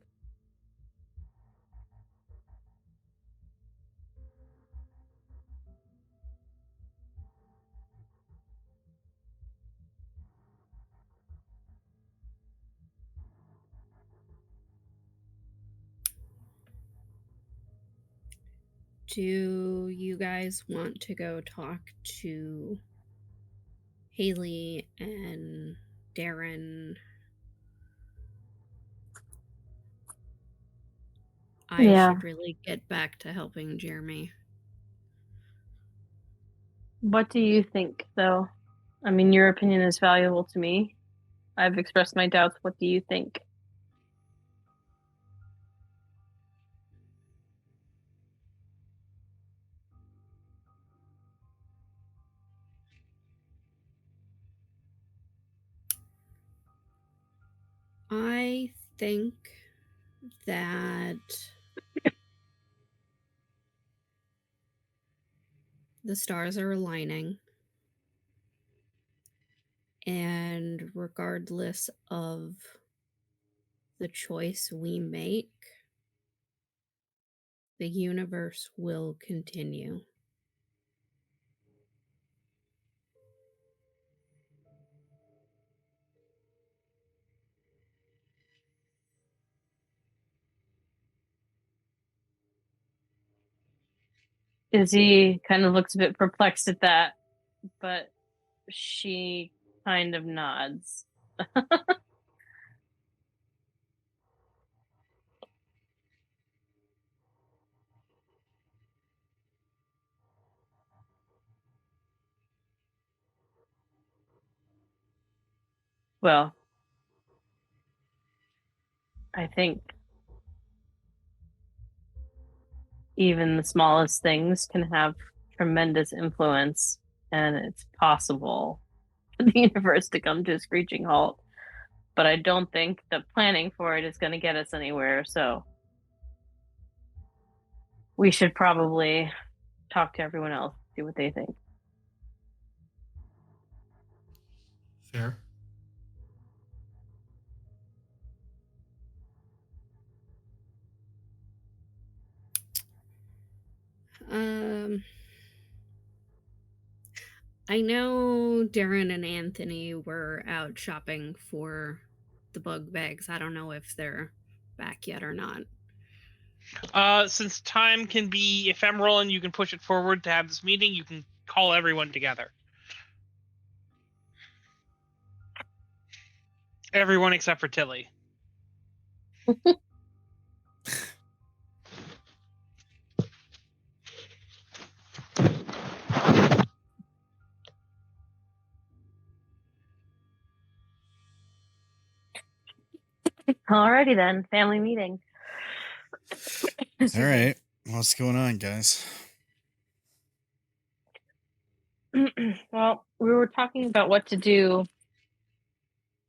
Do you guys want to go talk to Haley and Darren? I should really get back to helping Jeremy. What do you think, though? I mean, your opinion is valuable to me. I've expressed my doubts. What do you think? I think that the stars are aligning, and regardless of the choice we make, the universe will continue. Izzy kind of looks a bit perplexed at that, but she kind of nods. Well, I think even the smallest things can have tremendous influence, and it's possible for the universe to come to a screeching halt. But I don't think the planning for it is going to get us anywhere, so we should probably talk to everyone else, see what they think. Fair. I know Darren and Anthony were out shopping for the bug bags. I don't know if they're back yet or not. Since time can be ephemeral and you can push it forward to have this meeting, you can call everyone together. Everyone except for Tilly. Alrighty then, family meeting. All right. What's going on, guys? Well, we were talking about what to do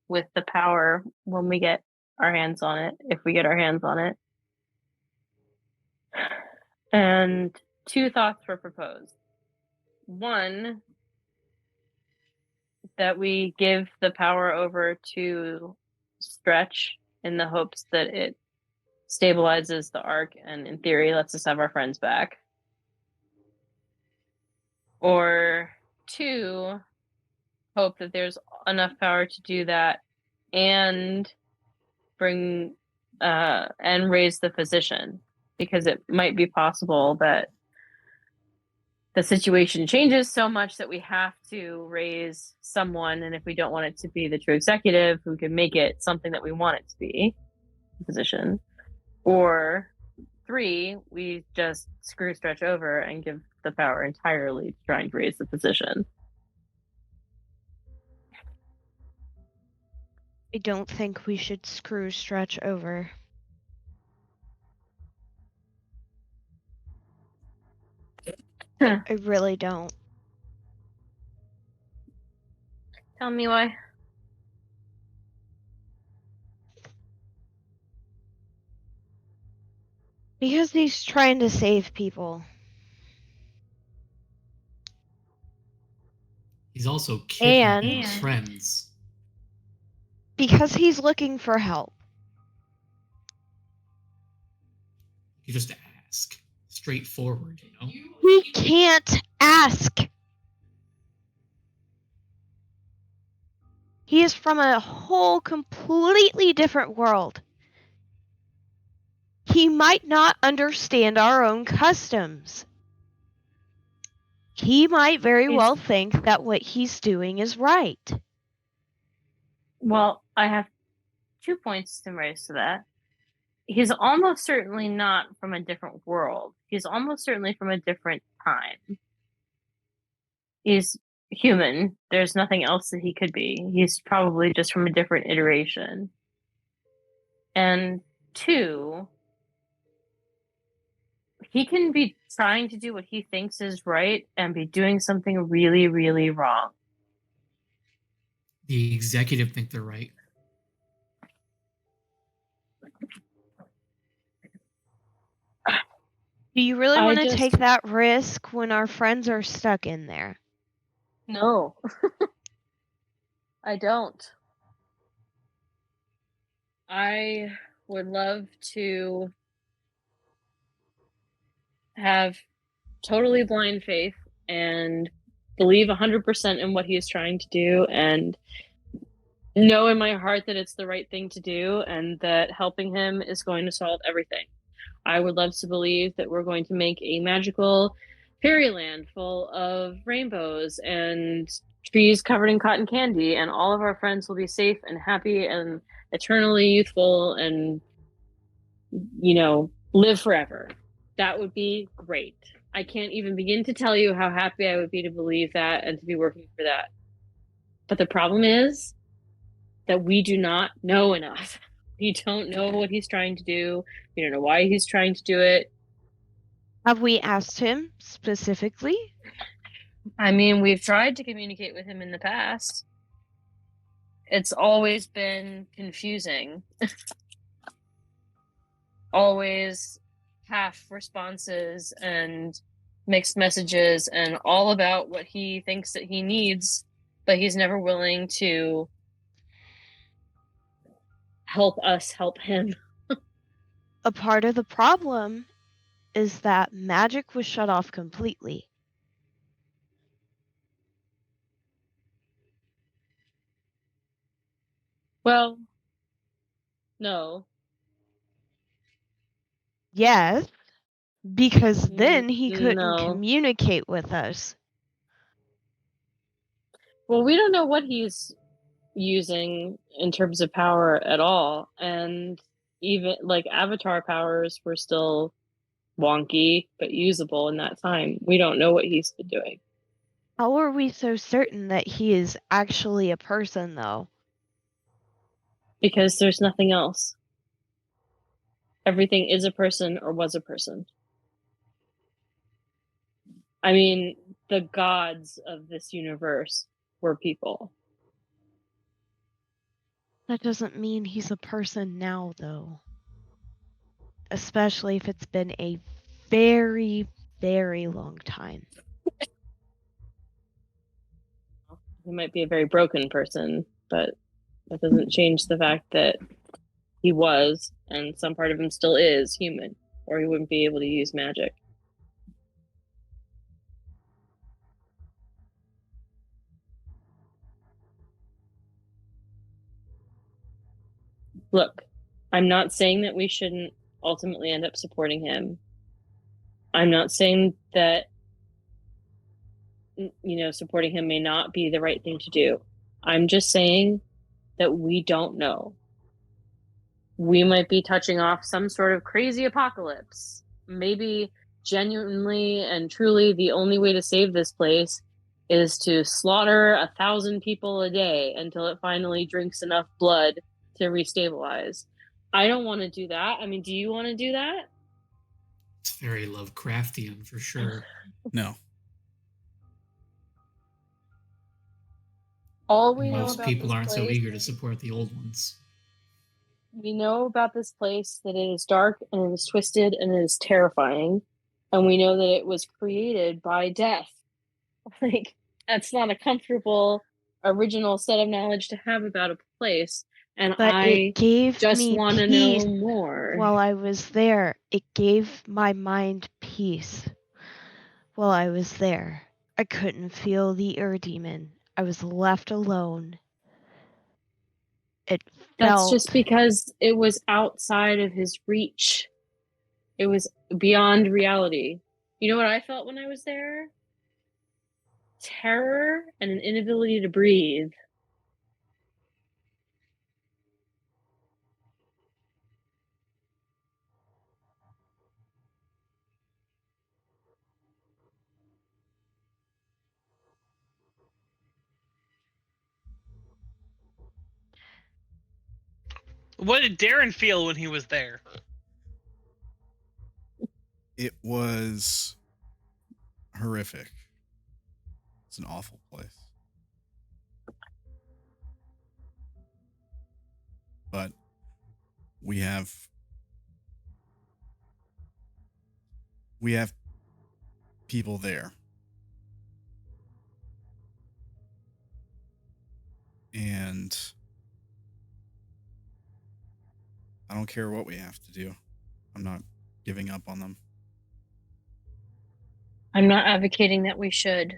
with the power when we get our hands on it, if we get our hands on it. And two thoughts were proposed. One, that we give the power over to Stretch in the hopes that it stabilizes the arc and in theory lets us have our friends back. Or two, hope that there's enough power to do that and bring and raise the physician, because it might be possible that the situation changes so much that we have to raise someone, and if we don't want it to be the true executive, we can make it something that we want it to be, the physician. Or 3, we just screw Stretch over and give the power entirely to trying to raise the physician. I don't think we should screw Stretch over. Huh. I really don't. Tell me why. Because he's trying to save people. He's also kidnapping And- friends. Because he's looking for help. You just ask. Straightforward, you know? We can't ask. He is from a whole completely different world. He might not understand our own customs. He might very well think that what he's doing is right. Well, I have 2 points to raise to that. He's almost certainly not from a different world. He's almost certainly from a different time. He's human. There's nothing else that he could be. He's probably just from a different iteration. And 2, he can be trying to do what he thinks is right and be doing something really, really wrong. The executive think they're right. Do you really I want to just- take that risk when our friends are stuck in there? No. I don't. I would love to have totally blind faith and believe 100% in what he is trying to do, and know in my heart that it's the right thing to do and that helping him is going to solve everything. I would love to believe that we're going to make a magical fairyland full of rainbows and trees covered in cotton candy, and all of our friends will be safe and happy and eternally youthful and, you know, live forever. That would be great. I can't even begin to tell you how happy I would be to believe that and to be working for that. But the problem is that we do not know enough. We don't know what he's trying to do. We don't know why he's trying to do it. Have we asked him specifically? I mean, we've tried to communicate with him in the past. It's always been confusing. Always half responses and mixed messages and all about what he thinks that he needs, but he's never willing to help us help him. A part of the problem is that magic was shut off completely. Well, no. Yes, because then he couldn't No. communicate with us. Well, we don't know what he's using in terms of power at all. And even like avatar powers were still wonky but usable in that time. We don't know what he's been doing. How are we so certain that he is actually a person, though? Because there's nothing else. Everything is a person or was a person. I mean, the gods of this universe were people. That doesn't mean he's a person now, though. Especially if it's been a very, very long time. He might be a very broken person, but that doesn't change the fact that he was, and some part of him still is, human, or he wouldn't be able to use magic. Look, I'm not saying that we shouldn't ultimately end up supporting him. I'm not saying that, supporting him may not be the right thing to do. I'm just saying that we don't know. We might be touching off some sort of crazy apocalypse. Maybe genuinely and truly the only way to save this place is to slaughter 1,000 people a day until it finally drinks enough blood to restabilize. I don't want to do that. I mean, do you want to do that? It's very Lovecraftian for sure. No. All we know Most about people this aren't so place, eager to support the old ones. we know about this place that it is dark and it is twisted and it is terrifying, and we know that it was created by death. Like, that's not a comfortable original set of knowledge to have about a place, and But I it gave just me want to peace know more. while I was there. It gave my mind peace while I was there. I couldn't feel the demon. I was left alone. It That's felt just because it was outside of his reach. It was beyond reality. You know what I felt when I was there? Terror and an inability to breathe. What did Darren feel when he was there? It was horrific. It's an awful place. But we have people there. And I don't care what we have to do. I'm not giving up on them. I'm not advocating that we should,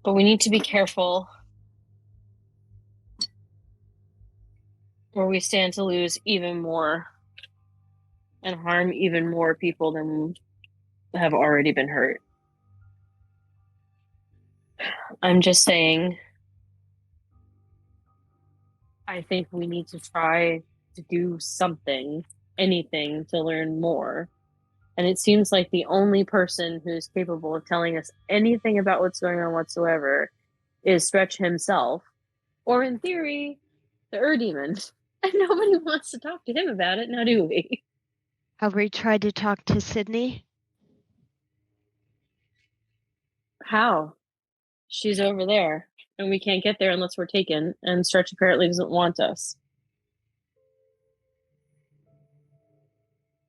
but we need to be careful, or we stand to lose even more and harm even more people than have already been hurt. I'm just saying, I think we need to try to do something, anything, to learn more. And it seems like the only person who's capable of telling us anything about what's going on whatsoever is Stretch himself, or in theory, the demon. And nobody wants to talk to him about it, now do we? Have we tried to talk to Sydney? How? She's over there, and we can't get there unless we're taken, and Stretch apparently doesn't want us.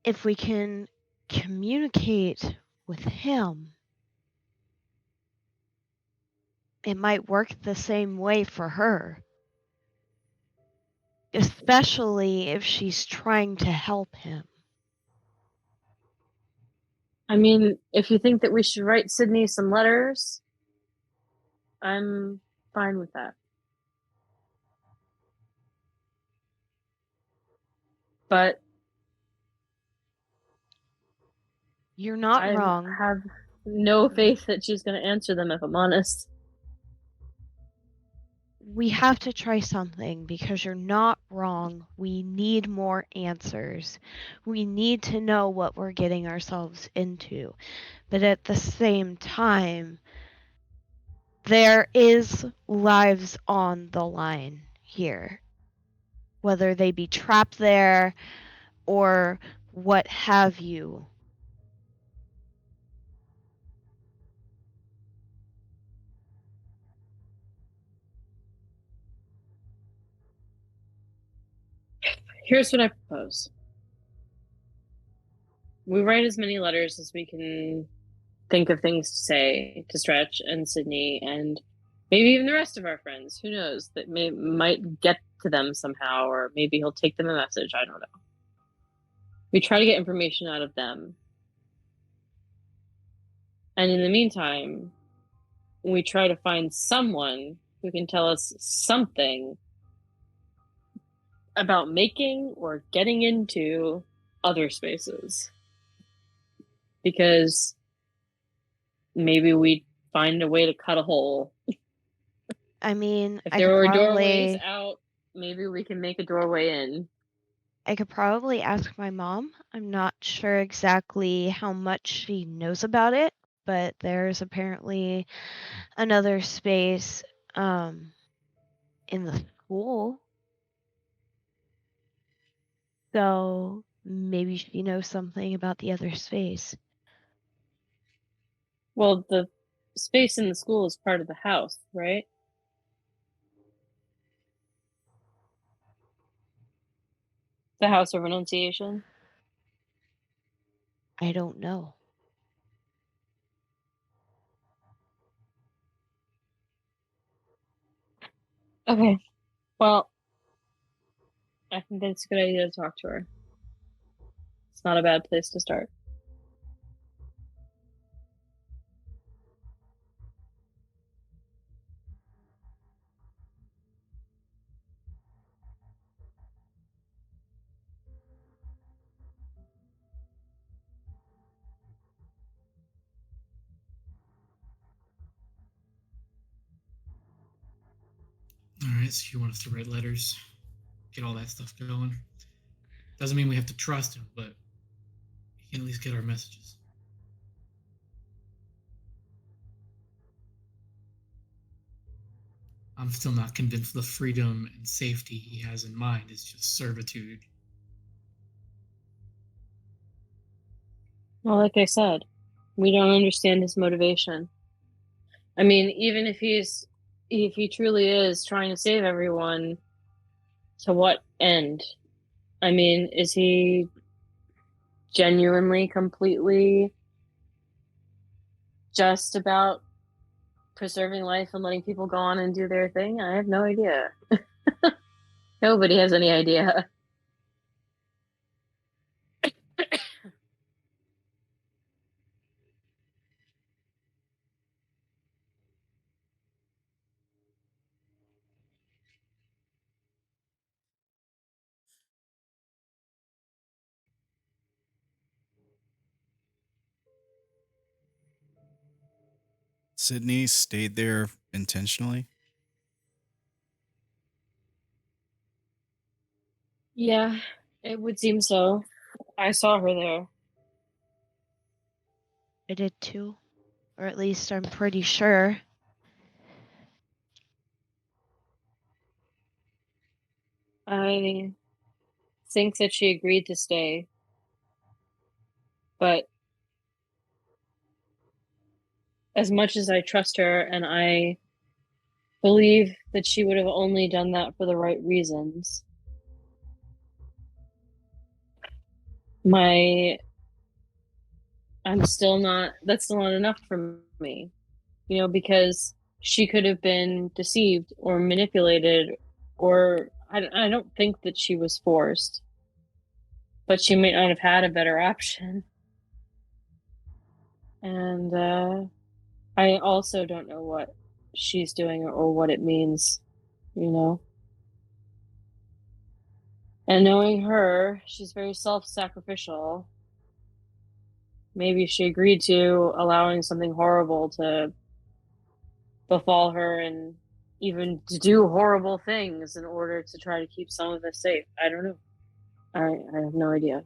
If we can communicate with him, it might work the same way for her. Especially if she's trying to help him. I mean, if you think that we should write Sydney some letters, I'm fine with that. But You're not I wrong. have no faith that she's going to answer them, if I'm honest. We have to try something because you're not wrong. We need more answers. We need to know what we're getting ourselves into. But at the same time, there is lives on the line here. Whether they be trapped there or what have you. Here's what I propose. We write as many letters as we can think of things to say to Stretch and Sydney and maybe even the rest of our friends. Who knows? That might get to them somehow, or maybe he'll take them a message. I don't know. We try to get information out of them. And in the meantime, we try to find someone who can tell us something about making or getting into other spaces. Because maybe we find a way to cut a hole. I mean, If I there could were doorways probably out, maybe we can make a doorway in. I could probably ask my mom. I'm not sure exactly how much she knows about it, but there's apparently another space in the school. So maybe she knows something about the other space. Well, the space in the school is part of the house, right? The House of Renunciation. I don't know. Okay. Well, I think that's a good idea to talk to her. It's not a bad place to start. All right, so you want us to write letters, get all that stuff going. Doesn't mean we have to trust him, but he can at least get our messages. I'm still not convinced the freedom and safety he has in mind is just servitude. Well, like I said, we don't understand his motivation. I mean, even if he truly is trying to save everyone, to what end? I mean, is he genuinely, completely just about preserving life and letting people go on and do their thing? I have no idea. Nobody has any idea. Sydney stayed there intentionally. Yeah, it would seem so. I saw her there. I did too. Or at least I'm pretty sure. I think that she agreed to stay, but as much as I trust her and I believe that she would have only done that for the right reasons, that's still not enough for me, because she could have been deceived or manipulated, or I don't think that she was forced, but she may not have had a better option. And I also don't know what she's doing or what it means, And knowing her, she's very self-sacrificial. Maybe she agreed to allowing something horrible to befall her and even to do horrible things in order to try to keep some of us safe. I don't know. I have no idea.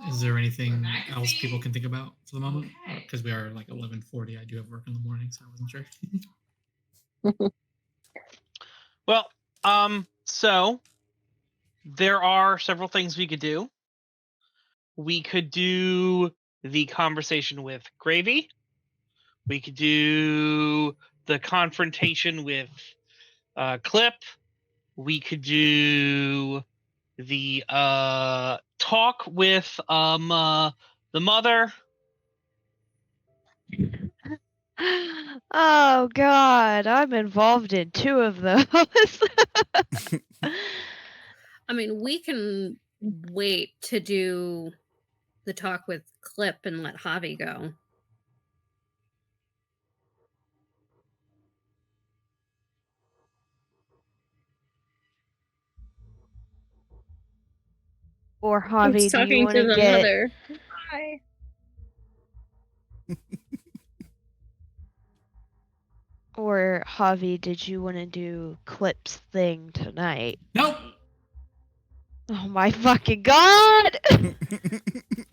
Is there anything else people can think about for the moment? Because we are like 11:40. I do have work in the morning, so I wasn't sure. Well, so there are several things we could do. We could do the conversation with Gravy. We could do the confrontation with Clip. We could do the talk with the mother. Oh God, I'm involved in 2 of those. I mean, we can wait to do the talk with Clip and let Javi go. Or I'm Javi, just do you talking want to to the get? mother. Hi. Or Javi, did you want to do Clip's thing tonight? Nope. Oh my fucking God!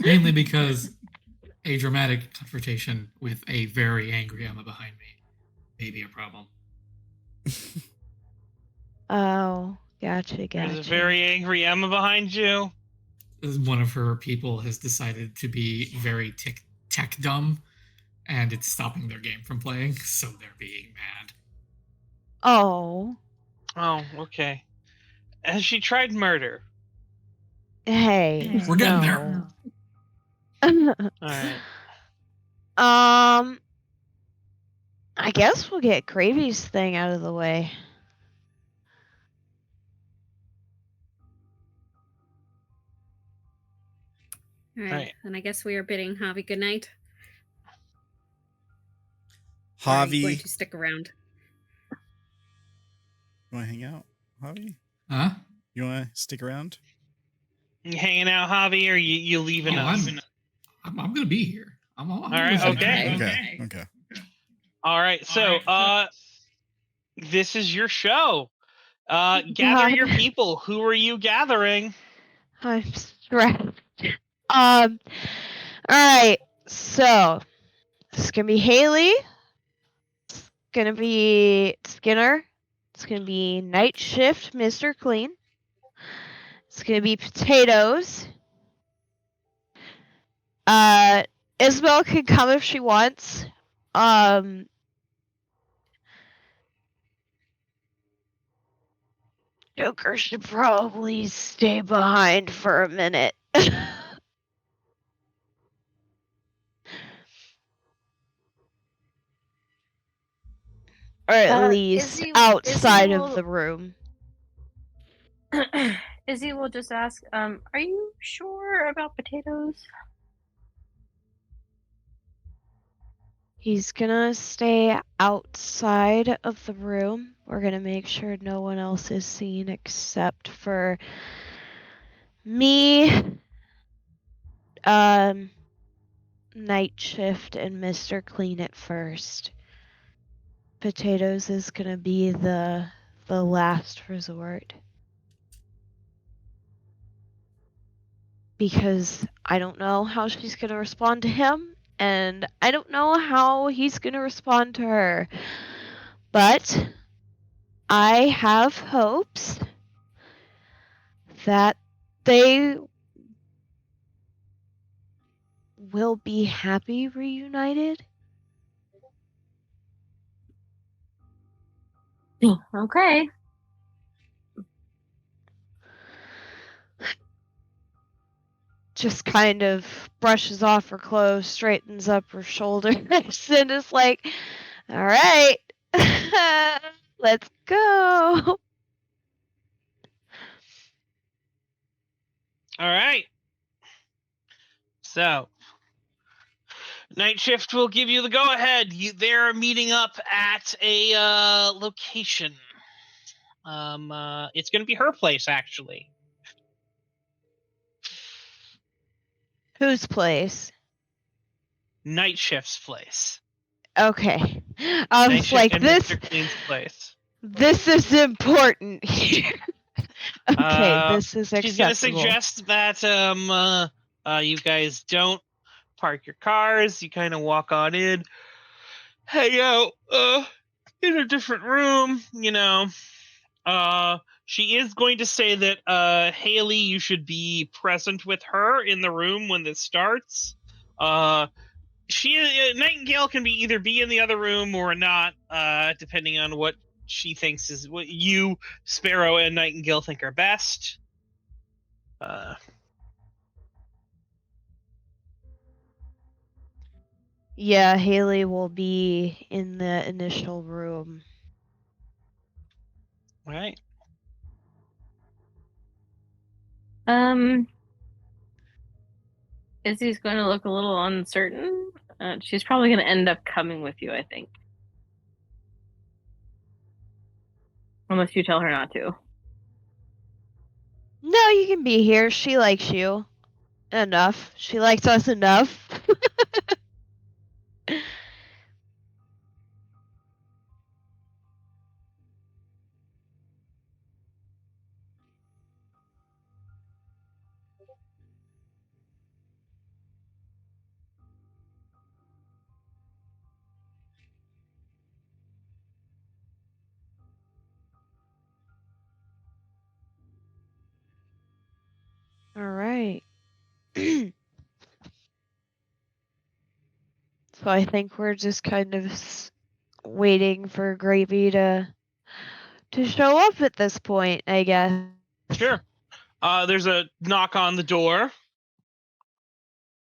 Mainly because a dramatic confrontation with a very angry Emma behind me may be a problem. Oh, gotcha. There's a very angry Emma behind you. One of her people has decided to be very tech dumb, and it's stopping their game from playing, so they're being mad. Oh. Oh, okay. Has she tried murder? Hey. We're getting there. Alright. I guess we'll get Gravy's thing out of the way. All right. Right. And I guess we are bidding Javi good night. Or are you going Javi, to stick around? you want to hang out, Javi? Huh? You want to stick around? You hanging out, Javi, or you leaving Oh, us? I'm gonna be here. I'm All right, okay. Okay. All right, so this is your show. Gather God. your people. Who are you gathering? I'm stressed. Alright, so it's gonna be Haley. It's gonna be Skinner. It's gonna be Night Shift, Mr. Clean. It's gonna be Potatoes. Isabel can come if she wants. Joker should probably stay behind for a minute. Or at least outside of the room. Izzy will just ask, are you sure about potatoes? He's gonna stay outside of the room. We're gonna make sure no one else is seen except for me, Night Shift, and Mr. Clean at first. Potatoes is gonna be the last resort. Because I don't know how she's gonna respond to him, and I don't know how he's gonna respond to her. But I have hopes that they will be happy reunited. Okay. Just kind of brushes off her clothes, straightens up her shoulders, and is like, all right, let's go. All right. So, Night Shift will give you the go-ahead. They're meeting up at a location. It's going to be her place, actually. Whose place? Night Shift's place. Okay. I was like, this. Mr. Clean's place. This is important here. Okay, this is acceptable. She's going to suggest that you guys don't park your cars. You kind of walk on in, hang out in a different room, you know. She is going to say that Haley, you should be present with her in the room when this starts. Nightingale can either be in the other room or not, depending on what she thinks is what you, Sparrow, and Nightingale think are best. Yeah, Haley will be in the initial room. All right. Izzy's going to look a little uncertain. She's probably going to end up coming with you, I think. Unless you tell her not to. No, you can be here. She likes you enough. She likes us enough. All right. So I think we're just kind of waiting for Gravy to show up at this point, I guess. Sure. There's a knock on the door.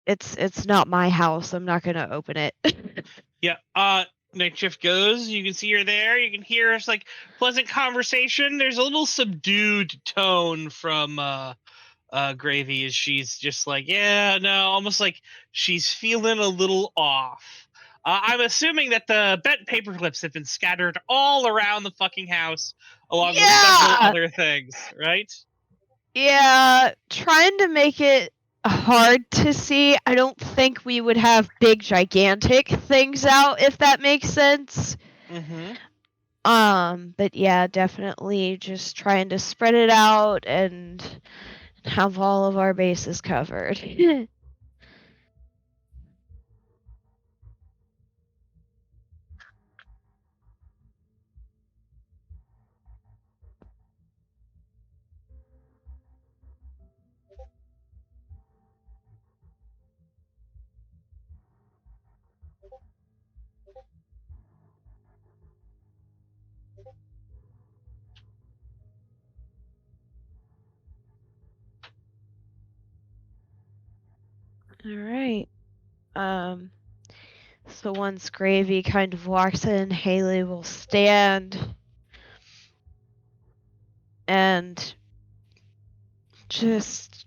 It's not my house. I'm not gonna open it. Yeah. Night shift goes. You can see her there. You can hear it's like pleasant conversation. There's a little subdued tone from Gravy as she's just like, yeah, no, almost like she's feeling a little off. I'm assuming that the bent paper clips have been scattered all around the fucking house, along with several other things, right? Yeah, trying to make it hard to see. I don't think we would have big, gigantic things out, if that makes sense. Mm-hmm. But yeah, definitely just trying to spread it out and have all of our bases covered. All right. So once Gravy kind of walks in, Haley will stand and just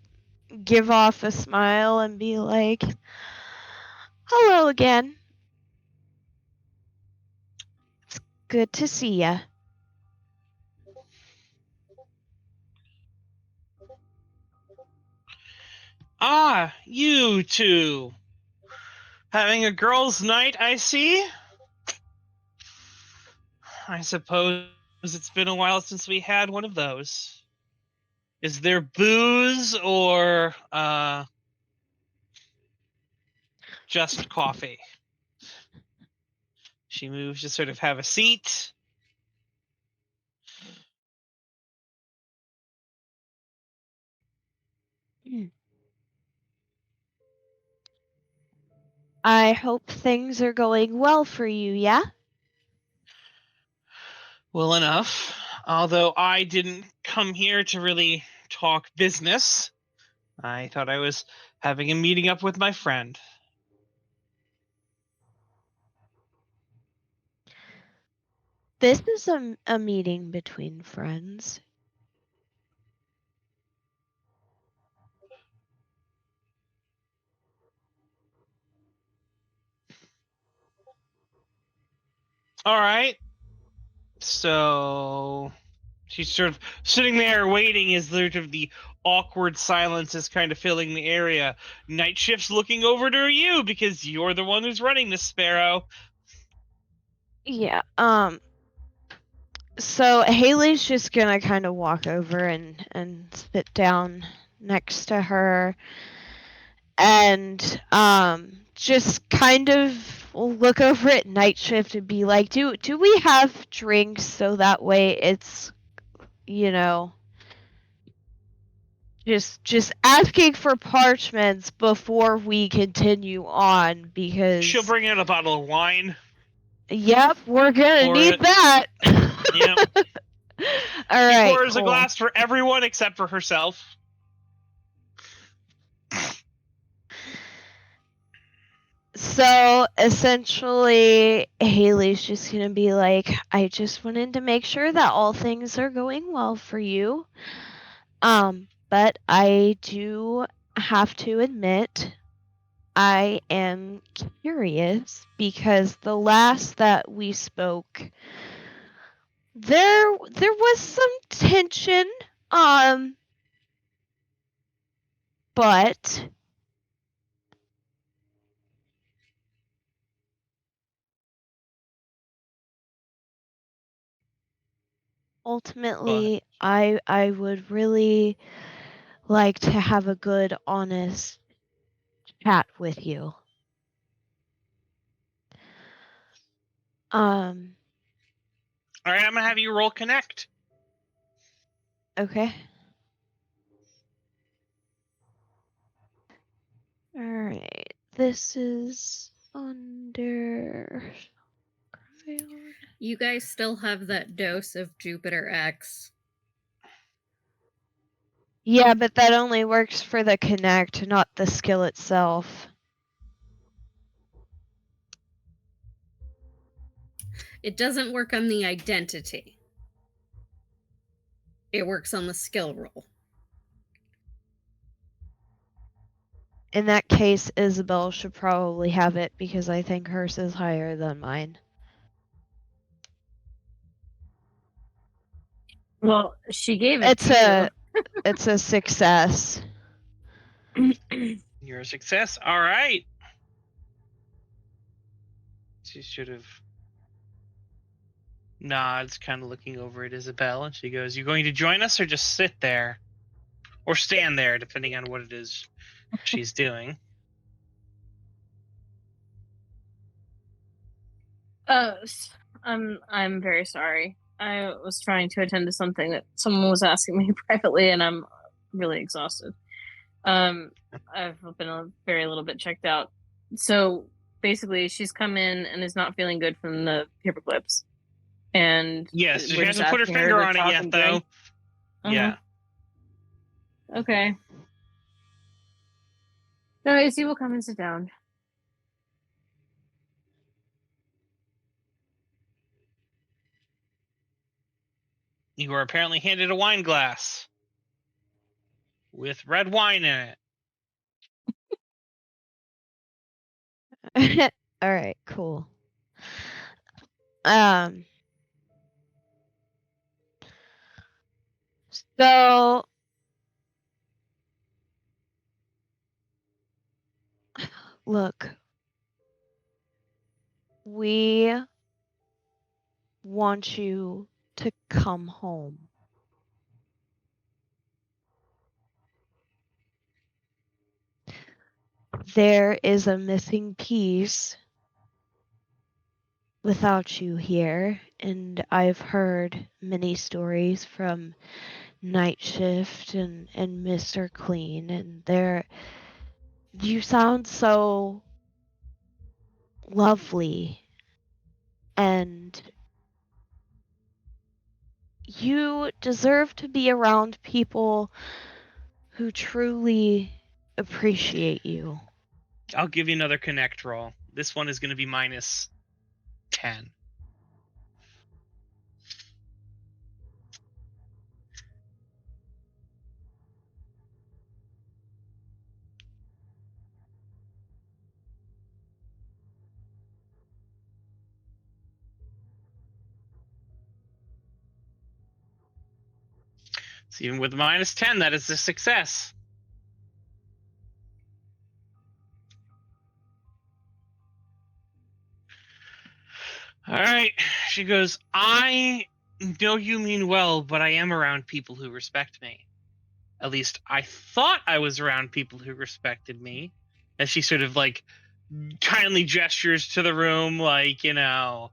give off a smile and be like, hello again. It's good to see ya. Ah, you two. Having a girls' night, I see? I suppose it's been a while since we had one of those. Is there booze or just coffee? She moves to sort of have a seat. I hope things are going well for you, yeah? Well enough. Although I didn't come here to really talk business. I thought I was having a meeting up with my friend. This is a meeting between friends. All right. So she's sort of sitting there waiting as sort of the awkward silence is kind of filling the area. Night Shift's looking over to you because you're the one who's running this Sparrow. Yeah, so Haley's just gonna kind of walk over and sit down next to her and just kind of look over at Night Shift and be like, do we have drinks so that way it's, you know, just asking for parchments before we continue on, because She'll bring out a bottle of wine. Yep, we're gonna Pour need it. that. Yep. All She right, pours a cool. glass for everyone except for herself. So essentially, Haley's just gonna be like, I just wanted to make sure that all things are going well for you. But I do have to admit, I am curious because the last that we spoke, there was some tension. But ultimately, I would really like to have a good, honest chat with you. All right, I'm gonna have you roll connect. Okay. All right. This is under. You guys still have that dose of Jupiter X. Yeah, but that only works for the connect, not the skill itself. It doesn't work on the identity. It works on the skill roll. In that case, Isobel should probably have it because I think hers is higher than mine. Well, she gave it to It's a success. You're a success. All right. She should have nods, kind of looking over at Isabel, and she goes, "You going to join us or just sit there? Or stand there, depending on what it is she's doing." I'm very sorry. I was trying to attend to something that someone was asking me privately, and I'm really exhausted. I've been a very little bit checked out. So basically, she's come in and is not feeling good from the paper clips. And Yes, she we're just hasn't put her asking finger to on it talk yet, and though. drink. Yeah. Okay. No, AC will come and sit down. You were apparently handed a wine glass with red wine in it. All right, cool. So look, we want you to come home. There is a missing piece without you here, and I've heard many stories from Night Shift and Mr. Clean, and you sound so lovely, and you deserve to be around people who truly appreciate you. I'll give you another connect roll. This one is going to be minus 10. So even with minus 10, that is a success. All right. She goes, "I know you mean well, but I am around people who respect me. At least I thought I was around people who respected me." As she sort of like kindly gestures to the room, like, "I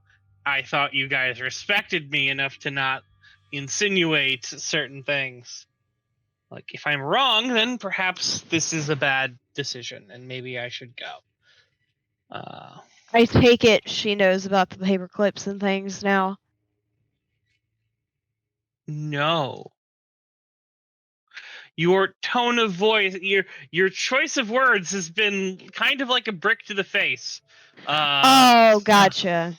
thought you guys respected me enough to not insinuate certain things. Like, if I'm wrong, then perhaps this is a bad decision and maybe I should go." I take it she knows about the paper clips and things now. No. your tone of voice, your choice of words has been kind of like a brick to the face. Oh, gotcha.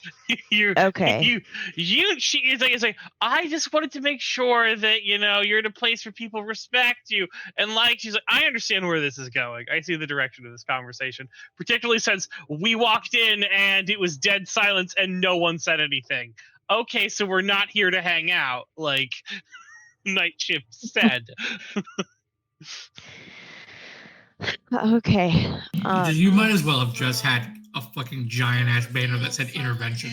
Okay. It's like, I just wanted to make sure that you're in a place where people respect you and like. She's like, I understand where this is going. I see the direction of this conversation, particularly since we walked in and it was dead silence and no one said anything. Okay, so we're not here to hang out, like Night Shift said. Okay. You might as well have just had a fucking giant ass banner that said intervention.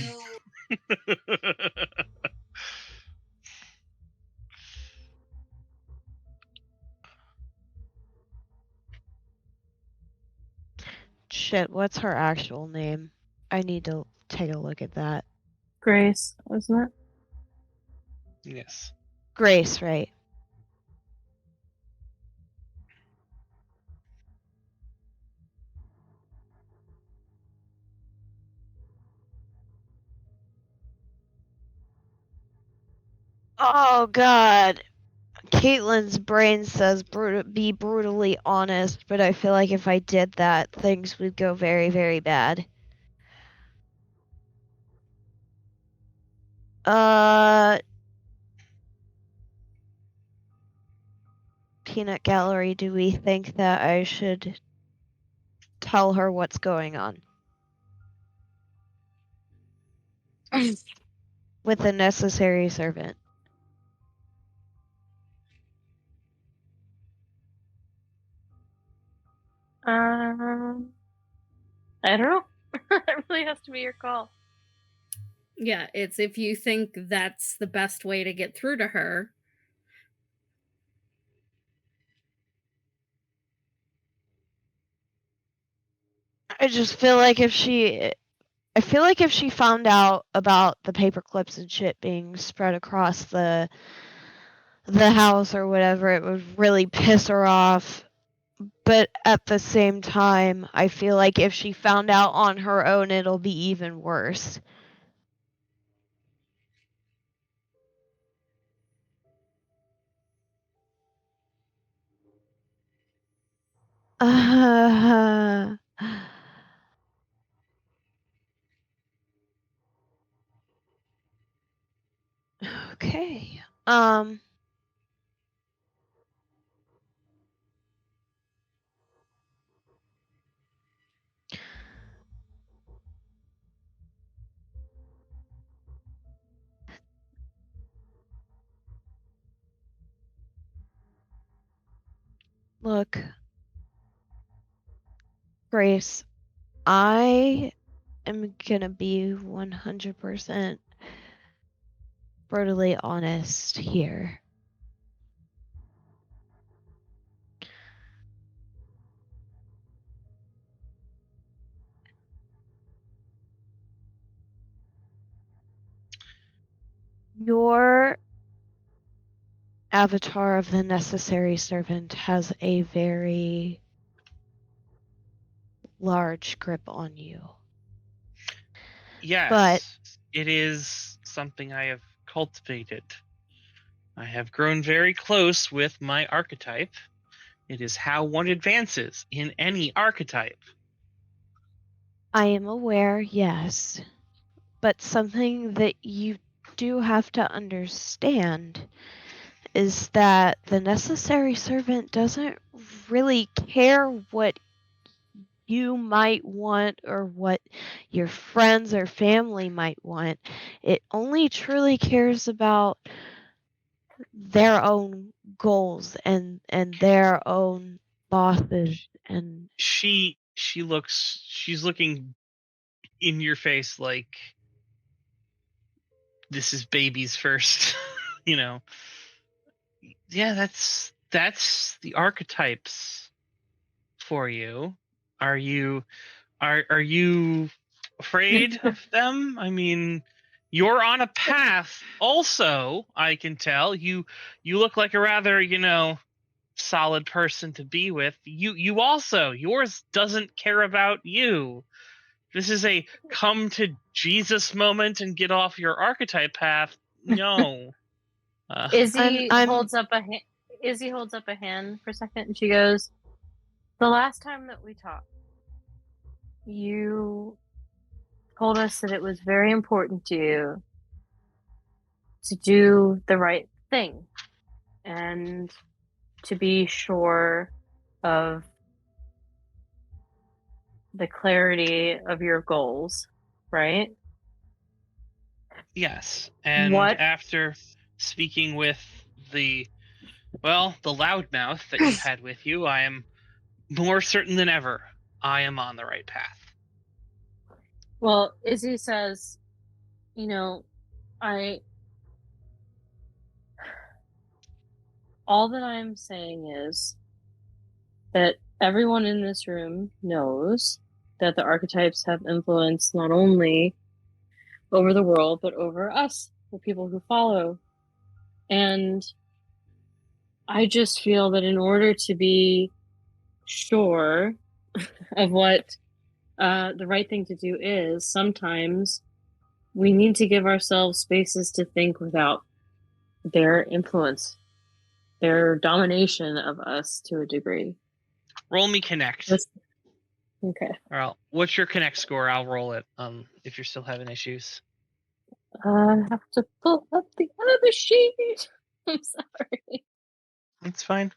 Shit, what's her actual name? I need to take a look at that. Grace, wasn't it? Yes. Grace, right? Oh god. Caitlin's brain says be brutally honest, but I feel like if I did that, things would go very, very bad. Peanut Gallery, do we think that I should tell her what's going on? With the necessary servant. I don't know. It really has to be your call. Yeah, it's if you think that's the best way to get through to her. I just feel like if she found out about the paper clips and shit being spread across the house or whatever, it would really piss her off. But at the same time, I feel like if she found out on her own, it'll be even worse. Okay. Look, Grace, I am gonna be 100% brutally honest here. Your avatar of the necessary servant has a very large grip on you. Yes, but it is something I have cultivated. I have grown very close with my archetype. It is how one advances in any archetype. I am aware, yes, but something that you do have to understand is that the necessary servant doesn't really care what you might want or what your friends or family might want. It only truly cares about their own goals and their own bosses. And she's looking in your face like this is baby's first. Yeah, that's the archetypes for you. Are you afraid of them? I mean, you're on a path also, I can tell. You look like a rather, solid person to be with. You also, yours doesn't care about you. This is a come to Jesus moment and get off your archetype path. No. Izzy I'm- holds up a hand. Izzy holds up a hand for a second and she goes, the last time that we talked, you told us that it was very important to you to do the right thing and to be sure of the clarity of your goals, right? Yes. And What? after speaking with the loudmouth that you had with you, I am more certain than ever I am on the right path. Well, Izzy says, all that I'm saying is that everyone in this room knows that the archetypes have influence not only over the world, but over us, the people who follow. And I just feel that in order to be sure of what the right thing to do is, sometimes we need to give ourselves spaces to think without their influence, their domination of us to a degree. Roll me connect. Okay. Well, what's your connect score? I'll roll it. If you're still having issues. I have to pull up the other sheet. I'm sorry. It's fine.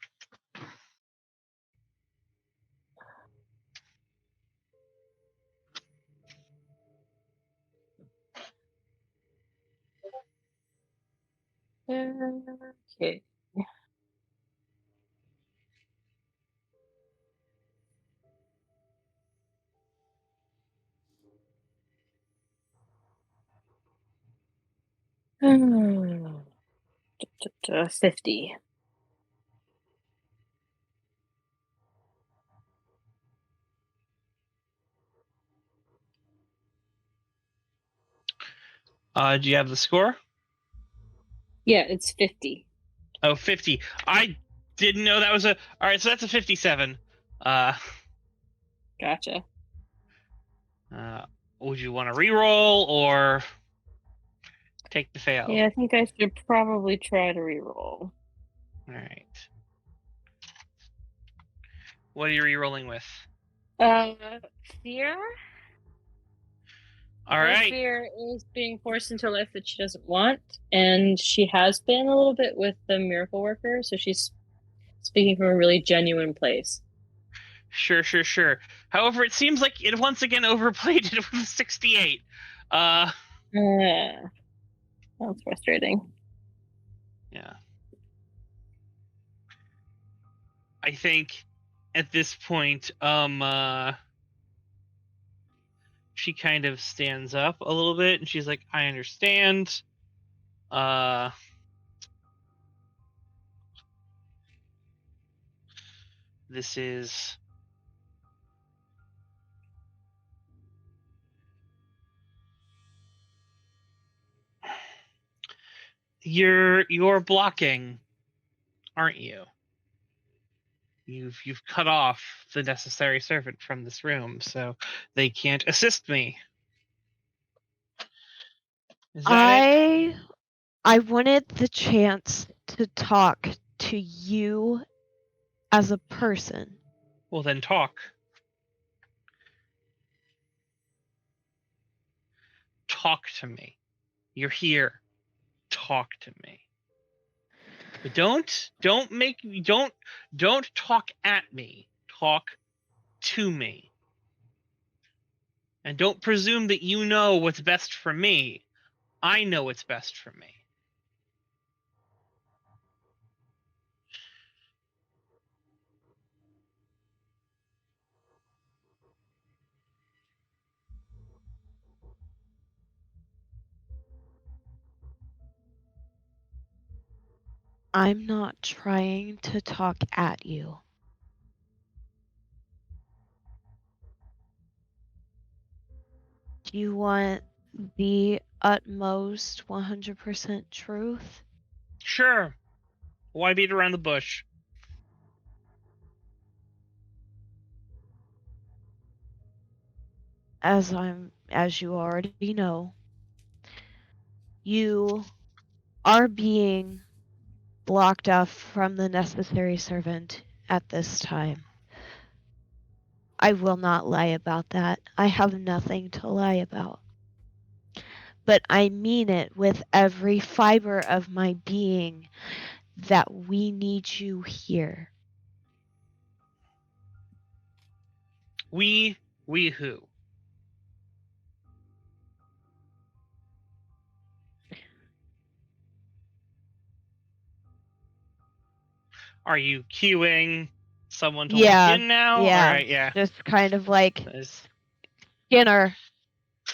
Okay. Hmm. 50. Do you have the score? Yeah, it's 50. Oh, 50. I didn't know that was a... All right, so that's a 57. Gotcha. Would you want to re-roll or take the fail? Yeah, I think I should probably try to re-roll. All right. What are you re-rolling with? Fear? All Her right. fear is being forced into a life that she doesn't want, and she has been a little bit with the miracle worker, so she's speaking from a really genuine place. Sure. However, it seems like it once again overplayed it with 68. That's frustrating. Yeah. I think at this point, she kind of stands up a little bit and she's like, I understand. This is you're blocking, aren't you? You've cut off the necessary servant from this room, so they can't assist me. Is that it? I wanted the chance to talk to you as a person. Well, then talk. Talk to me. You're here. Talk to me. But don't talk at me. Talk to me. And don't presume that you know what's best for me. I know what's best for me. I'm not trying to talk at you. Do you want the utmost 100% truth? Sure. Why beat around the bush? As you already know, you are being blocked off from the necessary servant at this time. I will not lie about that. I have nothing to lie about. But I mean it with every fiber of my being that we need you here. We who? Are you queuing someone to walk in now? Yeah. All right, yeah. Just kind of like, Nice. Skinner,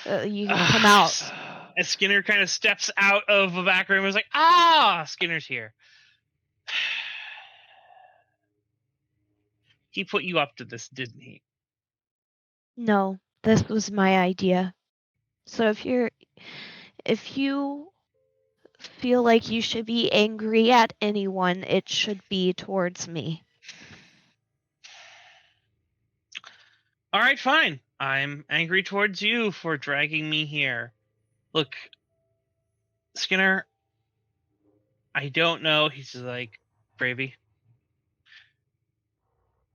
you can come out. And Skinner kind of steps out of the back room and is like, ah, Skinner's here. He put you up to this, didn't he? No, this was my idea. So if you feel like you should be angry at anyone, it should be towards me. All right, fine. I'm angry towards you for dragging me here. Look, Skinner, I don't know. He's just like, Bravey,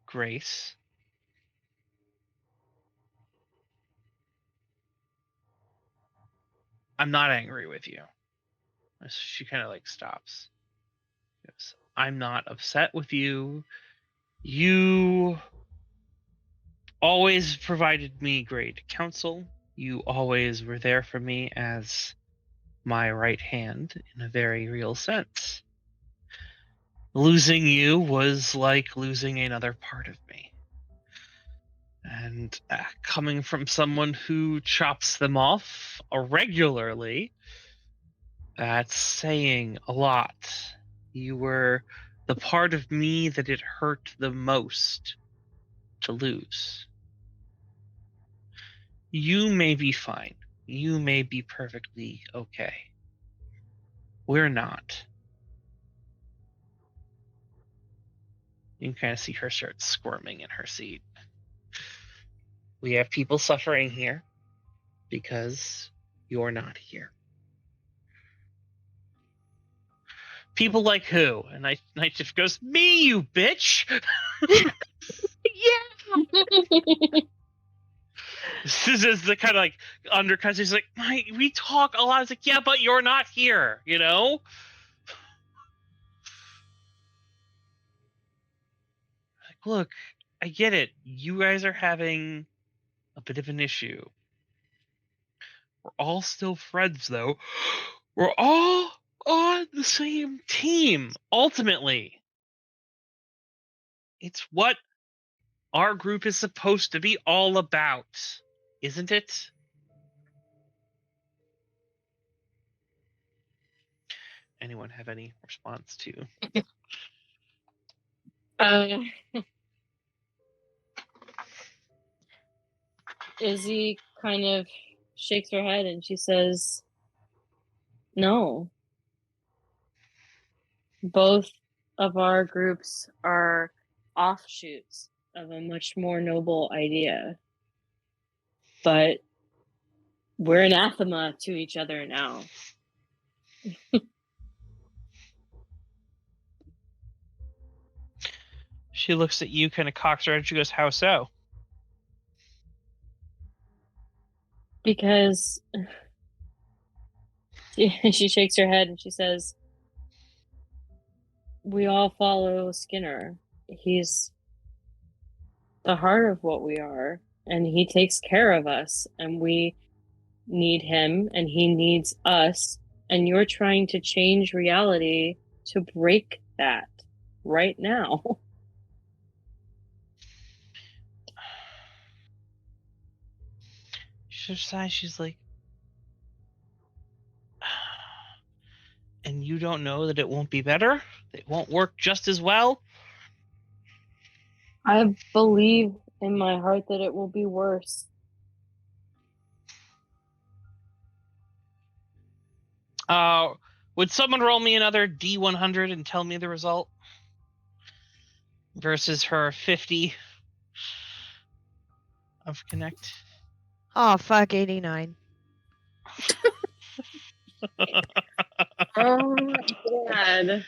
Grace. I'm not angry with you. She kind of like stops. She goes, I'm not upset with you. You always provided me great counsel. You always were there for me as my right hand in a very real sense. Losing you was like losing another part of me. And coming from someone who chops them off regularly, that's saying a lot. You were the part of me that it hurt the most to lose. You may be fine. You may be perfectly okay. We're not. You can kind of see her start squirming in her seat. We have people suffering here because you're not here. People like who? And Night Shift goes, me, you bitch! Yeah. This is the kind of like undercuts. He's like, we talk a lot. It's like, yeah, but you're not here, you know? Like, look, I get it. You guys are having a bit of an issue. We're all still friends, though. We're all on the same team, ultimately. It's what our group is supposed to be all about, isn't it? Anyone have any response to? Izzy kind of shakes her head and she says, no. Both of our groups are offshoots of a much more noble idea. But we're anathema to each other now. She looks at you, kind of cocks her head, and she goes, how so? Because she shakes her head and she says, we all follow Skinner. He's the heart of what we are, and he takes care of us, and we need him, and he needs us, and you're trying to change reality to break that right now. She sighs, she's like, and you don't know that it won't be better? It won't work just as well? I believe in my heart that it will be worse. Would someone roll me another D100 and tell me the result? Versus her 50 of Connect. Oh, fuck, 89. Oh, God.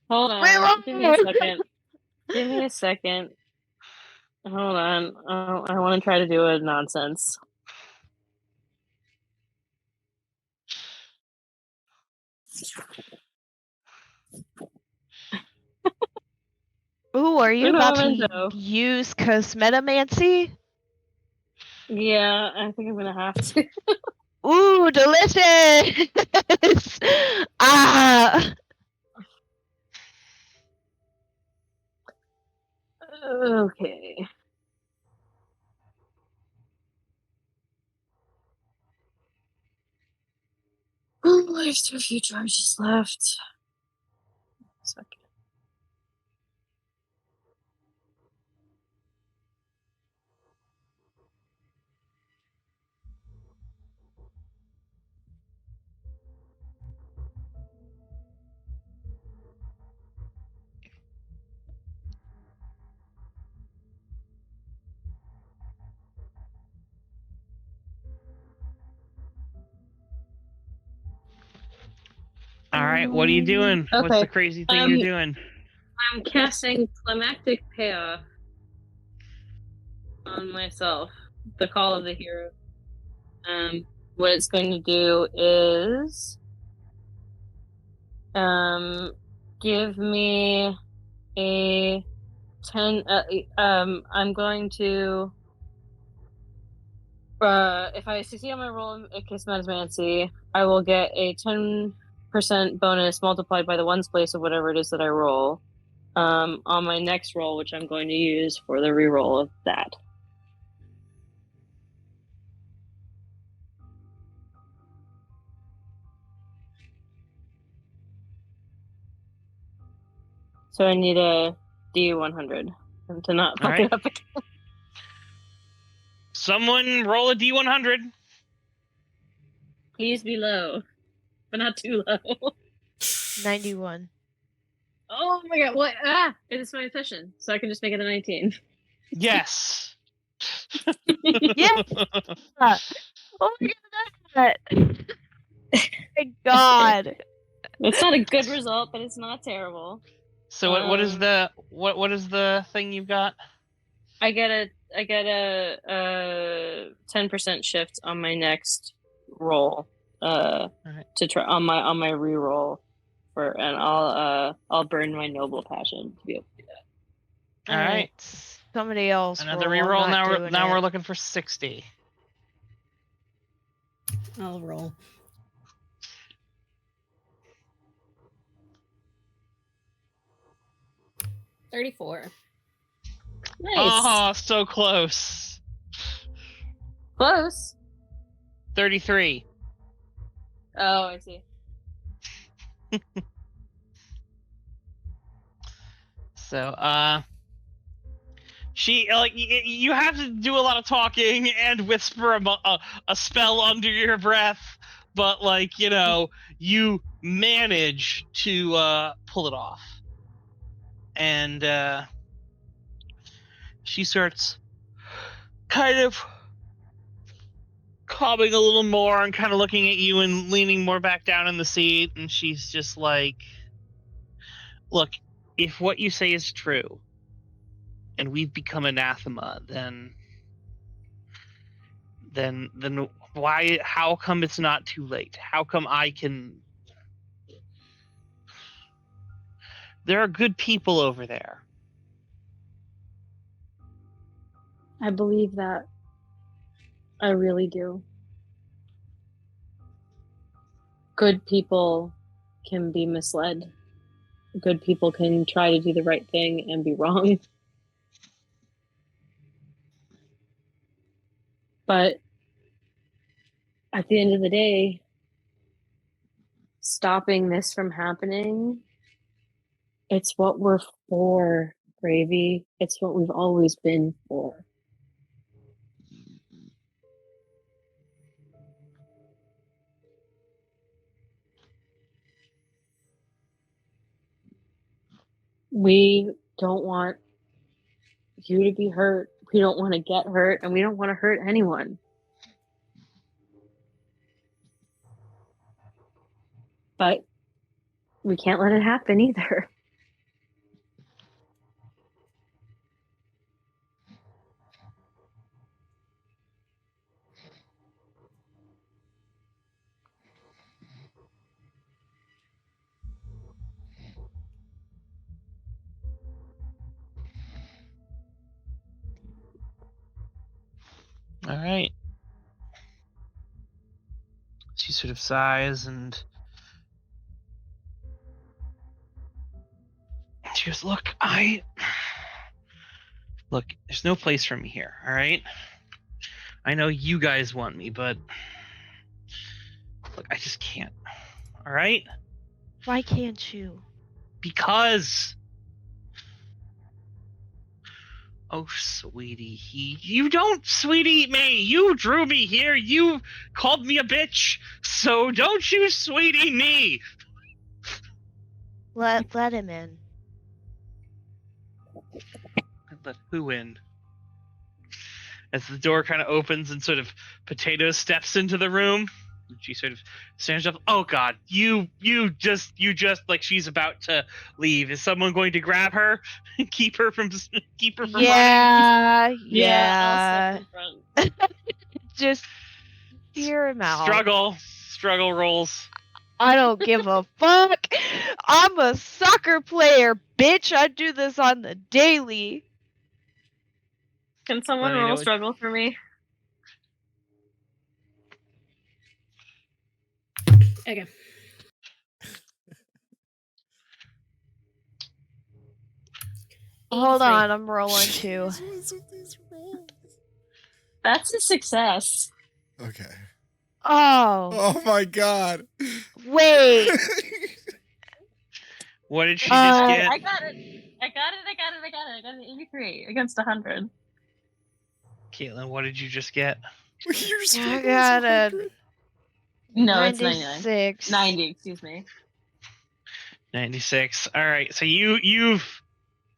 Hold Wait, on. Give me a wait. second. Give me a second. Hold on. Oh, I want to try to do a nonsense. Ooh, are you Good about moment, to though. use cosmetomancy? Yeah, I think I'm gonna have to. Ooh, delicious! Ah! Okay. Oh, there's still a few charges left. Second. All right, what are you doing? What's Okay. the crazy thing you're doing? I'm casting Climactic Payoff on myself. The Call of the Hero. What it's going to do is give me a 10 I'm going to if I succeed on my roll in Cosmetomancy, I will get a 10% bonus multiplied by the ones place of whatever it is that I roll on my next roll, which I'm going to use for the reroll of that. So I need a D100 to not fuck it up again. Someone roll a D100. Please be low, but not too low. 91. Oh my god, what? Ah! It is my efficient, so I can just make it a 19. Yes. Yeah. Oh my god. My god. It's not a good result, but it's not terrible. So what is the what is the thing you've got? I get a 10% shift on my next roll to try on my reroll and I'll burn my noble passion to be able to do that. All right. Somebody else. Another roll. reroll. Now we're looking for 60. I'll roll. $34. Nice. Oh, so close. Close. 33. Oh, I see. So, she you have to do a lot of talking and whisper a spell under your breath, but you manage to pull it off, and she starts kind of calming a little more and kind of looking at you and leaning more back down in the seat, and she's just like, look, if what you say is true and we've become anathema, then why, how come it's not too late? How come there are good people over there. I believe that. I really do. Good people can be misled. Good people can try to do the right thing and be wrong. But at the end of the day, stopping this from happening, it's what we're for, Gravy. It's what we've always been for. We don't want you to be hurt. We don't want to get hurt, and we don't want to hurt anyone. But we can't let it happen either. All right. She sort of sighs and she goes, look, there's no place for me here, all right? I know you guys want me, but look, I just can't. All right? Why can't you? Because oh, sweetie, you don't sweetie me. You drew me here. You called me a bitch. So don't you sweetie me. Let him in. Let who in? As the door kind of opens and sort of Potato steps into the room, she sort of stands up. Oh God, you just like she's about to leave. Is someone going to grab her and keep her from running? Yeah. I'll step in front. Just hear him out. Struggle rolls. I don't give a fuck. I'm a soccer player, bitch. I do this on the daily. Can someone Let me know roll what- struggle for me? Okay. Hold 83. on, I'm rolling too. That's a success. Okay. Oh, Oh my god. wait. What did she Uh, just get? I got it. I got an 83 against 100. Caitlin, what did you just get? Your I struggle is got a 100. No, it's 99. 96. 90, excuse me. 96. All right, so you've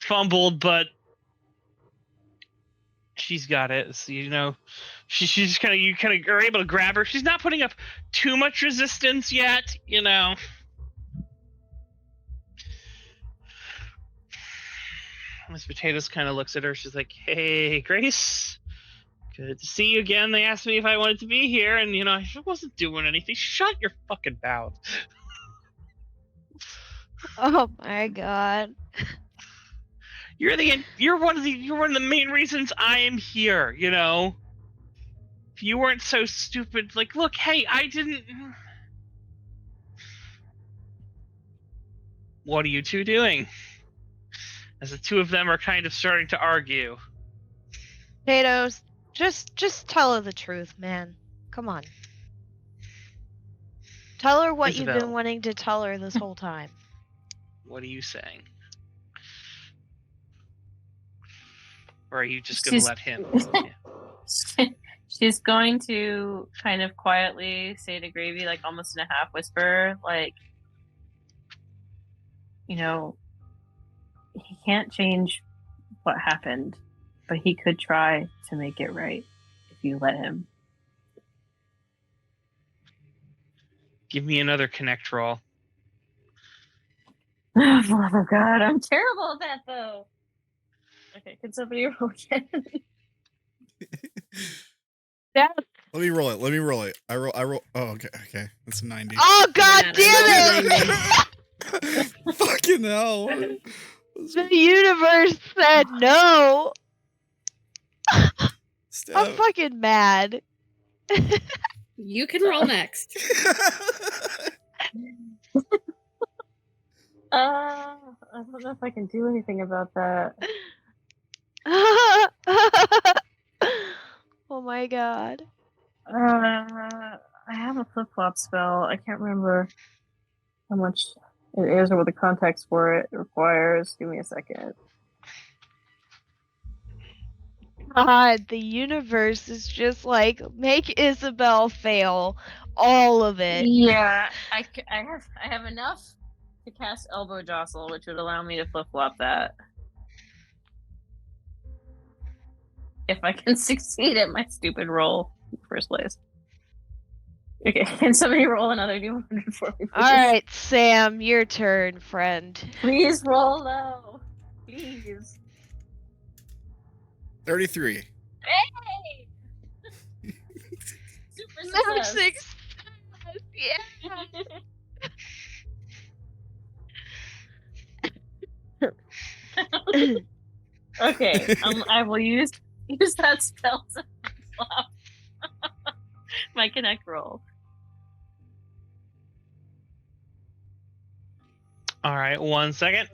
fumbled, but she's got it. So, you know, she's kind of you are able to grab her. She's not putting up too much resistance yet, you know. Miss Potatoes kind of looks at her. She's like, "Hey, Grace, good to see you again. They asked me if I wanted to be here, and you know, I wasn't doing anything. Shut your fucking mouth." Oh my god. You're one of the main reasons I am here, you know. If you weren't so stupid, like, look, hey, I didn't. What are you two doing? As the two of them are kind of starting to argue. Potatoes, just tell her the truth, man. Come on. Tell her what you've Isobel. been wanting to tell her this whole time. What are you saying? Or are you just going to let him? Yeah. She's going to kind of quietly say to Gravy, like almost in a half whisper, like, you know, he can't change what happened, but he could try to make it right if you let him. Give me another connect roll. Oh, for the love of God, I'm terrible at that though. Okay, can somebody roll again? That, Let me roll it. I roll. Oh, okay. That's a 90. oh god Yeah, damn that's it! Fucking hell. The universe said no. I'm Steph. fucking mad. You can roll next. I don't know if I can do anything about that. Oh my god. I have a flip-flop spell. I can't remember how much it is or what the context for it requires. Give me a second. God, the universe is just like, make Isobel fail. All of it. Yeah, I have enough to cast Elbow Jostle, which would allow me to flip-flop that. If I can succeed at my stupid roll in the first place. Okay, can somebody roll another D100 for me, please? Alright, Sam, your turn, friend. Please roll low. Please. 33. Hey! Super success. Success. Yeah. Okay, I will use that spell to flop. my connect roll. All right, 1 second.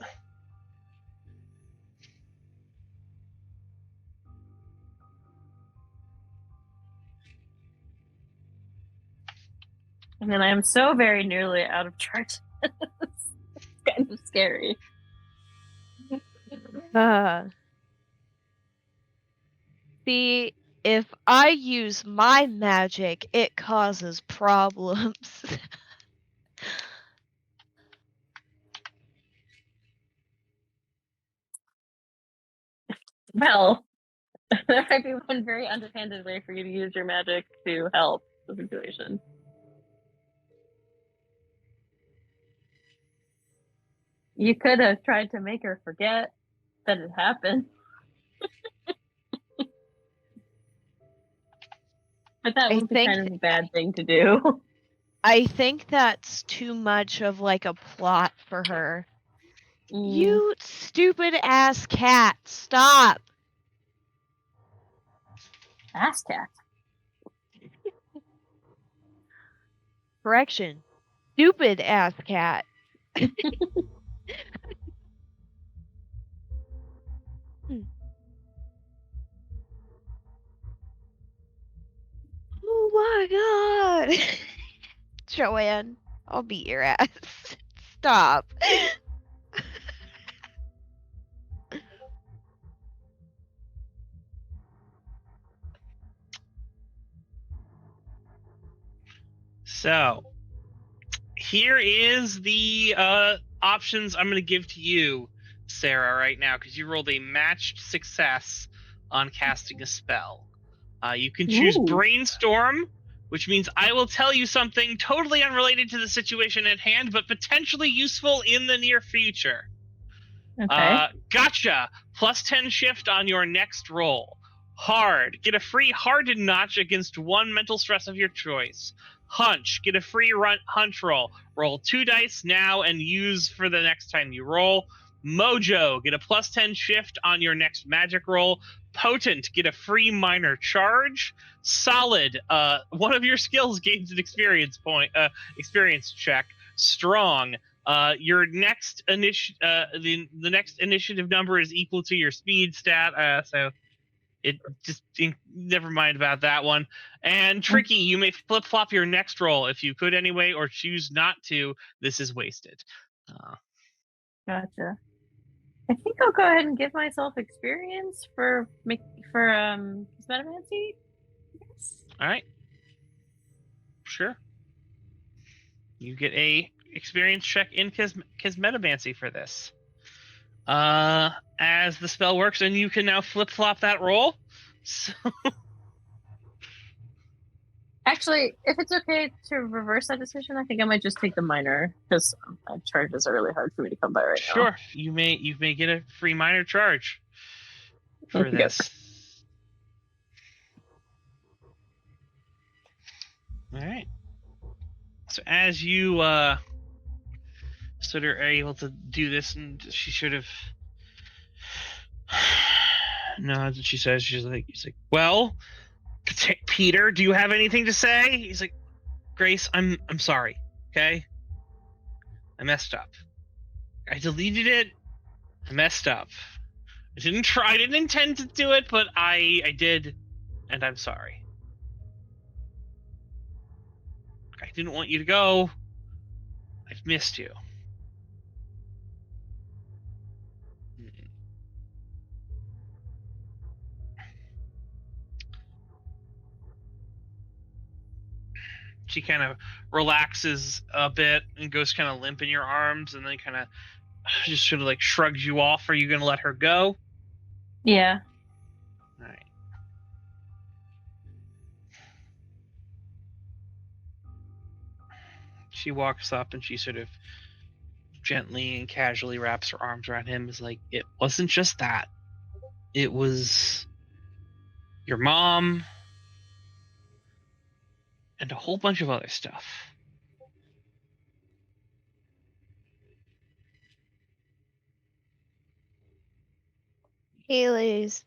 And then I am so very nearly out of charge. It's kind of scary. See, if I use my magic, it causes problems. Well, there might be one very underhanded way for you to use your magic to help the situation. You could have tried to make her forget that it happened. But that I would be think kind of a bad thing to do. I think that's too much of like a plot for her. Mm. You stupid ass cat, stop. Ass cat. Correction. Stupid ass cat. Oh my god. Joanne, I'll beat your ass. Stop. So, here is the options I'm going to give to you, Sarah, right now, because you rolled a matched success on casting a spell. You can choose Ooh. Brainstorm, which means I will tell you something totally unrelated to the situation at hand, but potentially useful in the near future. Okay. Gotcha! Plus 10 shift on your next roll. Hard. Get a free hardened notch against one mental stress of your choice. Hunch. Get a free hunch roll. Roll 2 dice now and use for the next time you roll. Mojo. Get a plus 10 shift on your next magic roll. Potent. Get a free minor charge. Solid. One of your skills gains an experience check. Strong. Your next the next initiative number is equal to your speed stat. So it just never mind about that one. And tricky, you may flip flop your next roll if you could anyway, or choose not to. This is wasted. Gotcha. I think I'll go ahead and give myself experience for Metamancy. Yes. All right. Sure. You get a experience check in Metamancy for this. As the spell works, and you can now flip flop that roll. So Actually, if it's okay to reverse that decision, I think I might just take the minor because charges are really hard for me to come by right now. sure, you may get a free minor charge for Okey-doke. this. All right. So as you sort of are able to do this, and she should have. No, that's what she says. She's like, well, Peter, do you have anything to say? He's like, Grace, I'm sorry. Okay, I messed up. I deleted it. I messed up. I didn't intend to do it, but I did, and I'm sorry. I didn't want you to go. I've missed you. She kind of relaxes a bit and goes kind of limp in your arms, and then kind of just sort of like shrugs you off. Are you going to let her go? Yeah. All right. She walks up and she sort of gently and casually wraps her arms around him. Is like, it wasn't just that. It was your mom and a whole bunch of other stuff. Haley's.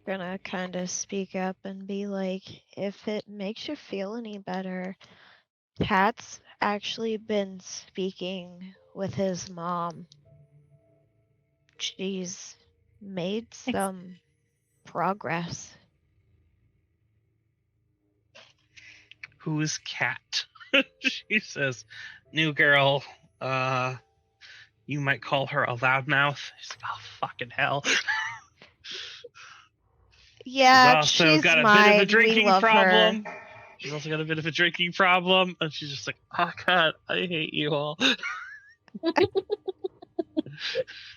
gonna kind of speak up and be like, if it makes you feel any better, Kat's actually been speaking with his mom. She's made some progress. Who's Cat? She says, new girl, you might call her a loudmouth. She's like, oh, fucking hell. Yeah, She's also she's got a mine. bit of a We drinking love problem. her. She's also got a bit of a drinking problem. And she's just like, oh, God, I hate you all.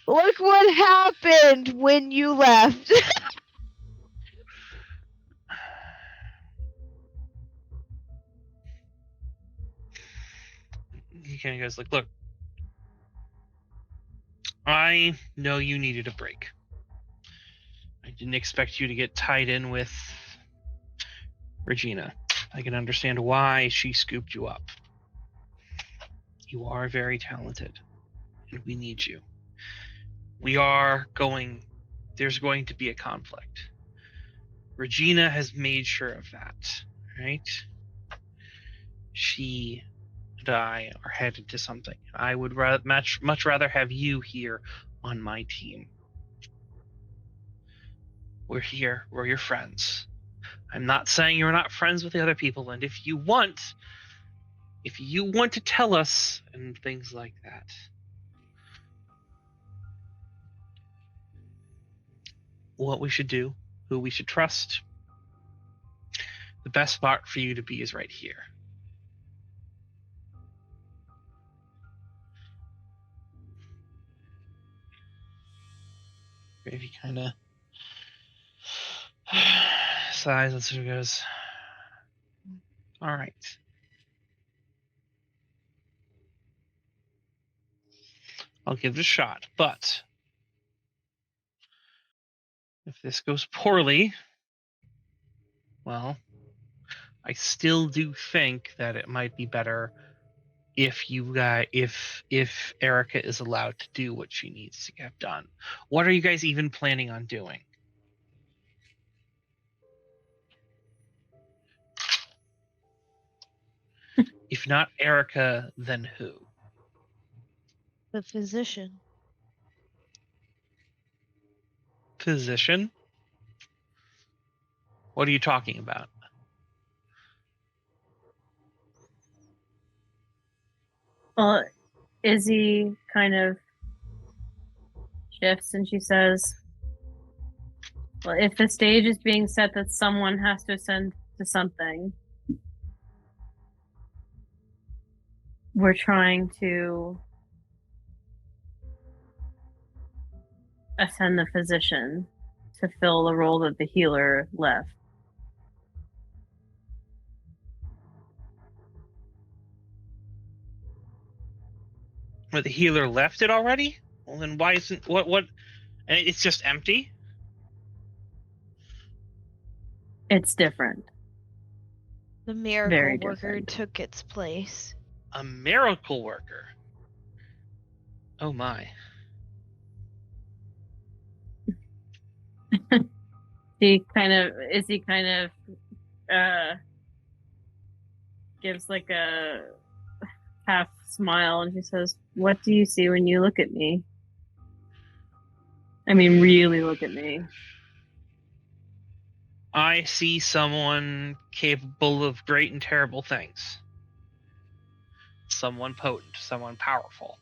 Look what happened when you left. He kind of goes like, look, I know you needed a break. I didn't expect you to get tied in with Regina. I can understand why she scooped you up. You are very talented, and we need you. There's going to be a conflict. Regina has made sure of that, right? She and I are headed to something. I would much rather have you here on my team. We're here. We're your friends. I'm not saying you're not friends with the other people, and if you want to tell us and things like that, what we should do, who we should trust, the best spot for you to be is right here. Gravy kind of sighs and sort of goes, all right. I'll give it a shot, but if this goes poorly, well, I still do think that it might be better if Erica is allowed to do what she needs to get done. What are you guys even planning on doing? If not Erica, then who? The physician. Physician? What are you talking about? Well, Izzy kind of shifts and she says, well, if the stage is being set that someone has to ascend to something, we're trying to ascend the physician to fill the role that the healer left. But the healer left it already? Well, then why isn't what? And it's just empty. It's different. The miracle Very worker different. took its place. A miracle worker. Oh my. Izzy kind of gives like a half smile and she says, what do you see when you look at me? I mean, really look at me. I see someone capable of great and terrible things. Someone potent, someone powerful.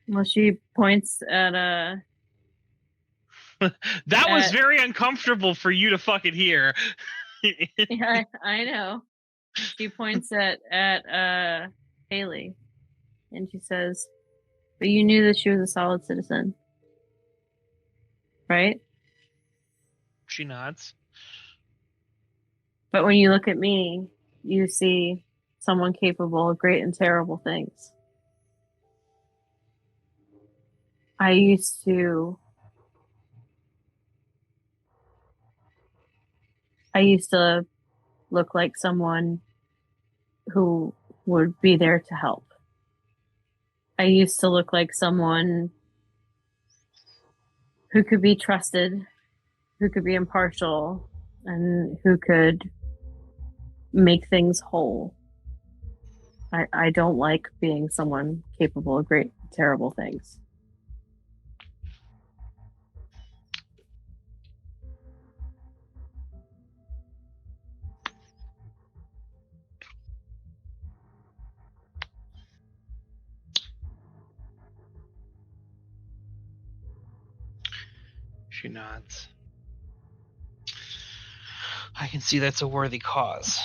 Well, she points at That was very uncomfortable for you to fucking hear. yeah, I know. She points at Haley and she says, but you knew that she was a solid citizen, right? She nods. But when you look at me, you see someone capable of great and terrible things. I used to look like someone who would be there to help. I used to look like someone who could be trusted, who could be impartial, and who could make things whole. I don't like being someone capable of great, terrible things. She nods. I can see that's a worthy cause.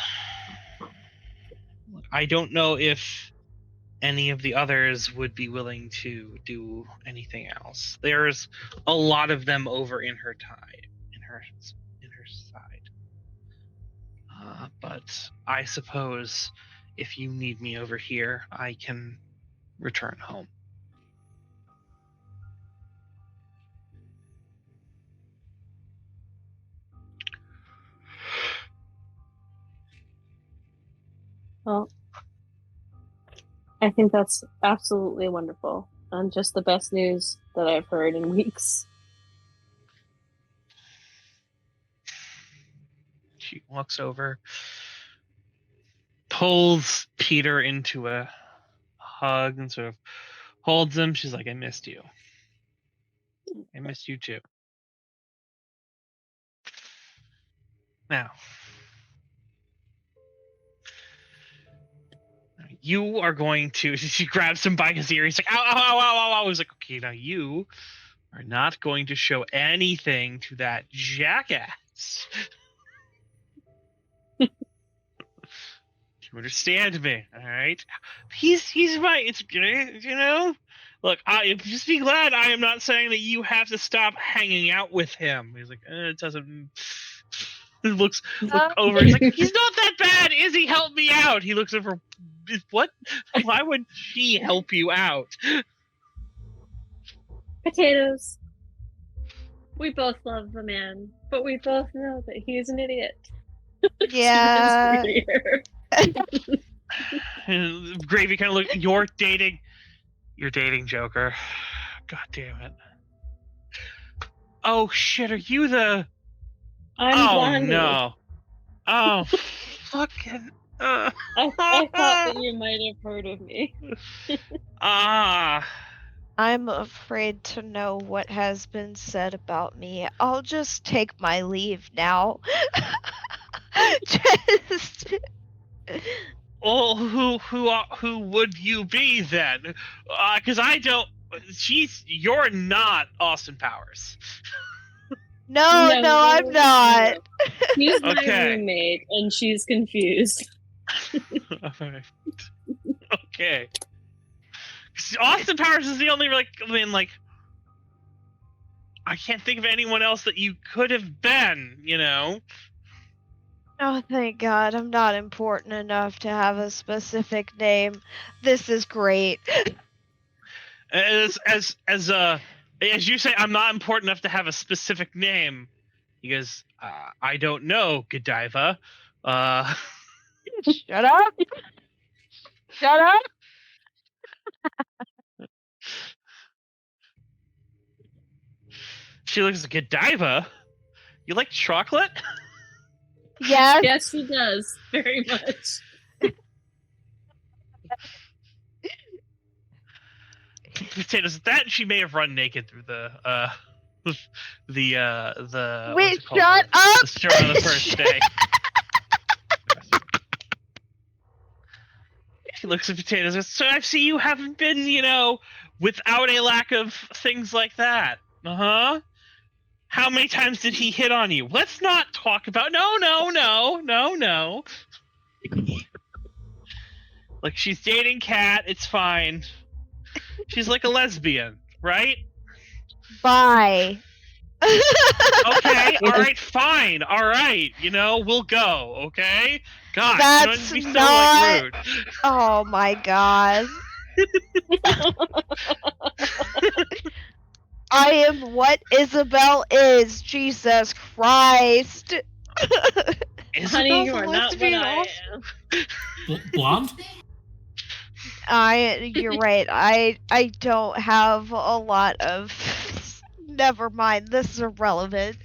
I don't know if any of the others would be willing to do anything else. There's a lot of them over in her side. But I suppose if you need me over here, I can return home. Well, I think that's absolutely wonderful, and just the best news that I've heard in weeks. She walks over, pulls Peter into a hug and sort of holds him. She's like, I missed you. I missed you too. Now, you are going to, she grabs him by his ear. He's like, ow, ow, ow, ow, ow. I was like, okay, now you are not going to show anything to that jackass. You understand me, all right? He's right. It's great, you know. Look, just be glad I am not saying that you have to stop hanging out with him. He's like, it doesn't. Look over. He's like, he's not that bad. Izzy, help me out. He looks over. What? Why would she help you out? Potatoes. We both love the man, but we both know that he is an idiot. Yeah. And Gravy kind of look. You're dating Joker. God damn it. Oh shit! Are you the? I'm Blondie. No. Oh fucking. I thought that you might have heard of me. I'm afraid to know what has been said about me. I'll just take my leave now. Just. Well, who would you be then? Because I don't. You're not Austin Powers. No, I'm not. He's my Okay. roommate, and she's confused. Okay. Austin Powers is the only I can't think of anyone else that you could have been, you know. Oh, thank God, I'm not important enough to have a specific name. This is great. As you say, I'm not important enough to have a specific name. He goes, I don't know, Godiva. Shut up! Shut up! She looks like Godiva. You like chocolate? Yes. Yes, she does. Very much. Potatoes. That she may have run naked through the Wait, shut up! The store on the first day. She looks at Potatoes and goes, so I see you haven't been, you know, without a lack of things like that. Uh-huh. How many times did he hit on you? Let's not talk about no. Like, she's dating Kat, it's fine. She's like a lesbian, right? Bye. Okay, alright, fine, alright, you know, we'll go, okay? God, That's you don't be so, not... rude. Oh my God. I am what Isobel is, Jesus Christ. Honey, you are not what I am. Blonde? You're right. I don't have a lot of. Never mind. This is irrelevant.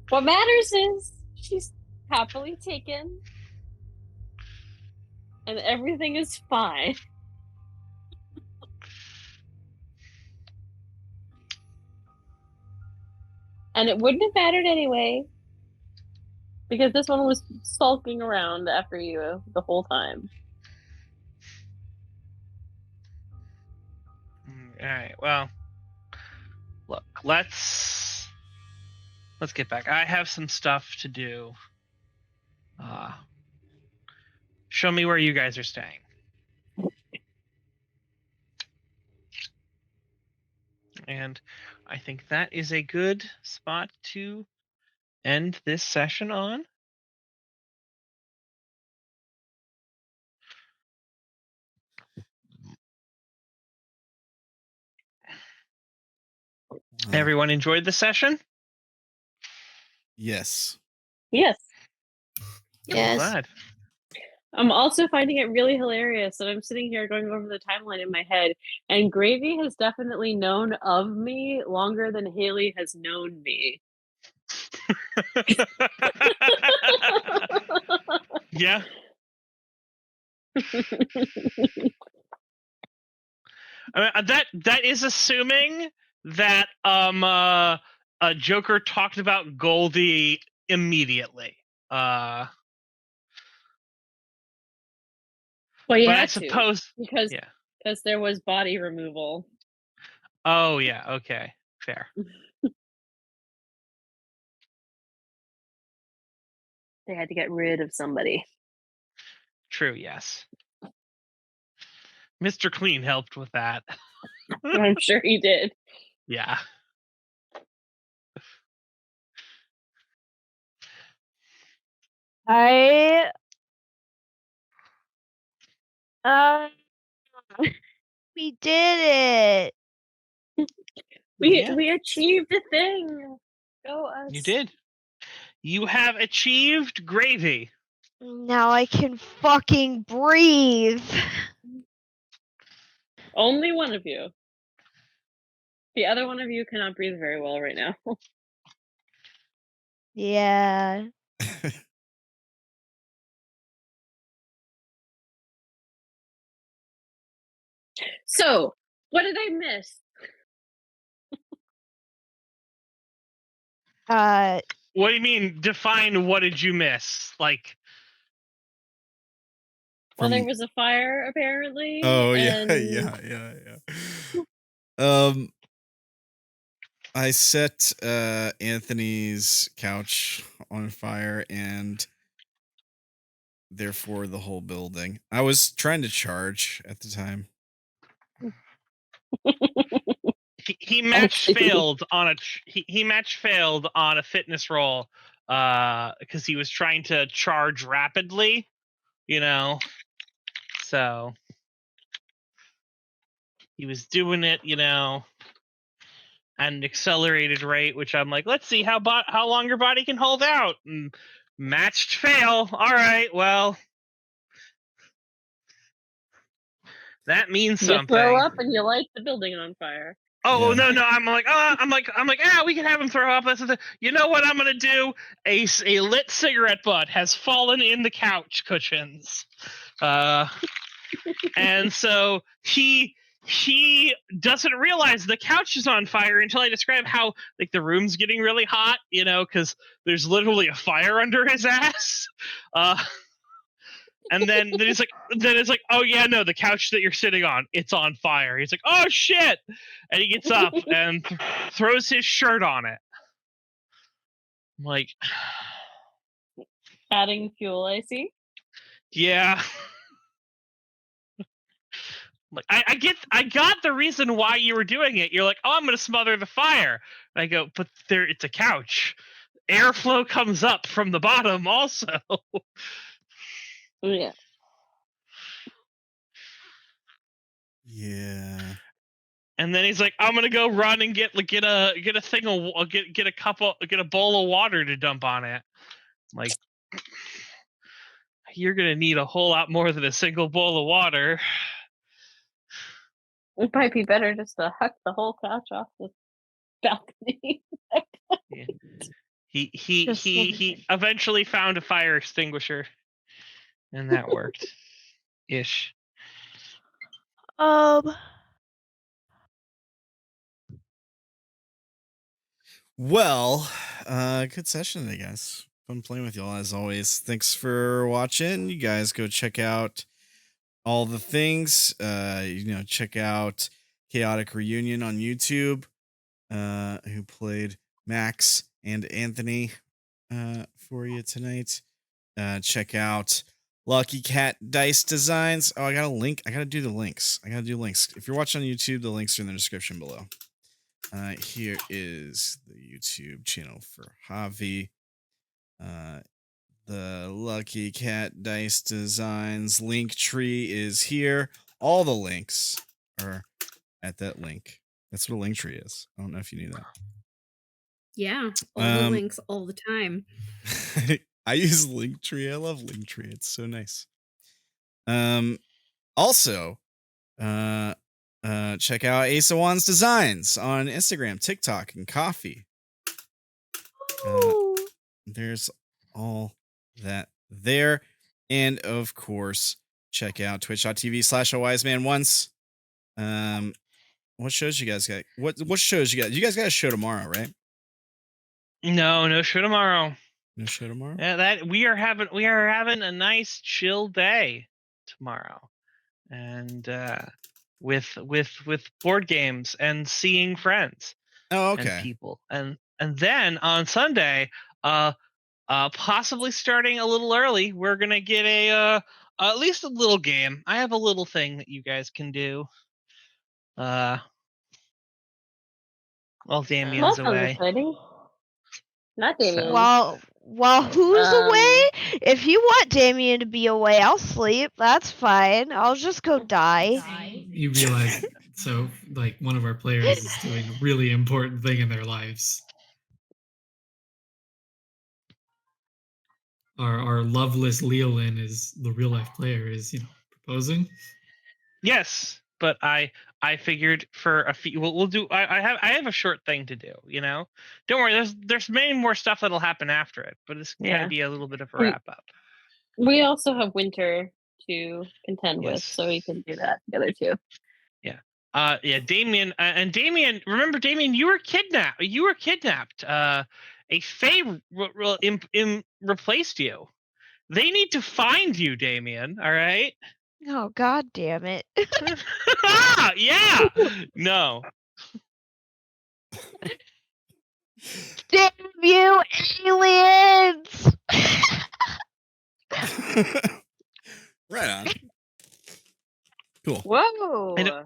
What matters is she's happily taken, and everything is fine. And it wouldn't have mattered anyway, because this one was sulking around after you the whole time. All right. Well, look. Let's get back. I have some stuff to do. Show me where you guys are staying. And I think that is a good spot to end this session on. Everyone enjoyed the session? Yes. Yes. Yes. I'm glad. I'm also finding it really hilarious that I'm sitting here going over the timeline in my head, and Gravy has definitely known of me longer than Haley has known me. Yeah. I mean, that is assuming that Joker talked about Goldie immediately. Well, you but I had suppose to, because yeah. there was body removal. Oh yeah, okay. Fair. They had to get rid of somebody. True, yes. Mr. Clean helped with that. I'm sure he did. Yeah. We did it. We achieved a thing. Go us. You did. You have achieved Gravy. Now I can fucking breathe. Only one of you. The other one of you cannot breathe very well right now. Yeah. So, what did I miss? What do you mean? Define what did you miss? Like, Well, there was a fire apparently. Oh and... yeah. I set Anthony's couch on fire and therefore the whole building. I was trying to charge at the time. he match failed on a he match failed on a fitness roll because he was trying to charge rapidly, so he was doing it at an accelerated rate, which I'm like, let's see how long your body can hold out. And matched fail. All right, well, that means something. You throw up and you light the building on fire. Oh yeah. No! I'm like, we can have him throw up. You know what I'm gonna do? A lit cigarette butt has fallen in the couch cushions, and so he doesn't realize the couch is on fire until I describe how like the room's getting really hot, because there's literally a fire under his ass. And then it's like, oh yeah, no, the couch that you're sitting on, it's on fire. He's like, oh shit, and he gets up and throws his shirt on it. I'm like, adding fuel, I see. Yeah. Like I got the reason why you were doing it. You're like, oh, I'm gonna smother the fire. And I go, but it's a couch. Airflow comes up from the bottom also. Yeah. Yeah. And then he's like, I'm gonna go run and get a thing of get a bowl of water to dump on it. I'm like, I you're gonna need a whole lot more than a single bowl of water. It might be better just to huck the whole couch off the balcony. Yeah. He Just he eventually found a fire extinguisher, and that worked, ish. Well, good session today, guys. Fun playing with y'all as always. Thanks for watching. You guys go check out all the things. Check out ChaoticReunion on YouTube. Who played Max and Anthony for you tonight. Check out Lucky Cat Dice Designs. Oh, I got a link. I gotta do the links. I gotta do links. If you're watching on YouTube, the links are in the description below. Here is the YouTube channel for Javi. The Lucky Cat Dice Designs link tree is here. All the links are at that link. That's what a link tree is. I don't know if you knew that. Yeah, all the links all the time. I use Linktree. I love Linktree. It's so nice. Also, check out AceofWandsDesigns on Instagram, TikTok, and Coffee. There's all that there. And of course, check out twitch.tv/AWiseManOnce. What shows you guys got? What shows you got? You guys got a show tomorrow, right? No show tomorrow. No show tomorrow? Yeah, that we are having a nice chill day tomorrow, and with board games and seeing friends. Oh, okay. And people, and then on Sunday, possibly starting a little early, we're gonna get at least a little game. I have a little thing that you guys can do. While Damien's That sounds away. exciting. Not Damien. While who's away? If you want Damien to be away, I'll sleep. That's fine. I'll just go die. You realize, so like one of our players is doing a really important thing in their lives. Our loveless Leolin is the real life player is proposing. Yes, but I figured for a few we'll do. I have a short thing to do. Don't worry. There's many more stuff that'll happen after it, but it's gonna be a little bit of a wrap up. We also have winter to contend with, Yes. so we can do that together too. Yeah. Damien and Damien. Remember, Damien, you were kidnapped. A Fae replaced you. They need to find you, Damien. All right. Oh, god damn it. Yeah. No. Damn you, aliens! Right on. Cool. Whoa.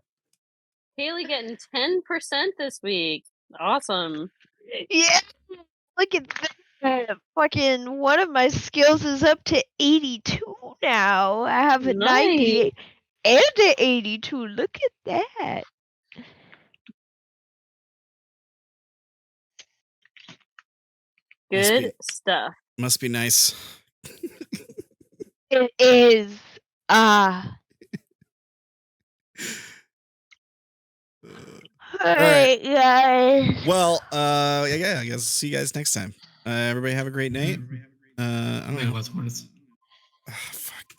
Haley getting 10% this week. Awesome. Yeah, look at that. Fucking one of my skills is up to 82 now. I have a 90 and an 82. Look at that. Good stuff. Must be nice. It is. Alright, guys. Well, I guess see you guys next time. Everybody have a great night. I don't know. Fuck.